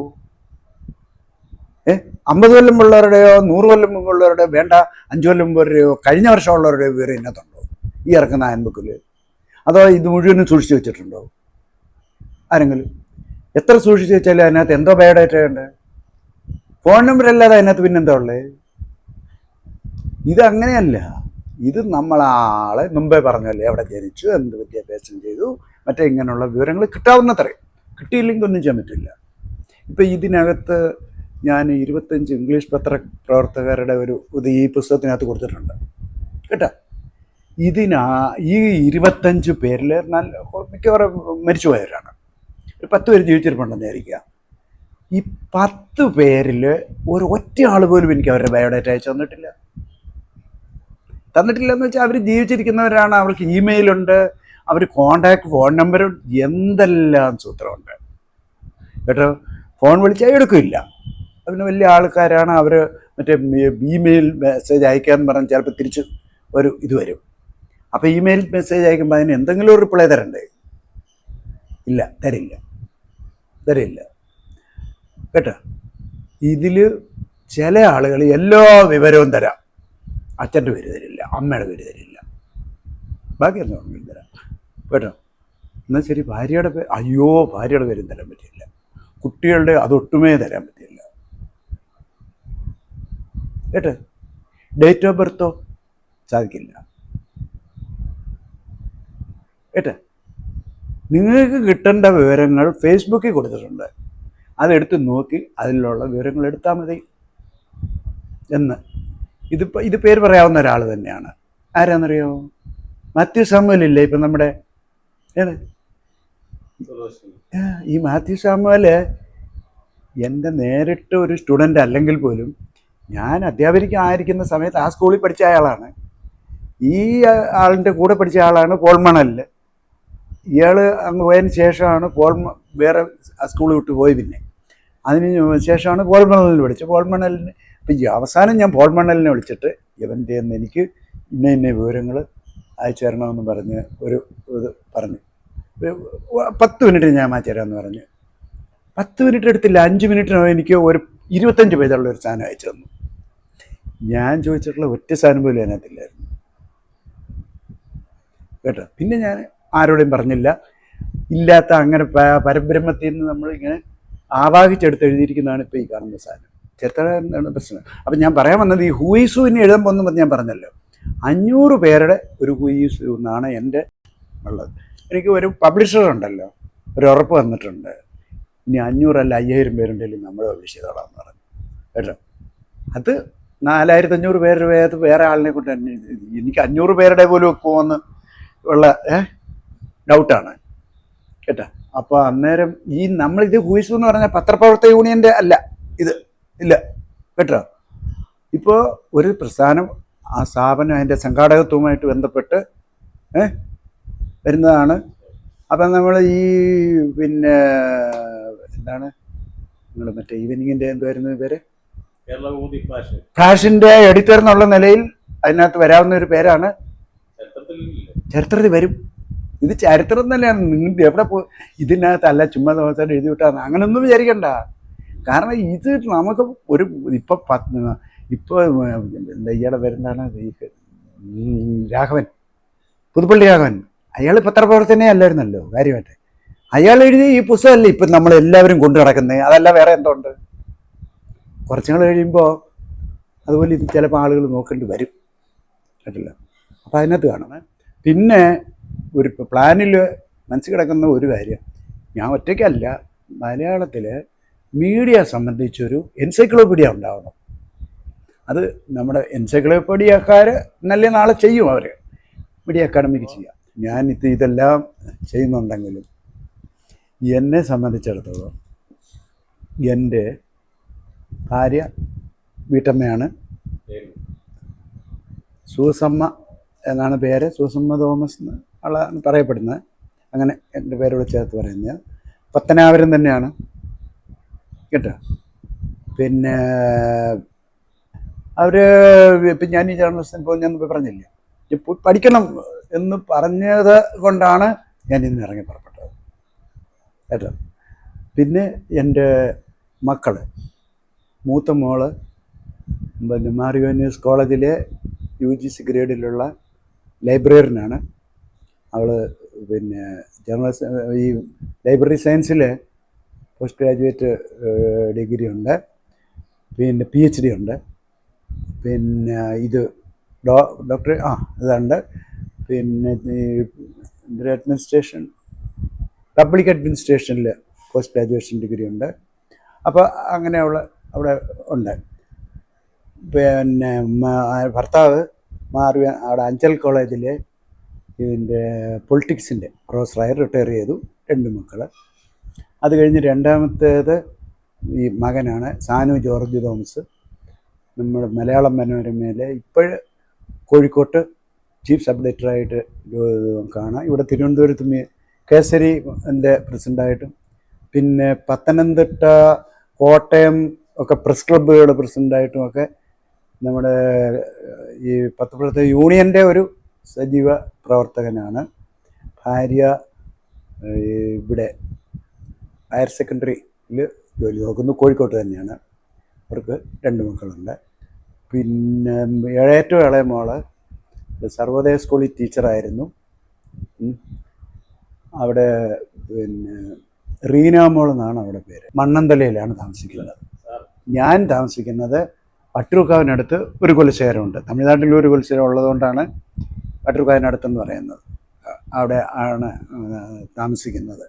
50 കൊല്ലം മുമ്പുള്ളവരുടെയോ 100 കൊല്ലം മുമ്പുള്ളവരുടെയോ വേണ്ട 5 കൊല്ലം മുമ്പുള്ളവരുടെയോ കഴിഞ്ഞ വർഷം ഉള്ളവരുടെയോ പേര് ഇതിനകത്തുണ്ടോ ഈ ഇറക്കുന്ന ഹാൻഡ്? അതോ ഇത് മുഴുവനും സൂക്ഷിച്ചു വെച്ചിട്ടുണ്ടോ ആരെങ്കിലും? എത്ര സൂക്ഷിച്ചു വെച്ചാലും അതിനകത്ത് എന്തോ ബയോഡാറ്റ ഉണ്ട്. ഫോൺ നമ്പർ അല്ലാതെ അതിനകത്ത് പിന്നെന്താ ഉള്ളത്? ഇതങ്ങനെയല്ല. ഇത് നമ്മളാളെ മുമ്പേ പറഞ്ഞല്ലേ, എവിടെ ജനിച്ചു, എന്ത് വിദ്യാഭ്യാസം ചെയ്തു, മറ്റേ ഇങ്ങനെയുള്ള വിവരങ്ങൾ കിട്ടാവുന്നത്രയും. കിട്ടിയില്ലെങ്കിൽ ഒന്നും ചെയ്യാൻ പറ്റില്ല. ഇപ്പം ഇതിനകത്ത് ഞാൻ 25 ഇംഗ്ലീഷ് പത്രപ്രവർത്തകരുടെ ഇത് ഈ പുസ്തകത്തിനകത്ത് കൊടുത്തിട്ടുണ്ട് കേട്ടോ. ഈ 25 പേരിൽ മിക്കവാറും മരിച്ചുപോയവരാണ്. ഒരു 10 പേര് ജീവിച്ചിരിപ്പുണ്ടെന്ന് വിചാരിക്കുക. ഈ 10 പേരിൽ ഒറ്റ ആൾ പോലും എനിക്ക് അവരുടെ ബയോഡാറ്റ അയച്ചു തന്നിട്ടില്ല എന്ന് വെച്ചാൽ അവർ ജീവിച്ചിരിക്കുന്നവരാണ്, അവർക്ക് ഇമെയിലുണ്ട്, അവർ കോണ്ടാക്ട് ഫോൺ നമ്പരും എന്തെല്ലാം സൂത്രമുണ്ട് കേട്ടോ. ഫോൺ വിളിച്ചാൽ എടുക്കില്ല. അതിന് വലിയ ആൾക്കാരാണ്. അവർ മറ്റേ ഇമെയിൽ മെസ്സേജ് അയക്കാമെന്ന് പറഞ്ഞാൽ ചിലപ്പോൾ തിരിച്ച് ഇത് വരും. അപ്പോൾ ഇമെയിൽ മെസ്സേജ് അയക്കുമ്പോൾ അതിന് എന്തെങ്കിലും ഒരു റിപ്ലൈ തരണ്ടേ? ഇല്ല, തരില്ല കേട്ടോ. ഇതിൽ ചില ആളുകൾ എല്ലാ വിവരവും തരാം, അച്ഛൻ്റെ പേര് തരില്ല, അമ്മയുടെ പേര് തരില്ല, ബാക്കി എന്തെങ്കിലും തരാം കേട്ടോ. എന്നാൽ ശരി, ഭാര്യയുടെ പേരും തരാൻ പറ്റില്ല, കുട്ടികളുടെ അതൊട്ടുമേ തരാൻ പറ്റില്ല കേട്ടോ. ഡേറ്റ് ഓഫ് ബർത്തോ സാധിക്കില്ല കേട്ടോ. നിങ്ങൾക്ക് കിട്ടേണ്ട വിവരങ്ങൾ ഫേസ്ബുക്കിൽ കൊടുത്തിട്ടുണ്ട്, അതെടുത്ത് നോക്കി അതിലുള്ള വിവരങ്ങൾ എടുത്താൽ മതി എന്ന്. ഇത് പേര് പറയാവുന്ന ഒരാൾ തന്നെയാണ്. ആരാന്നറിയോ? മാത്യു സാമുവലില്ലേ, ഇപ്പം നമ്മുടെ ഈ മാത്യു സാമുവൽ എൻ്റെ നേരിട്ട് ഒരു സ്റ്റുഡൻ്റ് അല്ലെങ്കിൽ പോലും ഞാൻ അധ്യാപകർക്ക് ആയിരിക്കുന്ന സമയത്ത് ആ സ്കൂളിൽ പഠിച്ച ആളാണ്. ഈ ആളിൻ്റെ കൂടെ പഠിച്ച ആളാണ് പോൾ മണലിൽ. ഇയാൾ അങ്ങ് പോയതിന് ശേഷമാണ് വേറെ സ്കൂളിൽ വിട്ട് പോയി. പിന്നെ അതിന് ശേഷമാണ് പോൾ മണലിൽ പഠിച്ചത്. പോൾ മണലിന് ഇപ്പം അവസാനം ഞാൻ പോൾ മണലിനെ വിളിച്ചിട്ട് ഇവൻ്റെ എനിക്ക് ഇന്ന വിവരങ്ങൾ അയച്ചു തരണമെന്ന് പറഞ്ഞ് ഇത് പറഞ്ഞു. 10 മിനിറ്റ് ഞാൻ മാറ്റി തരാമെന്ന് പറഞ്ഞ് 10 മിനിറ്റ് എടുത്തില്ല, 5 മിനിറ്റിനോ എനിക്ക് ഒരു 25 പേജുള്ള ഒരു സാധനം അയച്ചു തന്നു. ഞാൻ ചോദിച്ചിട്ടുള്ള ഒറ്റ സാധനം പോലും അതിനകത്തില്ലായിരുന്നു കേട്ടോ. പിന്നെ ഞാൻ ആരോടും പറഞ്ഞില്ല. ഇല്ലാത്ത അങ്ങനെ പരബ്രഹ്മത്തിൽ നിന്ന് നമ്മളിങ്ങനെ ആവാഹിച്ചെടുത്ത് എഴുതിയിരിക്കുന്നതാണ് ഇപ്പോൾ ഈ കാണുന്ന സാധനം. ചരിത്രമാണ് പ്രശ്നം. അപ്പം ഞാൻ പറയാൻ വന്നത്, ഈ ഹൂയിസുവിനെ എഴുതുമ്പോൾ ഒന്നും ഞാൻ പറഞ്ഞല്ലോ, 500 പേരുടെ ഒരു ഹൂയിസു എന്നാണ് എൻ്റെ ഉള്ളത്. എനിക്ക് ഒരു പബ്ലിഷറുണ്ടല്ലോ, ഒരു ഉറപ്പ് വന്നിട്ടുണ്ട്, ഇനി 500 അല്ല 5000 പേരുണ്ടെങ്കിലും നമ്മൾ പബ്ലിഷ് ചെയ്തോളാമെന്ന് പറഞ്ഞു കേട്ടോ. അത് 4500 പേരുടെ വേറെ ആളിനെ കൊണ്ട് തന്നെ എനിക്ക് 500 പേരുടെ പോലും പോകുമെന്ന് ഉള്ള ഡൗട്ടാണ് കേട്ടോ. അപ്പോൾ അന്നേരം നമ്മളിത് ഹൂയിസു എന്ന് പറഞ്ഞാൽ പത്രപ്രവർത്തക യൂണിയൻ്റെ അല്ല, ഇത് ഇല്ല കേട്ടോ. ഇപ്പോൾ ഒരു പ്രസ്ഥാനം, ആ സ്ഥാപനം അതിൻ്റെ സംഘാടകത്വവുമായിട്ട് ബന്ധപ്പെട്ട് വരുന്നതാണ്. അപ്പം നമ്മൾ പിന്നെ എന്താണ് നിങ്ങൾ മറ്റേ ഈവനിങ്ങിൻ്റെ എന്തുവായിരുന്നു പേര്, ഫ്ലാഷിൻ്റെ എഡിറ്റർ എന്നുള്ള നിലയിൽ അതിനകത്ത് വരാവുന്ന ഒരു പേരാണ്. ചരിത്രത്തിൽ വരും. ഇത് ചരിത്രം തന്നെയാണ്. നിങ്ങൾ എവിടെ ഇതിനകത്ത് അല്ല ചുമ്മാ ദിവസമായിട്ട് എഴുതി വിട്ടാൽ അങ്ങനെയൊന്നും വിചാരിക്കണ്ട. കാരണം ഇത് നമുക്ക് ഇപ്പോൾ ഇയാളെ വരുന്നതാണ് രാഘവൻ, പുതുപ്പള്ളി രാഘവൻ. അയാൾ പത്രപ്രവർത്തനേ അല്ലായിരുന്നല്ലോ കാര്യമായിട്ട്. അയാൾ എഴുതിയ ഈ പുസ്തകമല്ലേ ഇപ്പം നമ്മളെല്ലാവരും കൊണ്ടു നടക്കുന്നത്. അതല്ല വേറെ എന്തുണ്ട്? കുറച്ചുങ്ങൾ കഴിയുമ്പോൾ അതുപോലെ ഇത് ചിലപ്പോൾ ആളുകൾ നോക്കേണ്ടി വരും കേട്ടില്ല. അപ്പോൾ അതിനകത്ത് കാണണം. പിന്നെ ഒരു പ്ലാനിൽ മനസ്സിൽ കിടക്കുന്ന ഒരു കാര്യം, ഞാൻ ഒറ്റയ്ക്കല്ല, മലയാളത്തിൽ മീഡിയ സംബന്ധിച്ചൊരു എൻസൈക്ലോപീഡിയ ഉണ്ടാവണം. അത് നമ്മുടെ എൻസൈക്ലോപ്പീഡിയക്കാർ നല്ല നാളെ ചെയ്യും, അവർ മീഡിയ അക്കാഡമിക്ക് ചെയ്യാം. ഞാൻ ഇതെല്ലാം ചെയ്യുന്നുണ്ടെങ്കിലും എന്നെ സംബന്ധിച്ചിടത്തോളം എൻ്റെ ഭാര്യ വീട്ടമ്മയാണ്. സൂസമ്മ എന്നാണ് പേര്. സൂസമ്മ തോമസ് എന്ന് പറയപ്പെടുന്നത്. അങ്ങനെ എൻ്റെ പേരോട് ചേർത്ത് പറയുന്നത്. പത്തനാപുരം തന്നെയാണ് കേട്ടോ. പിന്നെ അവർ ഇപ്പം ഞാൻ ഈ ജേർണലിസ്റ്റിന് പോകുന്ന ഞാൻ പറഞ്ഞില്ലേ, പഠിക്കണം എന്ന് പറഞ്ഞത് കൊണ്ടാണ് ഞാൻ ഇന്ന് ഇറങ്ങി പുറപ്പെട്ടത് കേട്ടോ. പിന്നെ എൻ്റെ മക്കൾ, മൂത്ത മോള് പിന്നെ മാർ യൂനിവേഴ്സ് കോളേജിലെ UGC ഗ്രേഡിലുള്ള ലൈബ്രറിയനാണ്. അവൾ പിന്നെ ജേർണലിസ്റ്റ് ഈ ലൈബ്രറി സയൻസിൽ പോസ്റ്റ് ഗ്രാജുവേറ്റ് ഡിഗ്രി ഉണ്ട്, പിന്നെ PhD ഉണ്ട്, പിന്നെ ഇത് ഡോക്ടർ ഇതുണ്ട്, പിന്നെ അഡ്മിനിസ്ട്രേഷൻ പബ്ലിക് അഡ്മിനിസ്ട്രേഷനിൽ പോസ്റ്റ് ഗ്രാജുവേഷൻ ഡിഗ്രി ഉണ്ട്. അപ്പോൾ അങ്ങനെ അവിടെ ഉണ്ട്. പിന്നെ ഭർത്താവ് അവിടെ അഞ്ചൽ കോളേജിലെ ഇതിൻ്റെ പൊളിറ്റിക്സിൻ്റെ പ്രൊഫസറായി റിട്ടയർ ചെയ്തു. 2 മക്കൾ. അത് കഴിഞ്ഞ് രണ്ടാമത്തേത് ഈ മകനാണ് സാനു ജോർജ് തോമസ്. നമ്മുടെ മലയാളം മനോരമയിൽ ഇപ്പോൾ കോഴിക്കോട്ട് ചീഫ് സബ് എഡിറ്ററായിട്ട് കാണാം. ഇവിടെ തിരുവനന്തപുരത്ത് കേസരി എൻ്റെ പ്രസിഡൻ്റായിട്ടും, പിന്നെ പത്തനംതിട്ട, കോട്ടയം ഒക്കെ പ്രസ് ക്ലബ്ബുകളുടെ പ്രസിഡൻ്റായിട്ടും ഒക്കെ നമ്മുടെ ഈ പത്തനംതിട്ട യൂണിയൻ്റെ ഒരു സജീവ പ്രവർത്തകനാണ്. ഭാര്യ ഇവിടെ ഹയർ സെക്കൻഡറിയിൽ ജോലി നോക്കുന്നു, കോഴിക്കോട്ട് തന്നെയാണ്. അവർക്ക് 2 മക്കളുണ്ട്. പിന്നെ ഏറ്റവും ഇളയ മോള് സർവോദയ സ്കൂളിൽ ടീച്ചറായിരുന്നു. അവിടെ പിന്നെ റീനാമോൾ എന്നാണ് അവിടെ പേര്. മണ്ണന്തലയിലാണ് താമസിക്കുന്നത്. ഞാൻ താമസിക്കുന്നത് വട്ടിയൂർക്കാവിനടുത്ത് ഒരു കുലശേഖരമുണ്ട്. തമിഴ്നാട്ടിൽ ഒരു കുലശേഖരം ഉള്ളതുകൊണ്ടാണ് വട്ടിയൂർക്കാവിനടുത്തെന്ന് പറയുന്നത്. അവിടെ ആണ് താമസിക്കുന്നത്.